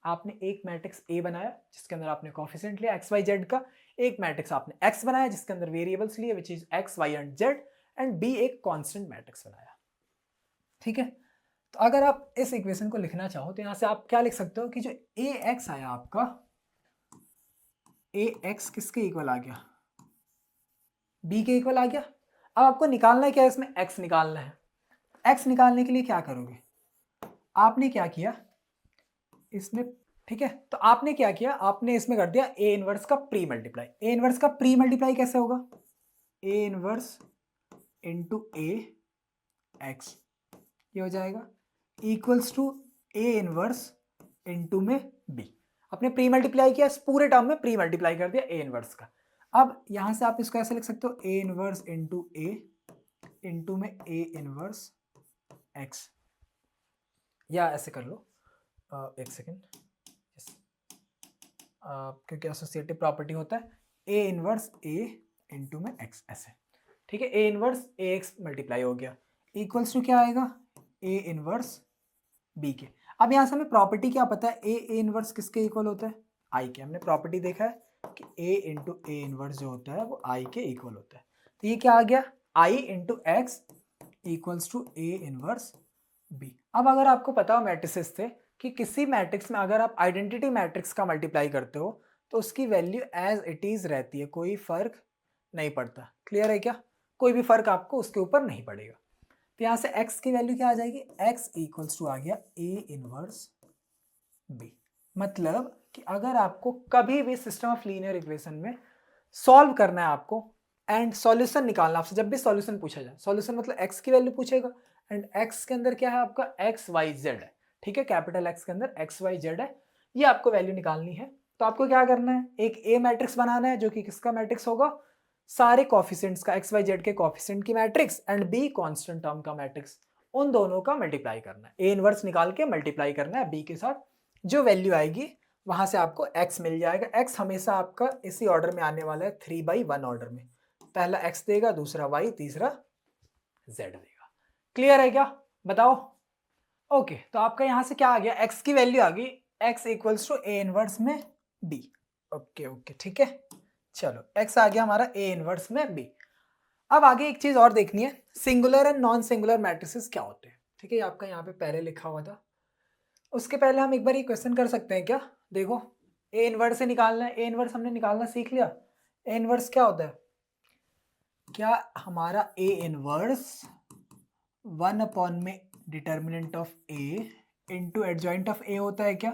आपने एक मैट्रिक्स A बनाया जिसके अंदर आपने कोफिशिएंट लिया एक्स वाई जेड का, एक मैट्रिक्स आपने X बनाया जिसके अंदर वेरिएबल्स लिए which is x y and z, and B एक कांस्टेंट मैट्रिक्स बनाया, ठीक है। तो अगर आप इस इक्वेशन को लिखना चाहो तो यहां से आप क्या लिख सकते हो कि जो AX आया आपका, AX किसके इक्वल आ गया, B के इक्वल आ गया। अब आपको निकालना है क्या, इसमें X निकालना है। X निकालने के लिए क्या करोगे, आपने क्या किया इसमें, ठीक है। तो आपने क्या किया, आपने इसमें कर दिया ए इनवर्स का प्री मल्टीप्लाई। ए इनवर्स का प्री मल्टीप्लाई कैसे होगा, A inverse into A x, ये हो जाएगा equals to A inverse into में बी। आपने प्री मल्टीप्लाई किया, इस पूरे टर्म में प्री मल्टीप्लाई कर दिया ए इनवर्स का। अब यहां से आप इसको ऐसे लिख सकते हो, ए इनवर्स इंटू ए इंटू में ए इनवर्स एक्स, या ऐसे कर लो, एक सेकेंड, क्योंकि एसोसिएटिव प्रॉपर्टी होता है ए इनवर्स ए इंटू में एक्स, ऐसे, ठीक है। A inverse A x multiply हो गया, इक्वल्स टू क्या आएगा, ए इनवर्स बी के। अब यहाँ से हमें प्रॉपर्टी क्या पता है, ए इनवर्स किसके इक्वल होता है, आई के। हमने प्रॉपर्टी देखा है कि ए इंटू ए इनवर्स जो होता है वो आई के इक्वल होता है। तो ये क्या आ गया, I into x equals to A inverse B. अब अगर आपको पता हो मैट्रिसेस थे कि किसी मैट्रिक्स में अगर आप आइडेंटिटी मैट्रिक्स का मल्टीप्लाई करते हो तो उसकी वैल्यू एज इट इज रहती है, कोई फर्क नहीं पड़ता। क्लियर है क्या, कोई भी फर्क आपको उसके ऊपर नहीं पड़ेगा। तो यहाँ से x की वैल्यू क्या आ जाएगी, x इक्वल्स टू आ गया a इनवर्स b। मतलब कि अगर आपको कभी भी सिस्टम ऑफ लीनियर इक्वेशन में सॉल्व करना है आपको एंड सॉल्यूशन निकालना, आपसे जब भी सॉल्यूशन पूछा जाए, सॉल्यूशन मतलब x की वैल्यू पूछेगा एंड x के अंदर क्या है आपका x y z है, ठीक है, कैपिटल X के अंदर x y z है, ये आपको वैल्यू निकालनी है। तो आपको क्या करना है, एक A मैट्रिक्स बनाना है जो कि किसका मैट्रिक्स होगा, सारे कॉफिशिएंट्स का, एक्स वाई जेड के कॉफिशिएंट की matrix and be constant term का मैट्रिक्स, उन दोनों का मल्टीप्लाई करना है। ए इनवर्स निकाल के मल्टीप्लाई करना है बी के साथ, जो वैल्यू आएगी वहां से आपको एक्स मिल जाएगा। एक्स हमेशा आपका इसी ऑर्डर में आने वाला है, 3/1 ऑर्डर में, पहला एक्स देगा, दूसरा वाई, तीसरा जेड देगा। क्लियर है क्या, बताओ। ओके, तो आपका यहां से क्या आ गया, एक्स की वैल्यू आ गई, x equals to A inverse में बी। ओके ओके, ठीक है, चलो x आ गया हमारा a इनवर्स में b। अब आगे एक चीज और देखनी है, singular and non singular matrices क्या होते हैं, ठीक है, ये आपका यहाँ पे पहले लिखा हुआ था। उसके पहले हम एक बार ये क्वेश्चन कर सकते हैं क्या, देखो a इनवर्स से निकालना है, a इनवर्स हमने निकालना सीख लिया। a इनवर्स क्या होता है, क्या हमारा a इनवर्स 1 में determinant of a into adjoint of a होता है क्या,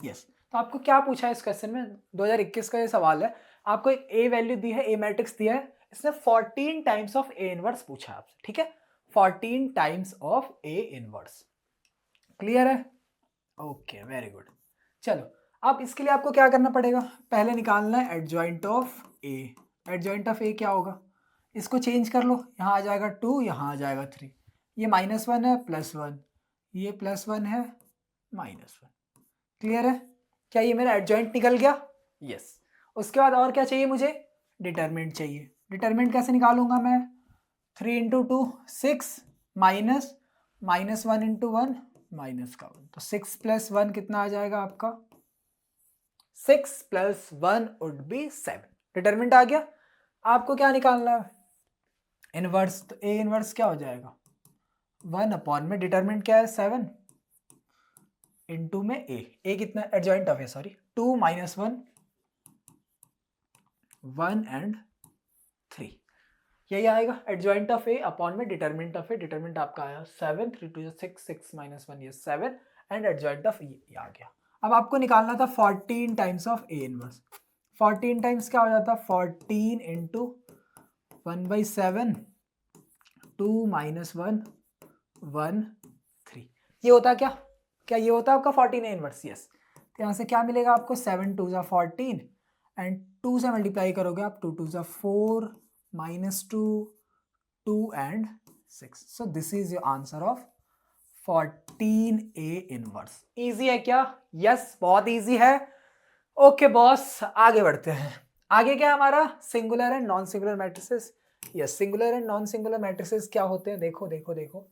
यस। तो आपको क्या पूछा है इस क्वेश्चन में, 2021 का ये सवाल है, आपको एक ए वैल्यू दी है, ए मैट्रिक्स दिया है, इसने 14 टाइम्स ऑफ ए इनवर्स पूछा है आपसे, ठीक है, 14 times of A inverse. Clear है, ओके वेरी गुड। चलो अब इसके लिए आपको क्या करना पड़ेगा, पहले निकालना है adjoint of A. Adjoint of A क्या होगा, इसको चेंज कर लो, यहाँ आ जाएगा 2, यहाँ आ जाएगा 3, ये -1 है +1, ये +1 है -1। क्लियर है, क्या ये मेरा एडजॉइंट निकल गया, यस। उसके बाद और क्या चाहिए मुझे, डिटरमिनेंट चाहिए। डिटरमिनेंट कैसे निकालूंगा मैं, 3 इंटू 2 6 माइनस -1 इंटू 1 माइनस का 1, तो 6 + 1 कितना आ जाएगा आपका, 6 + 1 वुड बी 7। डिटरमिनेंट आ गया। आपको क्या निकालना है, इनवर्स, तो ए इनवर्स क्या हो जाएगा, 1 में डिटरमिनेंट क्या है 7 इंटू में ए कितना adjoint of A, sorry 2 - 1 1 and 3, यही आएगा एडजॉइंट ऑफ ए अपॉन में डिटरमिनेंट ऑफ ए। डिटरमिनेंट आपका आया 7, 3 2 6 6 - 1 ये 7 एंड एडजॉइंट ऑफ ये आ गया। अब आपको निकालना था 14 times of A inverse. 14 times क्या हो जाता, 14 इंटू 1/7 2 - 1 1 3, ये होता क्या, क्या ये होता है आपका 14 ए इनवर्स, यस। तो यहाँ से क्या मिलेगा आपको, 7 2 = 14 एंड 2 से मल्टीप्लाई करोगे आप, 2 2 = 4 -2 2 and 6। So this is your answer of 14 A inverse. Easy है क्या, यस बहुत इजी है। ओके बॉस, आगे बढ़ते हैं। आगे क्या है हमारा, singular and non singular matrices. Yes, singular and non singular matrices क्या होते हैं, देखो देखो देखो,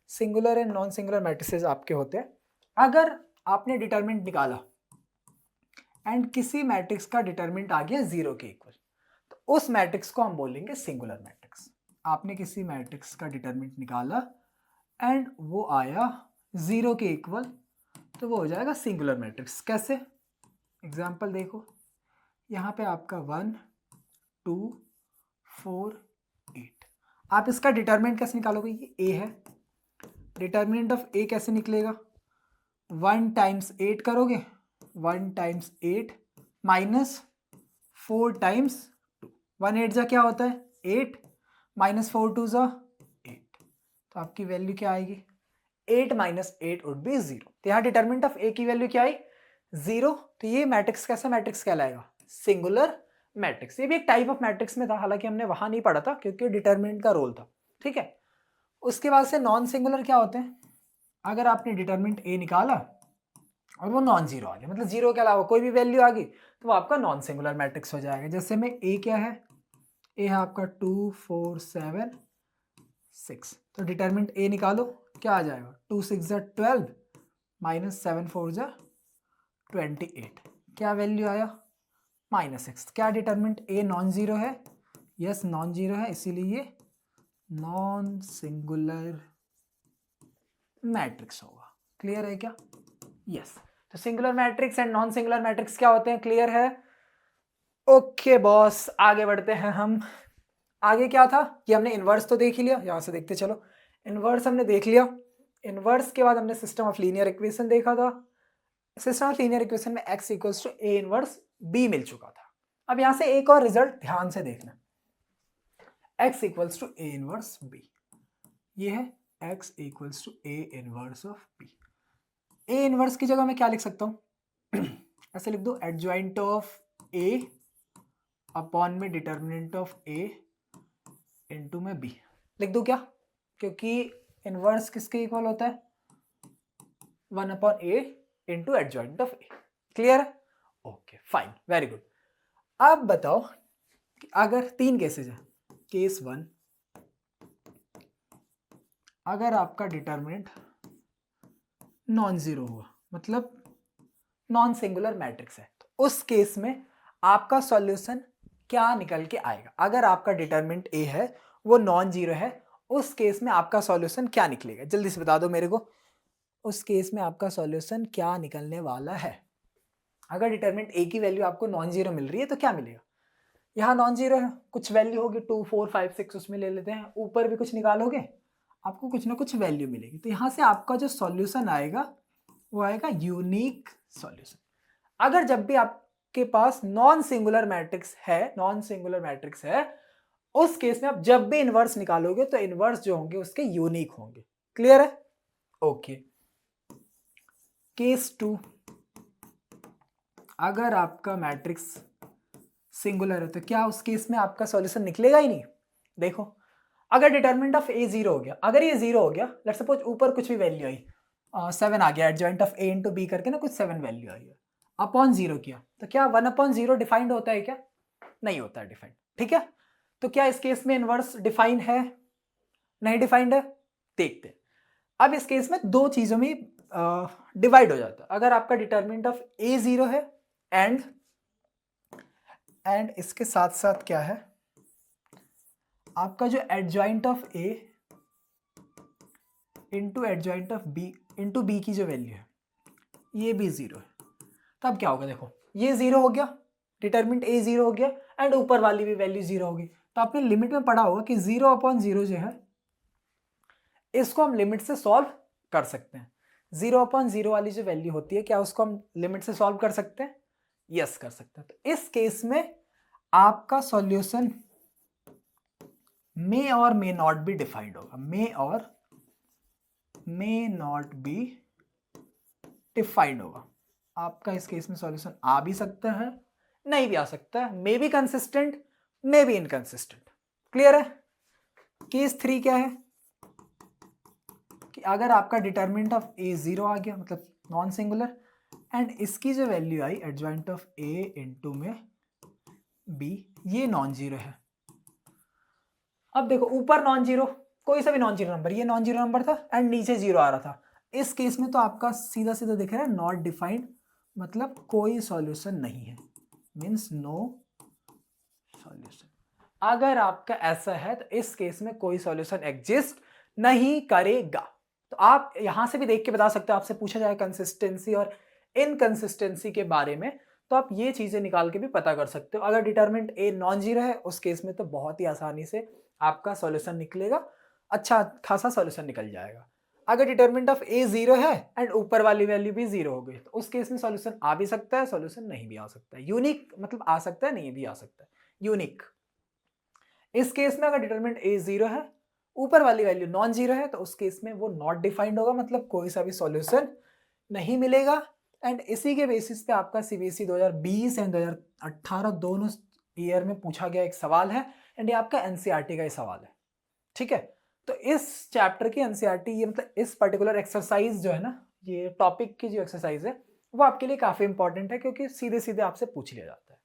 singular and non singular matrices आपके होते हैं, अगर आपने डिटरमिनेंट निकाला एंड किसी मैट्रिक्स का डिटरमिनेंट आ गया 0 के इक्वल, तो उस मैट्रिक्स को हम बोलेंगे सिंगुलर मैट्रिक्स। आपने किसी मैट्रिक्स का डिटरमिनेंट निकाला एंड वो आया 0 के इक्वल, तो वो हो जाएगा सिंगुलर मैट्रिक्स। कैसे, एग्जाम्पल देखो, यहाँ पे आपका 1 2 4 8, आप इसका डिटरमिनेंट कैसे निकालोगे, ये ए है, डिटरमिनेंट ऑफ ए कैसे निकलेगा, 1 टाइम्स 8 करोगे, 1 टाइम्स 8 माइनस 4 टाइम्स 2, 1 8 जा क्या होता है 8 -4 2 जा 8, तो आपकी वैल्यू क्या आएगी, 8 - 8 वुड बी 0। तो यहाँ डिटरमिनेंट ऑफ ए की वैल्यू क्या आई 0, तो ये मैट्रिक्स कैसा मैट्रिक्स कहलाएगा, सिंगुलर मैट्रिक्स। ये भी एक टाइप ऑफ मैट्रिक्स में था, हालांकि हमने वहां नहीं पढ़ा था क्योंकि डिटरमिनेंट का रोल था, ठीक है। उसके बाद से नॉन सिंगुलर क्या होते हैं, अगर आपने डिटरमिनेंट ए निकाला और वो नॉन जीरो आ गया, मतलब जीरो के अलावा कोई भी वैल्यू आ गई, तो वो आपका नॉन सिंगुलर मैट्रिक्स हो जाएगा। जैसे में ए क्या है, ए है आपका 2 4 7 6, तो डिटरमिनेंट ए निकालो, क्या आ जाएगा 2 6 12 माइनस 7 4 28, क्या वैल्यू आया -6। क्या डिटरमिनेंट ए नॉन जीरो है? यस नॉन जीरो है, इसीलिए नॉन सिंगुलर मैट्रिक्स होगा। क्लियर है क्या? यस। तो singular matrix and non singular matrix क्या होते हैं, क्लियर है? ओके बॉस, आगे बढ़ते हैं हम। आगे क्या था कि हमने इनवर्स तो देख ही लिया, यहां से देखते चलो। इनवर्स हमने देख लिया, इनवर्स के बाद हमने सिस्टम ऑफ लीनियर इक्वेशन देखा था। सिस्टम ऑफ लीनियर इक्वेशन में x equals to A inverse b मिल चुका था। अब यहां से एक और रिजल्ट ध्यान से देखना, x equals to A inverse b, ये है x equals to A inverse of b। A inverse की जगह मैं क्या लिख सकता हूं ऐसे लिख दो, एडजॉइंट ऑफ a अपॉन में डिटर्मिनेंट ऑफ a इनटू में b लिख दो। क्या? क्योंकि इनवर्स किसके इक्वल होता है, 1 upon a into adjoint of a। Clear है? Okay fine, very good. अब बताओ कि अगर 3 केसेज है, केस 1, अगर आपका डिटर्मिनेंट नॉन जीरो हुआ, मतलब नॉन सिंगुलर मैट्रिक्स है, तो उस केस में आपका सॉल्यूशन क्या निकल के आएगा? अगर आपका डिटर्मिनेंट ए है, वो नॉन जीरो है, उस केस में आपका सॉल्यूशन क्या निकलेगा? जल्दी से बता दो मेरे को, उस केस में आपका सॉल्यूशन क्या निकलने वाला है? अगर डिटरमिनेंट ए की वैल्यू आपको नॉन जीरो मिल रही है तो क्या मिलेगा? यहाँ नॉन जीरो है, कुछ वैल्यू होगी 2 4 5 6, उसमें ले लेते हैं, ऊपर भी कुछ निकालोगे आपको कुछ ना कुछ वैल्यू मिलेगी। तो यहाँ से आपका जो सॉल्यूशन आएगा वो आएगा यूनिक सॉल्यूशन। अगर जब भी आपके पास नॉन सिंगुलर मैट्रिक्स है, उस केस में आप जब भी इनवर्स निकालोगे तो इनवर्स जो होंगे उसके यूनिक होंगे। क्लियर है? ओके। केस 2, अगर आपका मैट्रिक्स सिंगुलर है तो क्या उस केस में आपका सॉल्यूशन निकलेगा ही नहीं? देखो, अगर डिटरमिनेंट ऑफ ए जीरो हो गया, अगर ये जीरो हो गया, लेट्स सपोज ऊपर कुछ भी वैल्यू आई, 7 आ गया, adjoint of A into B करके ना कुछ 7 वैल्यू आई है, अपॉन जीरो किया, तो क्या 1 अपॉन जीरो डिफाइंड होता है क्या? नहीं होता है डिफाइंड। ठीक है, तो क्या इस केस में इनवर्स डिफाइंड है? नहीं डिफाइंड है। देखते हैं। अब इस केस में दो चीजों में डिवाइड हो जाता है। अगर आपका डिटरमिनेंट ऑफ ए जीरो है एंड इसके साथ साथ क्या है, आपका जो adjoint of A into adjoint of B into B की जो वैल्यू है ये भी जीरो है, तब क्या होगा? देखो, ये जीरो हो गया, डिटरमिनेंट ए जीरो हो गया एंड ऊपर वाली भी वैल्यू जीरो होगी। तो आपने लिमिट में पढ़ा होगा कि 0 अपॉन 0 जो है इसको हम लिमिट से सॉल्व कर सकते हैं। 0 अपॉन 0 वाली जो वैल्यू होती है, क्या उसको हम लिमिट से सॉल्व कर सकते हैं? यस कर सकते हैं। तो इस केस में आपका सॉल्यूशन मे और मे नॉट बी डिफाइंड होगा, मे और मे नॉट बी डिफाइंड होगा। आपका इस केस में सॉल्यूशन आ भी सकता है, नहीं भी आ सकता है, may be consistent, may be inconsistent. Clear है? केस 3 क्या है कि अगर आपका डिटरमिनेंट ऑफ ए जीरो आ गया, मतलब नॉन सिंगुलर, एंड इसकी जो value I adjoint of A into में बी, ये नॉन जीरो है। अब देखो, ऊपर नॉन जीरो, कोई सा भी नॉन जीरो नंबर, ये नॉन जीरो नंबर था एंड नीचे जीरो आ रहा था। इस केस में तो आपका सीधा सीधा दिख रहा है नॉट डिफाइंड, मतलब कोई सॉल्यूशन नहीं है, मींस नो सॉल्यूशन। अगर आपका ऐसा है तो इस केस में कोई सॉल्यूशन एग्जिस्ट नहीं करेगा। तो आप यहां से भी देख के बता सकते हो, आपसे पूछा जाए कंसिस्टेंसी और इनकंसिस्टेंसी के बारे में, तो आप ये चीजें निकाल के भी पता कर सकते हो। अगर डिटरमिनेंट ए नॉन जीरो है उस केस में तो बहुत ही आसानी से आपका सॉल्यूशन निकलेगा, अच्छा खासा सॉल्यूशन निकल जाएगा। अगर डिटरमिनेंट ऑफ ए जीरो है एंड ऊपर वाली वैल्यू भी जीरो हो गई, तो उस केस में सॉल्यूशन आ भी सकता है, सॉल्यूशन नहीं भी आ सकता है। यूनिक मतलब आ सकता है, नहीं भी आ सकता है, यूनिक। इस केस में अगर डिटरमिनेंट ए जीरो है, ऊपर वाली वैल्यू नॉन जीरो है, तो उस केस में वो नॉट डिफाइंड होगा, मतलब कोई सा भी सॉल्यूशन नहीं मिलेगा। एंड इसी के बेसिस पे आपका सीबीएसई 2020 एंड 2018 दोनों ईयर में पूछा गया एक सवाल है, एंड ये आपका एनसीईआरटी का ही सवाल है। ठीक है, तो इस चैप्टर की एनसीईआरटी, ये मतलब इस पर्टिकुलर एक्सरसाइज जो है ना, ये टॉपिक की जो एक्सरसाइज है वो आपके लिए काफी इंपॉर्टेंट है, क्योंकि सीधे सीधे आपसे पूछ लिया जाता है।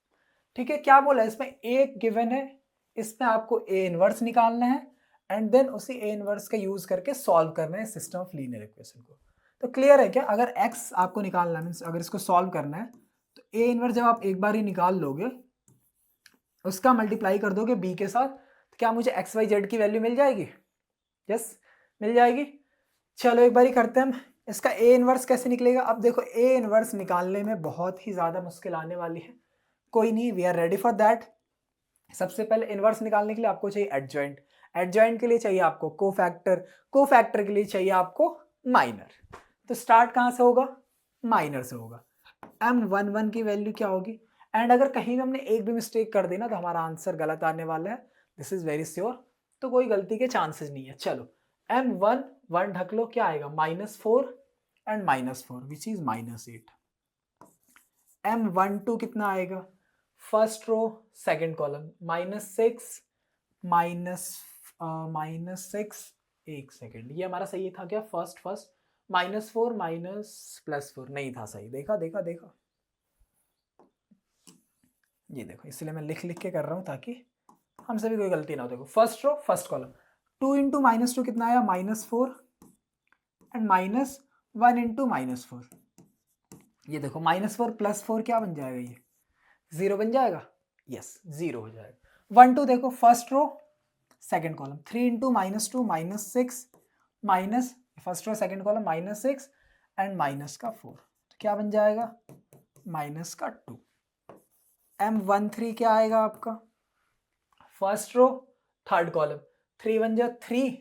ठीक है, क्या बोला है इसमें, एक गिवन है, इसमें आपको ए इनवर्स निकालना है एंड देन उसी ए इनवर्स का यूज करके सॉल्व करना है सिस्टम ऑफ लीनियर इक्वेशन को। तो क्लियर है क्या, अगर एक्स आपको निकालना है, अगर इसको सॉल्व करना है, तो ए इनवर्स जब आप एक बार ही निकाल लोगे, उसका मल्टीप्लाई कर दोगे बी के साथ, तो क्या मुझे एक्स वाई जेड की वैल्यू मिल जाएगी? यस, मिल जाएगी। चलो एक बार ही करते हैं हम, इसका ए इनवर्स कैसे निकलेगा। अब देखो, ए इनवर्स निकालने में बहुत ही ज्यादा मुश्किल आने वाली है, कोई नहीं, we are ready for that. सबसे पहले इनवर्स निकालने के लिए आपको चाहिए एडजॉइंट, एडजॉइंट के लिए चाहिए आपको कोफैक्टर, कोफैक्टर के लिए चाहिए आपको माइनर। तो स्टार्ट कहां से होगा, माइनर से होगा। m11 की वैल्यू क्या होगी, एंड अगर कहीं भी हमने एक भी मिस्टेक कर दी ना तो हमारा आंसर गलत आने वाला है, दिस इज वेरी श्योर, तो कोई गलती के चांसेस नहीं है। चलो m1 ढक लो, क्या आएगा, -4 एंड -4 विच इज -8। m12 कितना आएगा, फर्स्ट रो सेकंड कॉलम, -6 -6, एक सेकेंड, ये हमारा सही था क्या, फर्स्ट -4 +4 नहीं था सही, देखा देखा देखा, ये देखो, इसलिए मैं लिख लिख के कर रहा हूं ताकि हमसे भी कोई गलती ना हो। देखो first row first column, 2 into -2 कितना आया, -4 एंड -1 इंटू -4, ये देखो -4 +4 क्या बन जाएगा, ये 0 बन जाएगा, यस 0 हो जाएगा। 1 2 देखो, first row second column, 3 into -2 -6 minus, first row second column -6 and -4, तो क्या बन जाएगा, -2। m13 क्या आएगा आपका, फर्स्ट रो थर्ड कॉलम, 3 1 जा 3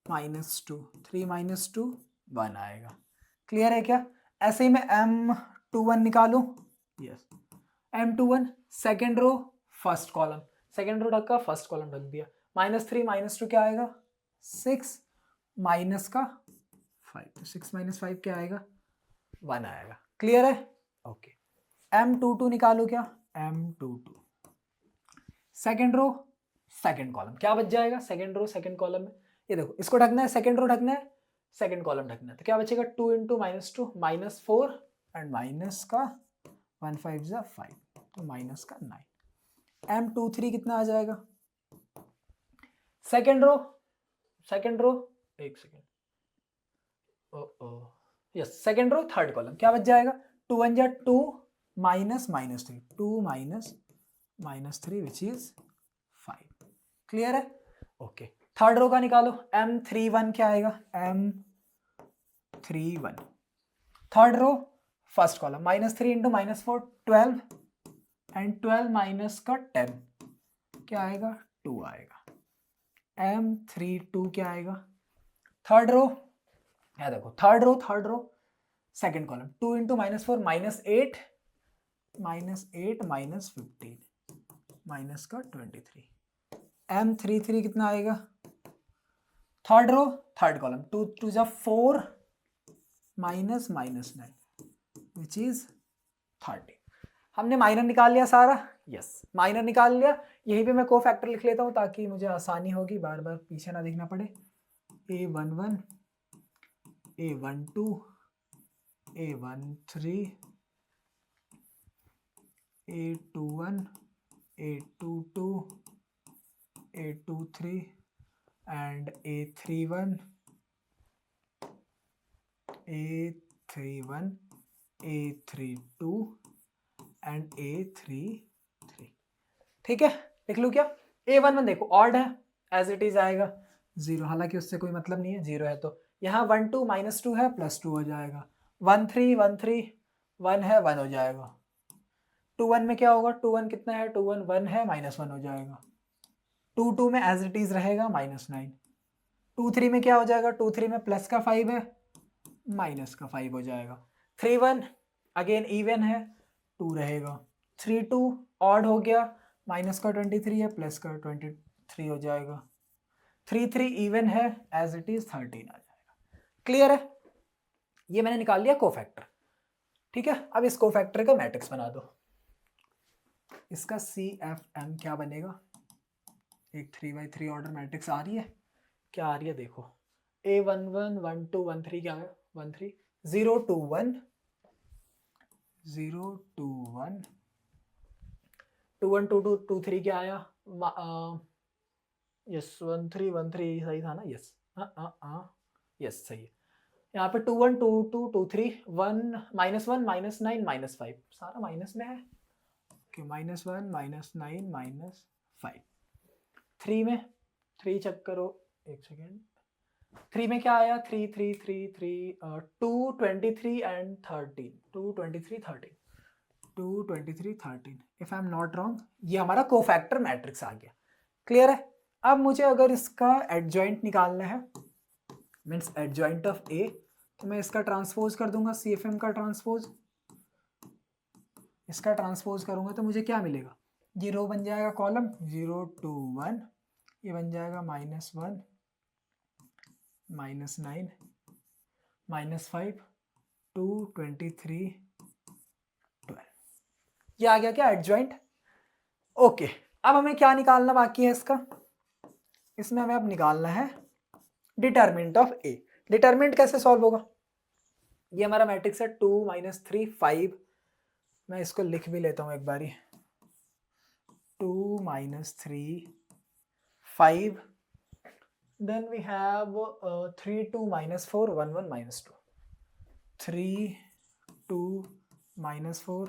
-2, 3 -2 1 आएगा। क्लियर है क्या, ऐसे ही मैं m21 निकालू, yes m21 second row first column, second row ढका, फर्स्ट कॉलम ढक दिया, -3 -2 क्या आएगा, 6 -5, तो 6 - 5 क्या आएगा, 1 आएगा। क्लियर है, ओके। m22 निकालो, क्या m22 second row second column, क्या बच जाएगा, सेकेंड रो सेकेंड कॉलम में, ये देखो इसको ढकना है, सेकेंड रो ढकना है, सेकेंड कॉलम ढकना है, तो क्या बचेगा, 2 इंटू -2 -4 एंड माइनस का 1 5 5, तो -9। m23 कितना आ जाएगा, सेकेंड रो एक second, yes second row third column, क्या बच जाएगा, 2 1 जा 2 -3, 2 -3 विच इज 5। क्लियर है, ओके। थर्ड रो का निकालो, m31 क्या आएगा, m31 third row first column, -3 into -4 12 and 12 minus का 10 क्या आएगा, 2 आएगा। m32 क्या आएगा, थर्ड रो, या देखो third row second column, 2 into -4 -8 -15 minus का 23। m33 कितना आएगा, थर्ड रो थर्ड कॉलम, 2 2 जा 4 -9 विच इज 30। हमने माइनर निकाल लिया सारा, यस माइनर निकाल लिया। यहीं पे मैं को फैक्टर लिख लेता हूँ ताकि मुझे आसानी होगी, बार बार पीछे ना देखना पड़े। a11 a12 a13 a21 a22 a23 and a31 a31 a32 and a33। ठीक है, लिख लूँ क्या, a11 देखो ऑड है, एज इट इज आएगा 0, हालांकि उससे कोई मतलब नहीं है, 0 है तो यहाँ 1 2 -2 है +2 हो जाएगा, 1 3 1 3 1 है 1 हो जाएगा, 2 1 में क्या होगा, 2 1 कितना है, 2 1 1 है -1 हो जाएगा, 2 2 में एज इट इज रहेगा -9, 2 3 में क्या हो जाएगा, 2 3 में प्लस का 5 है -5 हो जाएगा, 3 1 अगेन इवन है 2 रहेगा, 3 2 ऑड हो गया, -23 है +23 हो जाएगा, 3 3 इवन है एज इट इज 13 आ जाएगा। क्लियर है, ये मैंने निकाल लिया कोफैक्टर। ठीक है, अब इस कोफैक्टर का मैट्रिक्स बना दो, इसका CFM क्या बनेगा, एक 3 by 3 ऑर्डर मैट्रिक्स आ रही है, क्या आ रही है देखो, A11 12 13 क्या है 13 0 2 1 0 2 1 2 1 2 2 2 3 क्या आया, यस 1 3 सही था ना, यस यस सही है। यहाँ पे 2 1 2 2 2 3 1 -1 -9 -5 सारा माइनस में है, ओके -1 -9 -5 3 में 3 चेक करो, एक सेकेंड 3 में क्या आया 3 3 3 3 2 23 and 13 2 23 13 2 23 13 if I am not wrong, ये हमारा कोफैक्टर मैट्रिक्स आ गया। क्लियर है। अब मुझे अगर इसका एडजॉइंट निकालना है, मीन्स एडजॉइंट ऑफ ए, तो मैं इसका ट्रांसपोज कर दूंगा, CFM का ट्रांसपोज, इसका ट्रांसपोज करूंगा तो मुझे क्या मिलेगा, ये रो बन जाएगा कॉलम 0 2 1, ये बन जाएगा -1 -9 -5 2 23 12, ये आ गया क्या एडजॉइंट। ओके, अब हमें क्या निकालना बाकी है इसका, इसमें हमें अब निकालना है डिटरमिनेंट ऑफ ए। डिटरमिनेंट कैसे सॉल्व होगा, ये हमारा मैट्रिक्स है 2 -3 5, मैं इसको लिख भी लेता हूँ एक बारी, 2 -3 5, then we have 3 2 -4 1 1 -2, 3 2 -4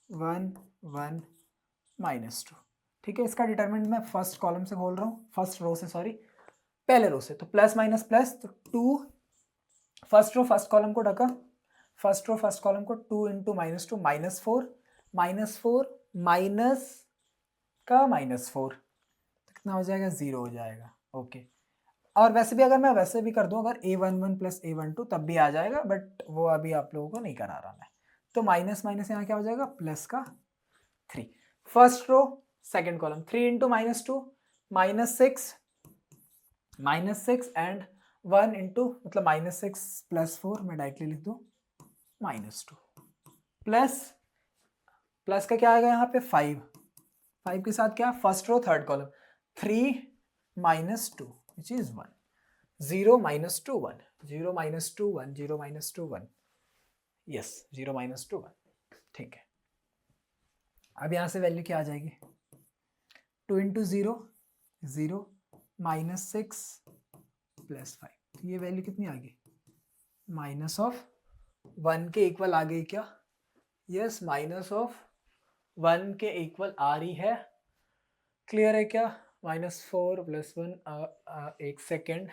1 1 -2। ठीक है, इसका डिटरमिनेंट मैं फर्स्ट कॉलम से खोल रहा हूँ, फर्स्ट रो से, सॉरी पहले रो से, तो प्लस माइनस प्लस, तो 2 फर्स्ट रो फर्स्ट कॉलम को ढका, फर्स्ट रो फर्स्ट कॉलम को 2 × -2 -4 माइनस का -4, तो कितना हो जाएगा 0 हो जाएगा। ओके, और वैसे भी अगर मैं वैसे भी कर दूं, अगर A11 + A12 तब भी आ जाएगा, बट वो अभी आप लोगों को नहीं करा रहा मैं, तो माइनस माइनस यहाँ क्या हो जाएगा प्लस का 3, first row second column 3 × -2 -6 and 1 × मतलब -6 + 4, मैं डायरेक्टली लिख दूं -2 प्लस का क्या आएगा यहाँ पे 5 के साथ क्या, first row third column 3 -2 which is 1, 0 -2 1 0 -2 1 0 -2 1, yes 0 -2 1, ठीक है। अब यहाँ से वैल्यू क्या आ जाएगी, 2 × 0 0 -6 + 5, तो ये वैल्यू कितनी आ गई, -1 के इक्वल आ गई क्या, यस -1 के इक्वल आ रही है। क्लियर है क्या, -4 + 1 एक सेकेंड,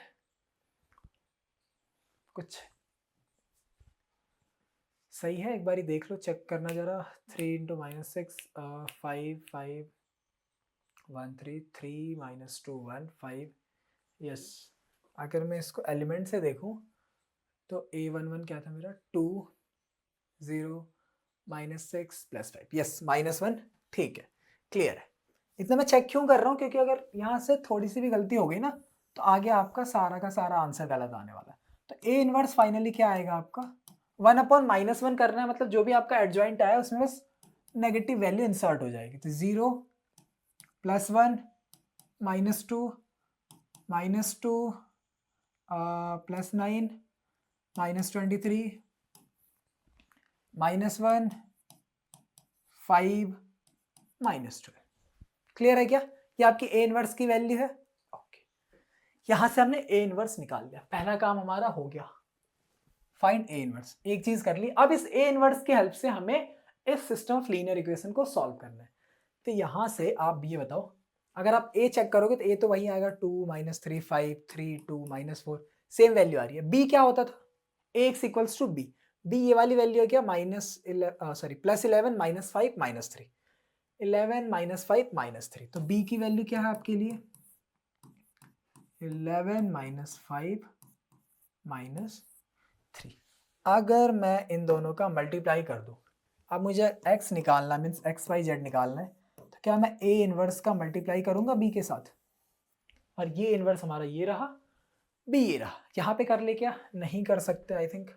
कुछ सही है एक बारी देख लो, चेक करना जरा, 3 × -6 5 5 1 3 3 -2 1 5, यस। अगर मैं इसको एलिमेंट से देखूं तो A11 क्या था मेरा 2 0 -6 + 5, यस -1, ठीक है क्लियर है। इतना मैं चेक क्यों कर रहा हूँ, क्योंकि अगर यहाँ से थोड़ी सी भी गलती हो गई ना, तो आगे आपका सारा का सारा आंसर गलत आने वाला है। तो A इनवर्स फाइनली क्या आएगा आपका 1/-1 करना है, मतलब जो भी आपका एडजॉइंट आया उसमें बस नेगेटिव वैल्यू इंसर्ट हो जाएगी, तो 0 +1 -2 -2 +9 -23 -1 5 -12। क्लियर है क्या, ये आपकी A इनवर्स की वैल्यू है। ओके, यहां से हमने A इनवर्स निकाल लिया, पहला काम हमारा हो गया, फाइंड A इनवर्स, एक चीज कर ली। अब इस A इनवर्स की हेल्प से हमें इस सिस्टम ऑफ लीनियर इक्वेशन को सॉल्व करना है। तो यहां से आप ये बताओ, अगर आप A चेक करोगे तो A तो वही आएगा 2 -3 5 3 2 -4, सेम वैल्यू आ रही है। B क्या होता था, Ax = B, B ये वाली वैल्यू है क्या +11 -5 -3, 11 -5 -3, तो B की वैल्यू क्या है आपके लिए 11 -5 -3। अगर मैं इन दोनों का मल्टीप्लाई कर दूं, अब मुझे x निकालना, मीन्स XYZ निकालना है, तो क्या मैं A इनवर्स का मल्टीप्लाई करूंगा B के साथ, और ये इनवर्स हमारा ये रहा, B ये रहा, यहाँ पे कर ले क्या, नहीं कर सकते आई थिंक,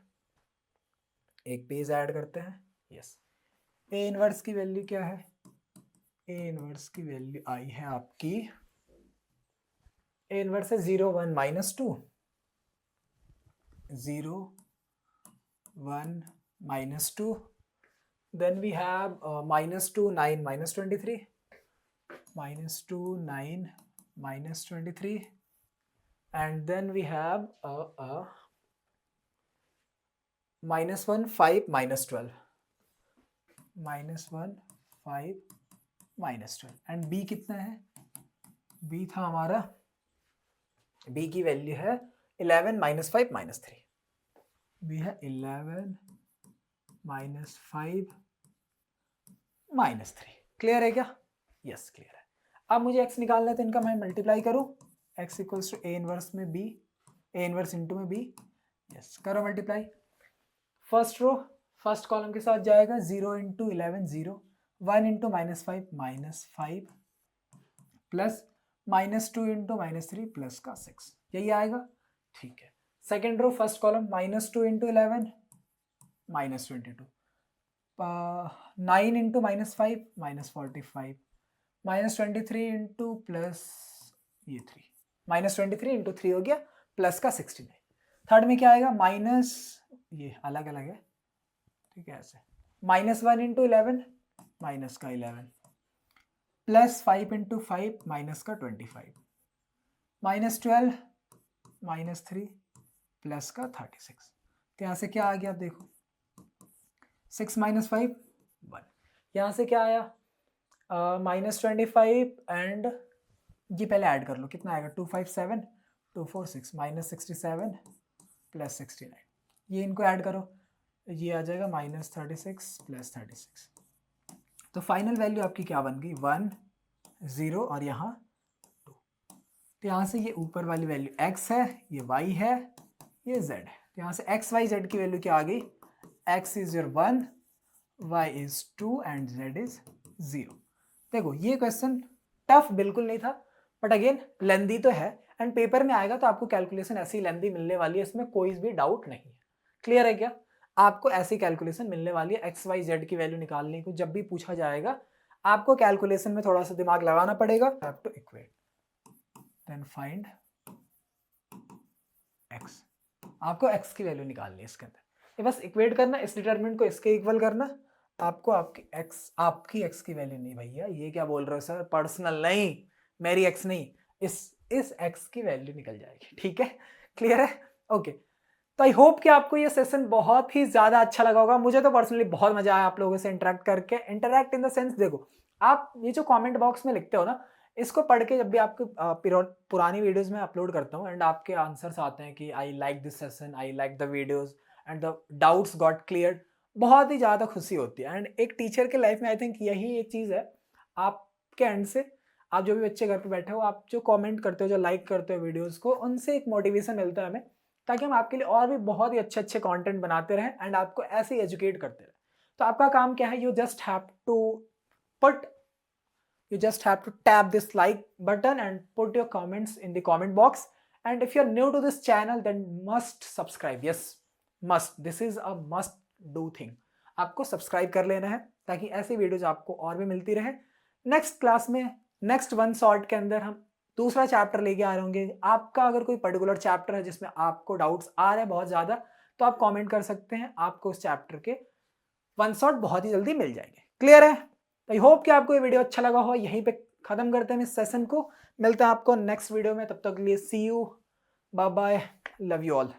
एक पेज ऐड करते हैं, यस। A इनवर्स की वैल्यू क्या है, A इनवर्स की वैल्यू आई है आपकी A inverse is 0 1 minus 2, 0 1 minus 2. Then we have minus 2 9 minus 23, minus 2 9 minus 23, and then we have minus 1 5 minus 12, minus 1 5 minus 12. And b कितना है? b था हमारा, b की वैल्यू है 11 minus 5 minus 3. b है 11 minus 5 minus 3. क्लियर है क्या? Yes clear है. अब मुझे x निकालना है तो इनका मैं मल्टीप्लाई करूं. x equals to a inverse में b, a इनवर्स इंटू में b. यस करो multiply. First row first column के साथ जाएगा 0 into 11 0, 1 into minus 5 minus 5, plus minus 2 into minus 3 plus का 6. यही आएगा. ठीक है. Second row first column minus 2 into 11 minus 22, 9 into minus 5 minus 45, minus 23 into plus ये 3, माइनस 23 इंटू 3 हो गया प्लस का 69. थर्ड में क्या आएगा? माइनस, ये अलग अलग है, ठीक है, ऐसे माइनस 1 इंटू 11 माइनस का 11, प्लस 5 इंटू 5 माइनस का 25, माइनस 12 माइनस 3 प्लस का 36. तो यहाँ से क्या आ गया? देखो 6 माइनस 5 1. यहाँ से क्या आया? माइनस 25 एंड ये पहले ऐड कर लो, कितना आएगा? 257 246 माइनस 67 प्लस 69. ये इनको ऐड करो, ये आ जाएगा माइनस 36 प्लस 36. तो फाइनल वैल्यू आपकी क्या बन गई? 1 0 और यहाँ 2. तो यहाँ से ये ऊपर वाली वैल्यू x है, ये y है, ये z है. तो यहाँ से x y z की वैल्यू क्या आ गई? x is your 1, y is 2 and z is 0. देखो ये क्वेश्चन टफ बिल्कुल नहीं था, बट अगेन लेंदी तो है, एंड पेपर में आएगा तो आपको कैलकुलेशन ऐसी लेंदी मिलने वाली है, इसमें कोई भी डाउट नहीं है. क्लियर है क्या? आपको ऐसी कैलकुलेशन मिलने वाली है. एक्स वाई जेड की वैल्यू निकालने को जब भी पूछा जाएगा आपको कैलकुलेशन में थोड़ा सा दिमाग लगाना पड़ेगा. Have to equate then find x. आपको एक्स की वैल्यू निकालनी है इसके अंदर. ये बस इक्वेट करना, इस डिटरमिनेंट को इसके इक्वल करना. आपको आपकी एक्स की वैल्यू नहीं भैया, ये क्या बोल रहे हो सर? पर्सनल नहीं, मेरी एक्स नहीं, इस एक्स की वैल्यू निकल जाएगी. ठीक है, क्लियर है? ओके. तो आई होप कि आपको ये सेशन बहुत ही ज़्यादा अच्छा लगा होगा. मुझे तो पर्सनली बहुत मजा आया आप लोगों से इंटरेक्ट करके. इंटरेक्ट इन द सेंस, देखो आप ये जो कमेंट बॉक्स में लिखते हो ना, इसको पढ़ के जब भी आपके पुरानी वीडियोस में अपलोड करता हूँ एंड आपके आंसर्स आते हैं कि I like this session, I like the videos and the doubts got clear, बहुत ही ज़्यादा खुशी होती है. एंड एक टीचर के लाइफ में आई थिंक यही एक चीज़ है, आपके एंड से आप जो भी बच्चे घर पे बैठे हो, आप जो कमेंट करते हो, जो लाइक करते हो वीडियोस को, उनसे एक मोटिवेशन मिलता है हमें, ताकि हम आपके लिए और भी बहुत ही अच्छे अच्छे कंटेंट बनाते रहें एंड आपको ऐसे ही एजुकेट करते रहें. तो आपका काम क्या है? You just have to tap this like button and put your comments in the comment box. And if you are new to this channel then must subscribe. Yes must, this is a must do thing. आपको subscribe कर लेना है ताकि ऐसी videos आपको और भी मिलती रहे. नेक्स्ट क्लास में, नेक्स्ट वन शॉट के अंदर हम दूसरा चैप्टर लेके आ रहे होंगे. आपका अगर कोई पर्टिकुलर चैप्टर है जिसमें आपको डाउट्स आ रहे हैं बहुत ज़्यादा, तो आप कमेंट कर सकते हैं, आपको उस चैप्टर के वन शॉट बहुत ही जल्दी मिल जाएंगे. क्लियर है? आई होप कि आपको ये वीडियो अच्छा लगा हो. यहीं पे खत्म करते हैं इस सेशन को. मिलते हैं आपको नेक्स्ट वीडियो में. तब तक के लिए see you, bye bye, love you all.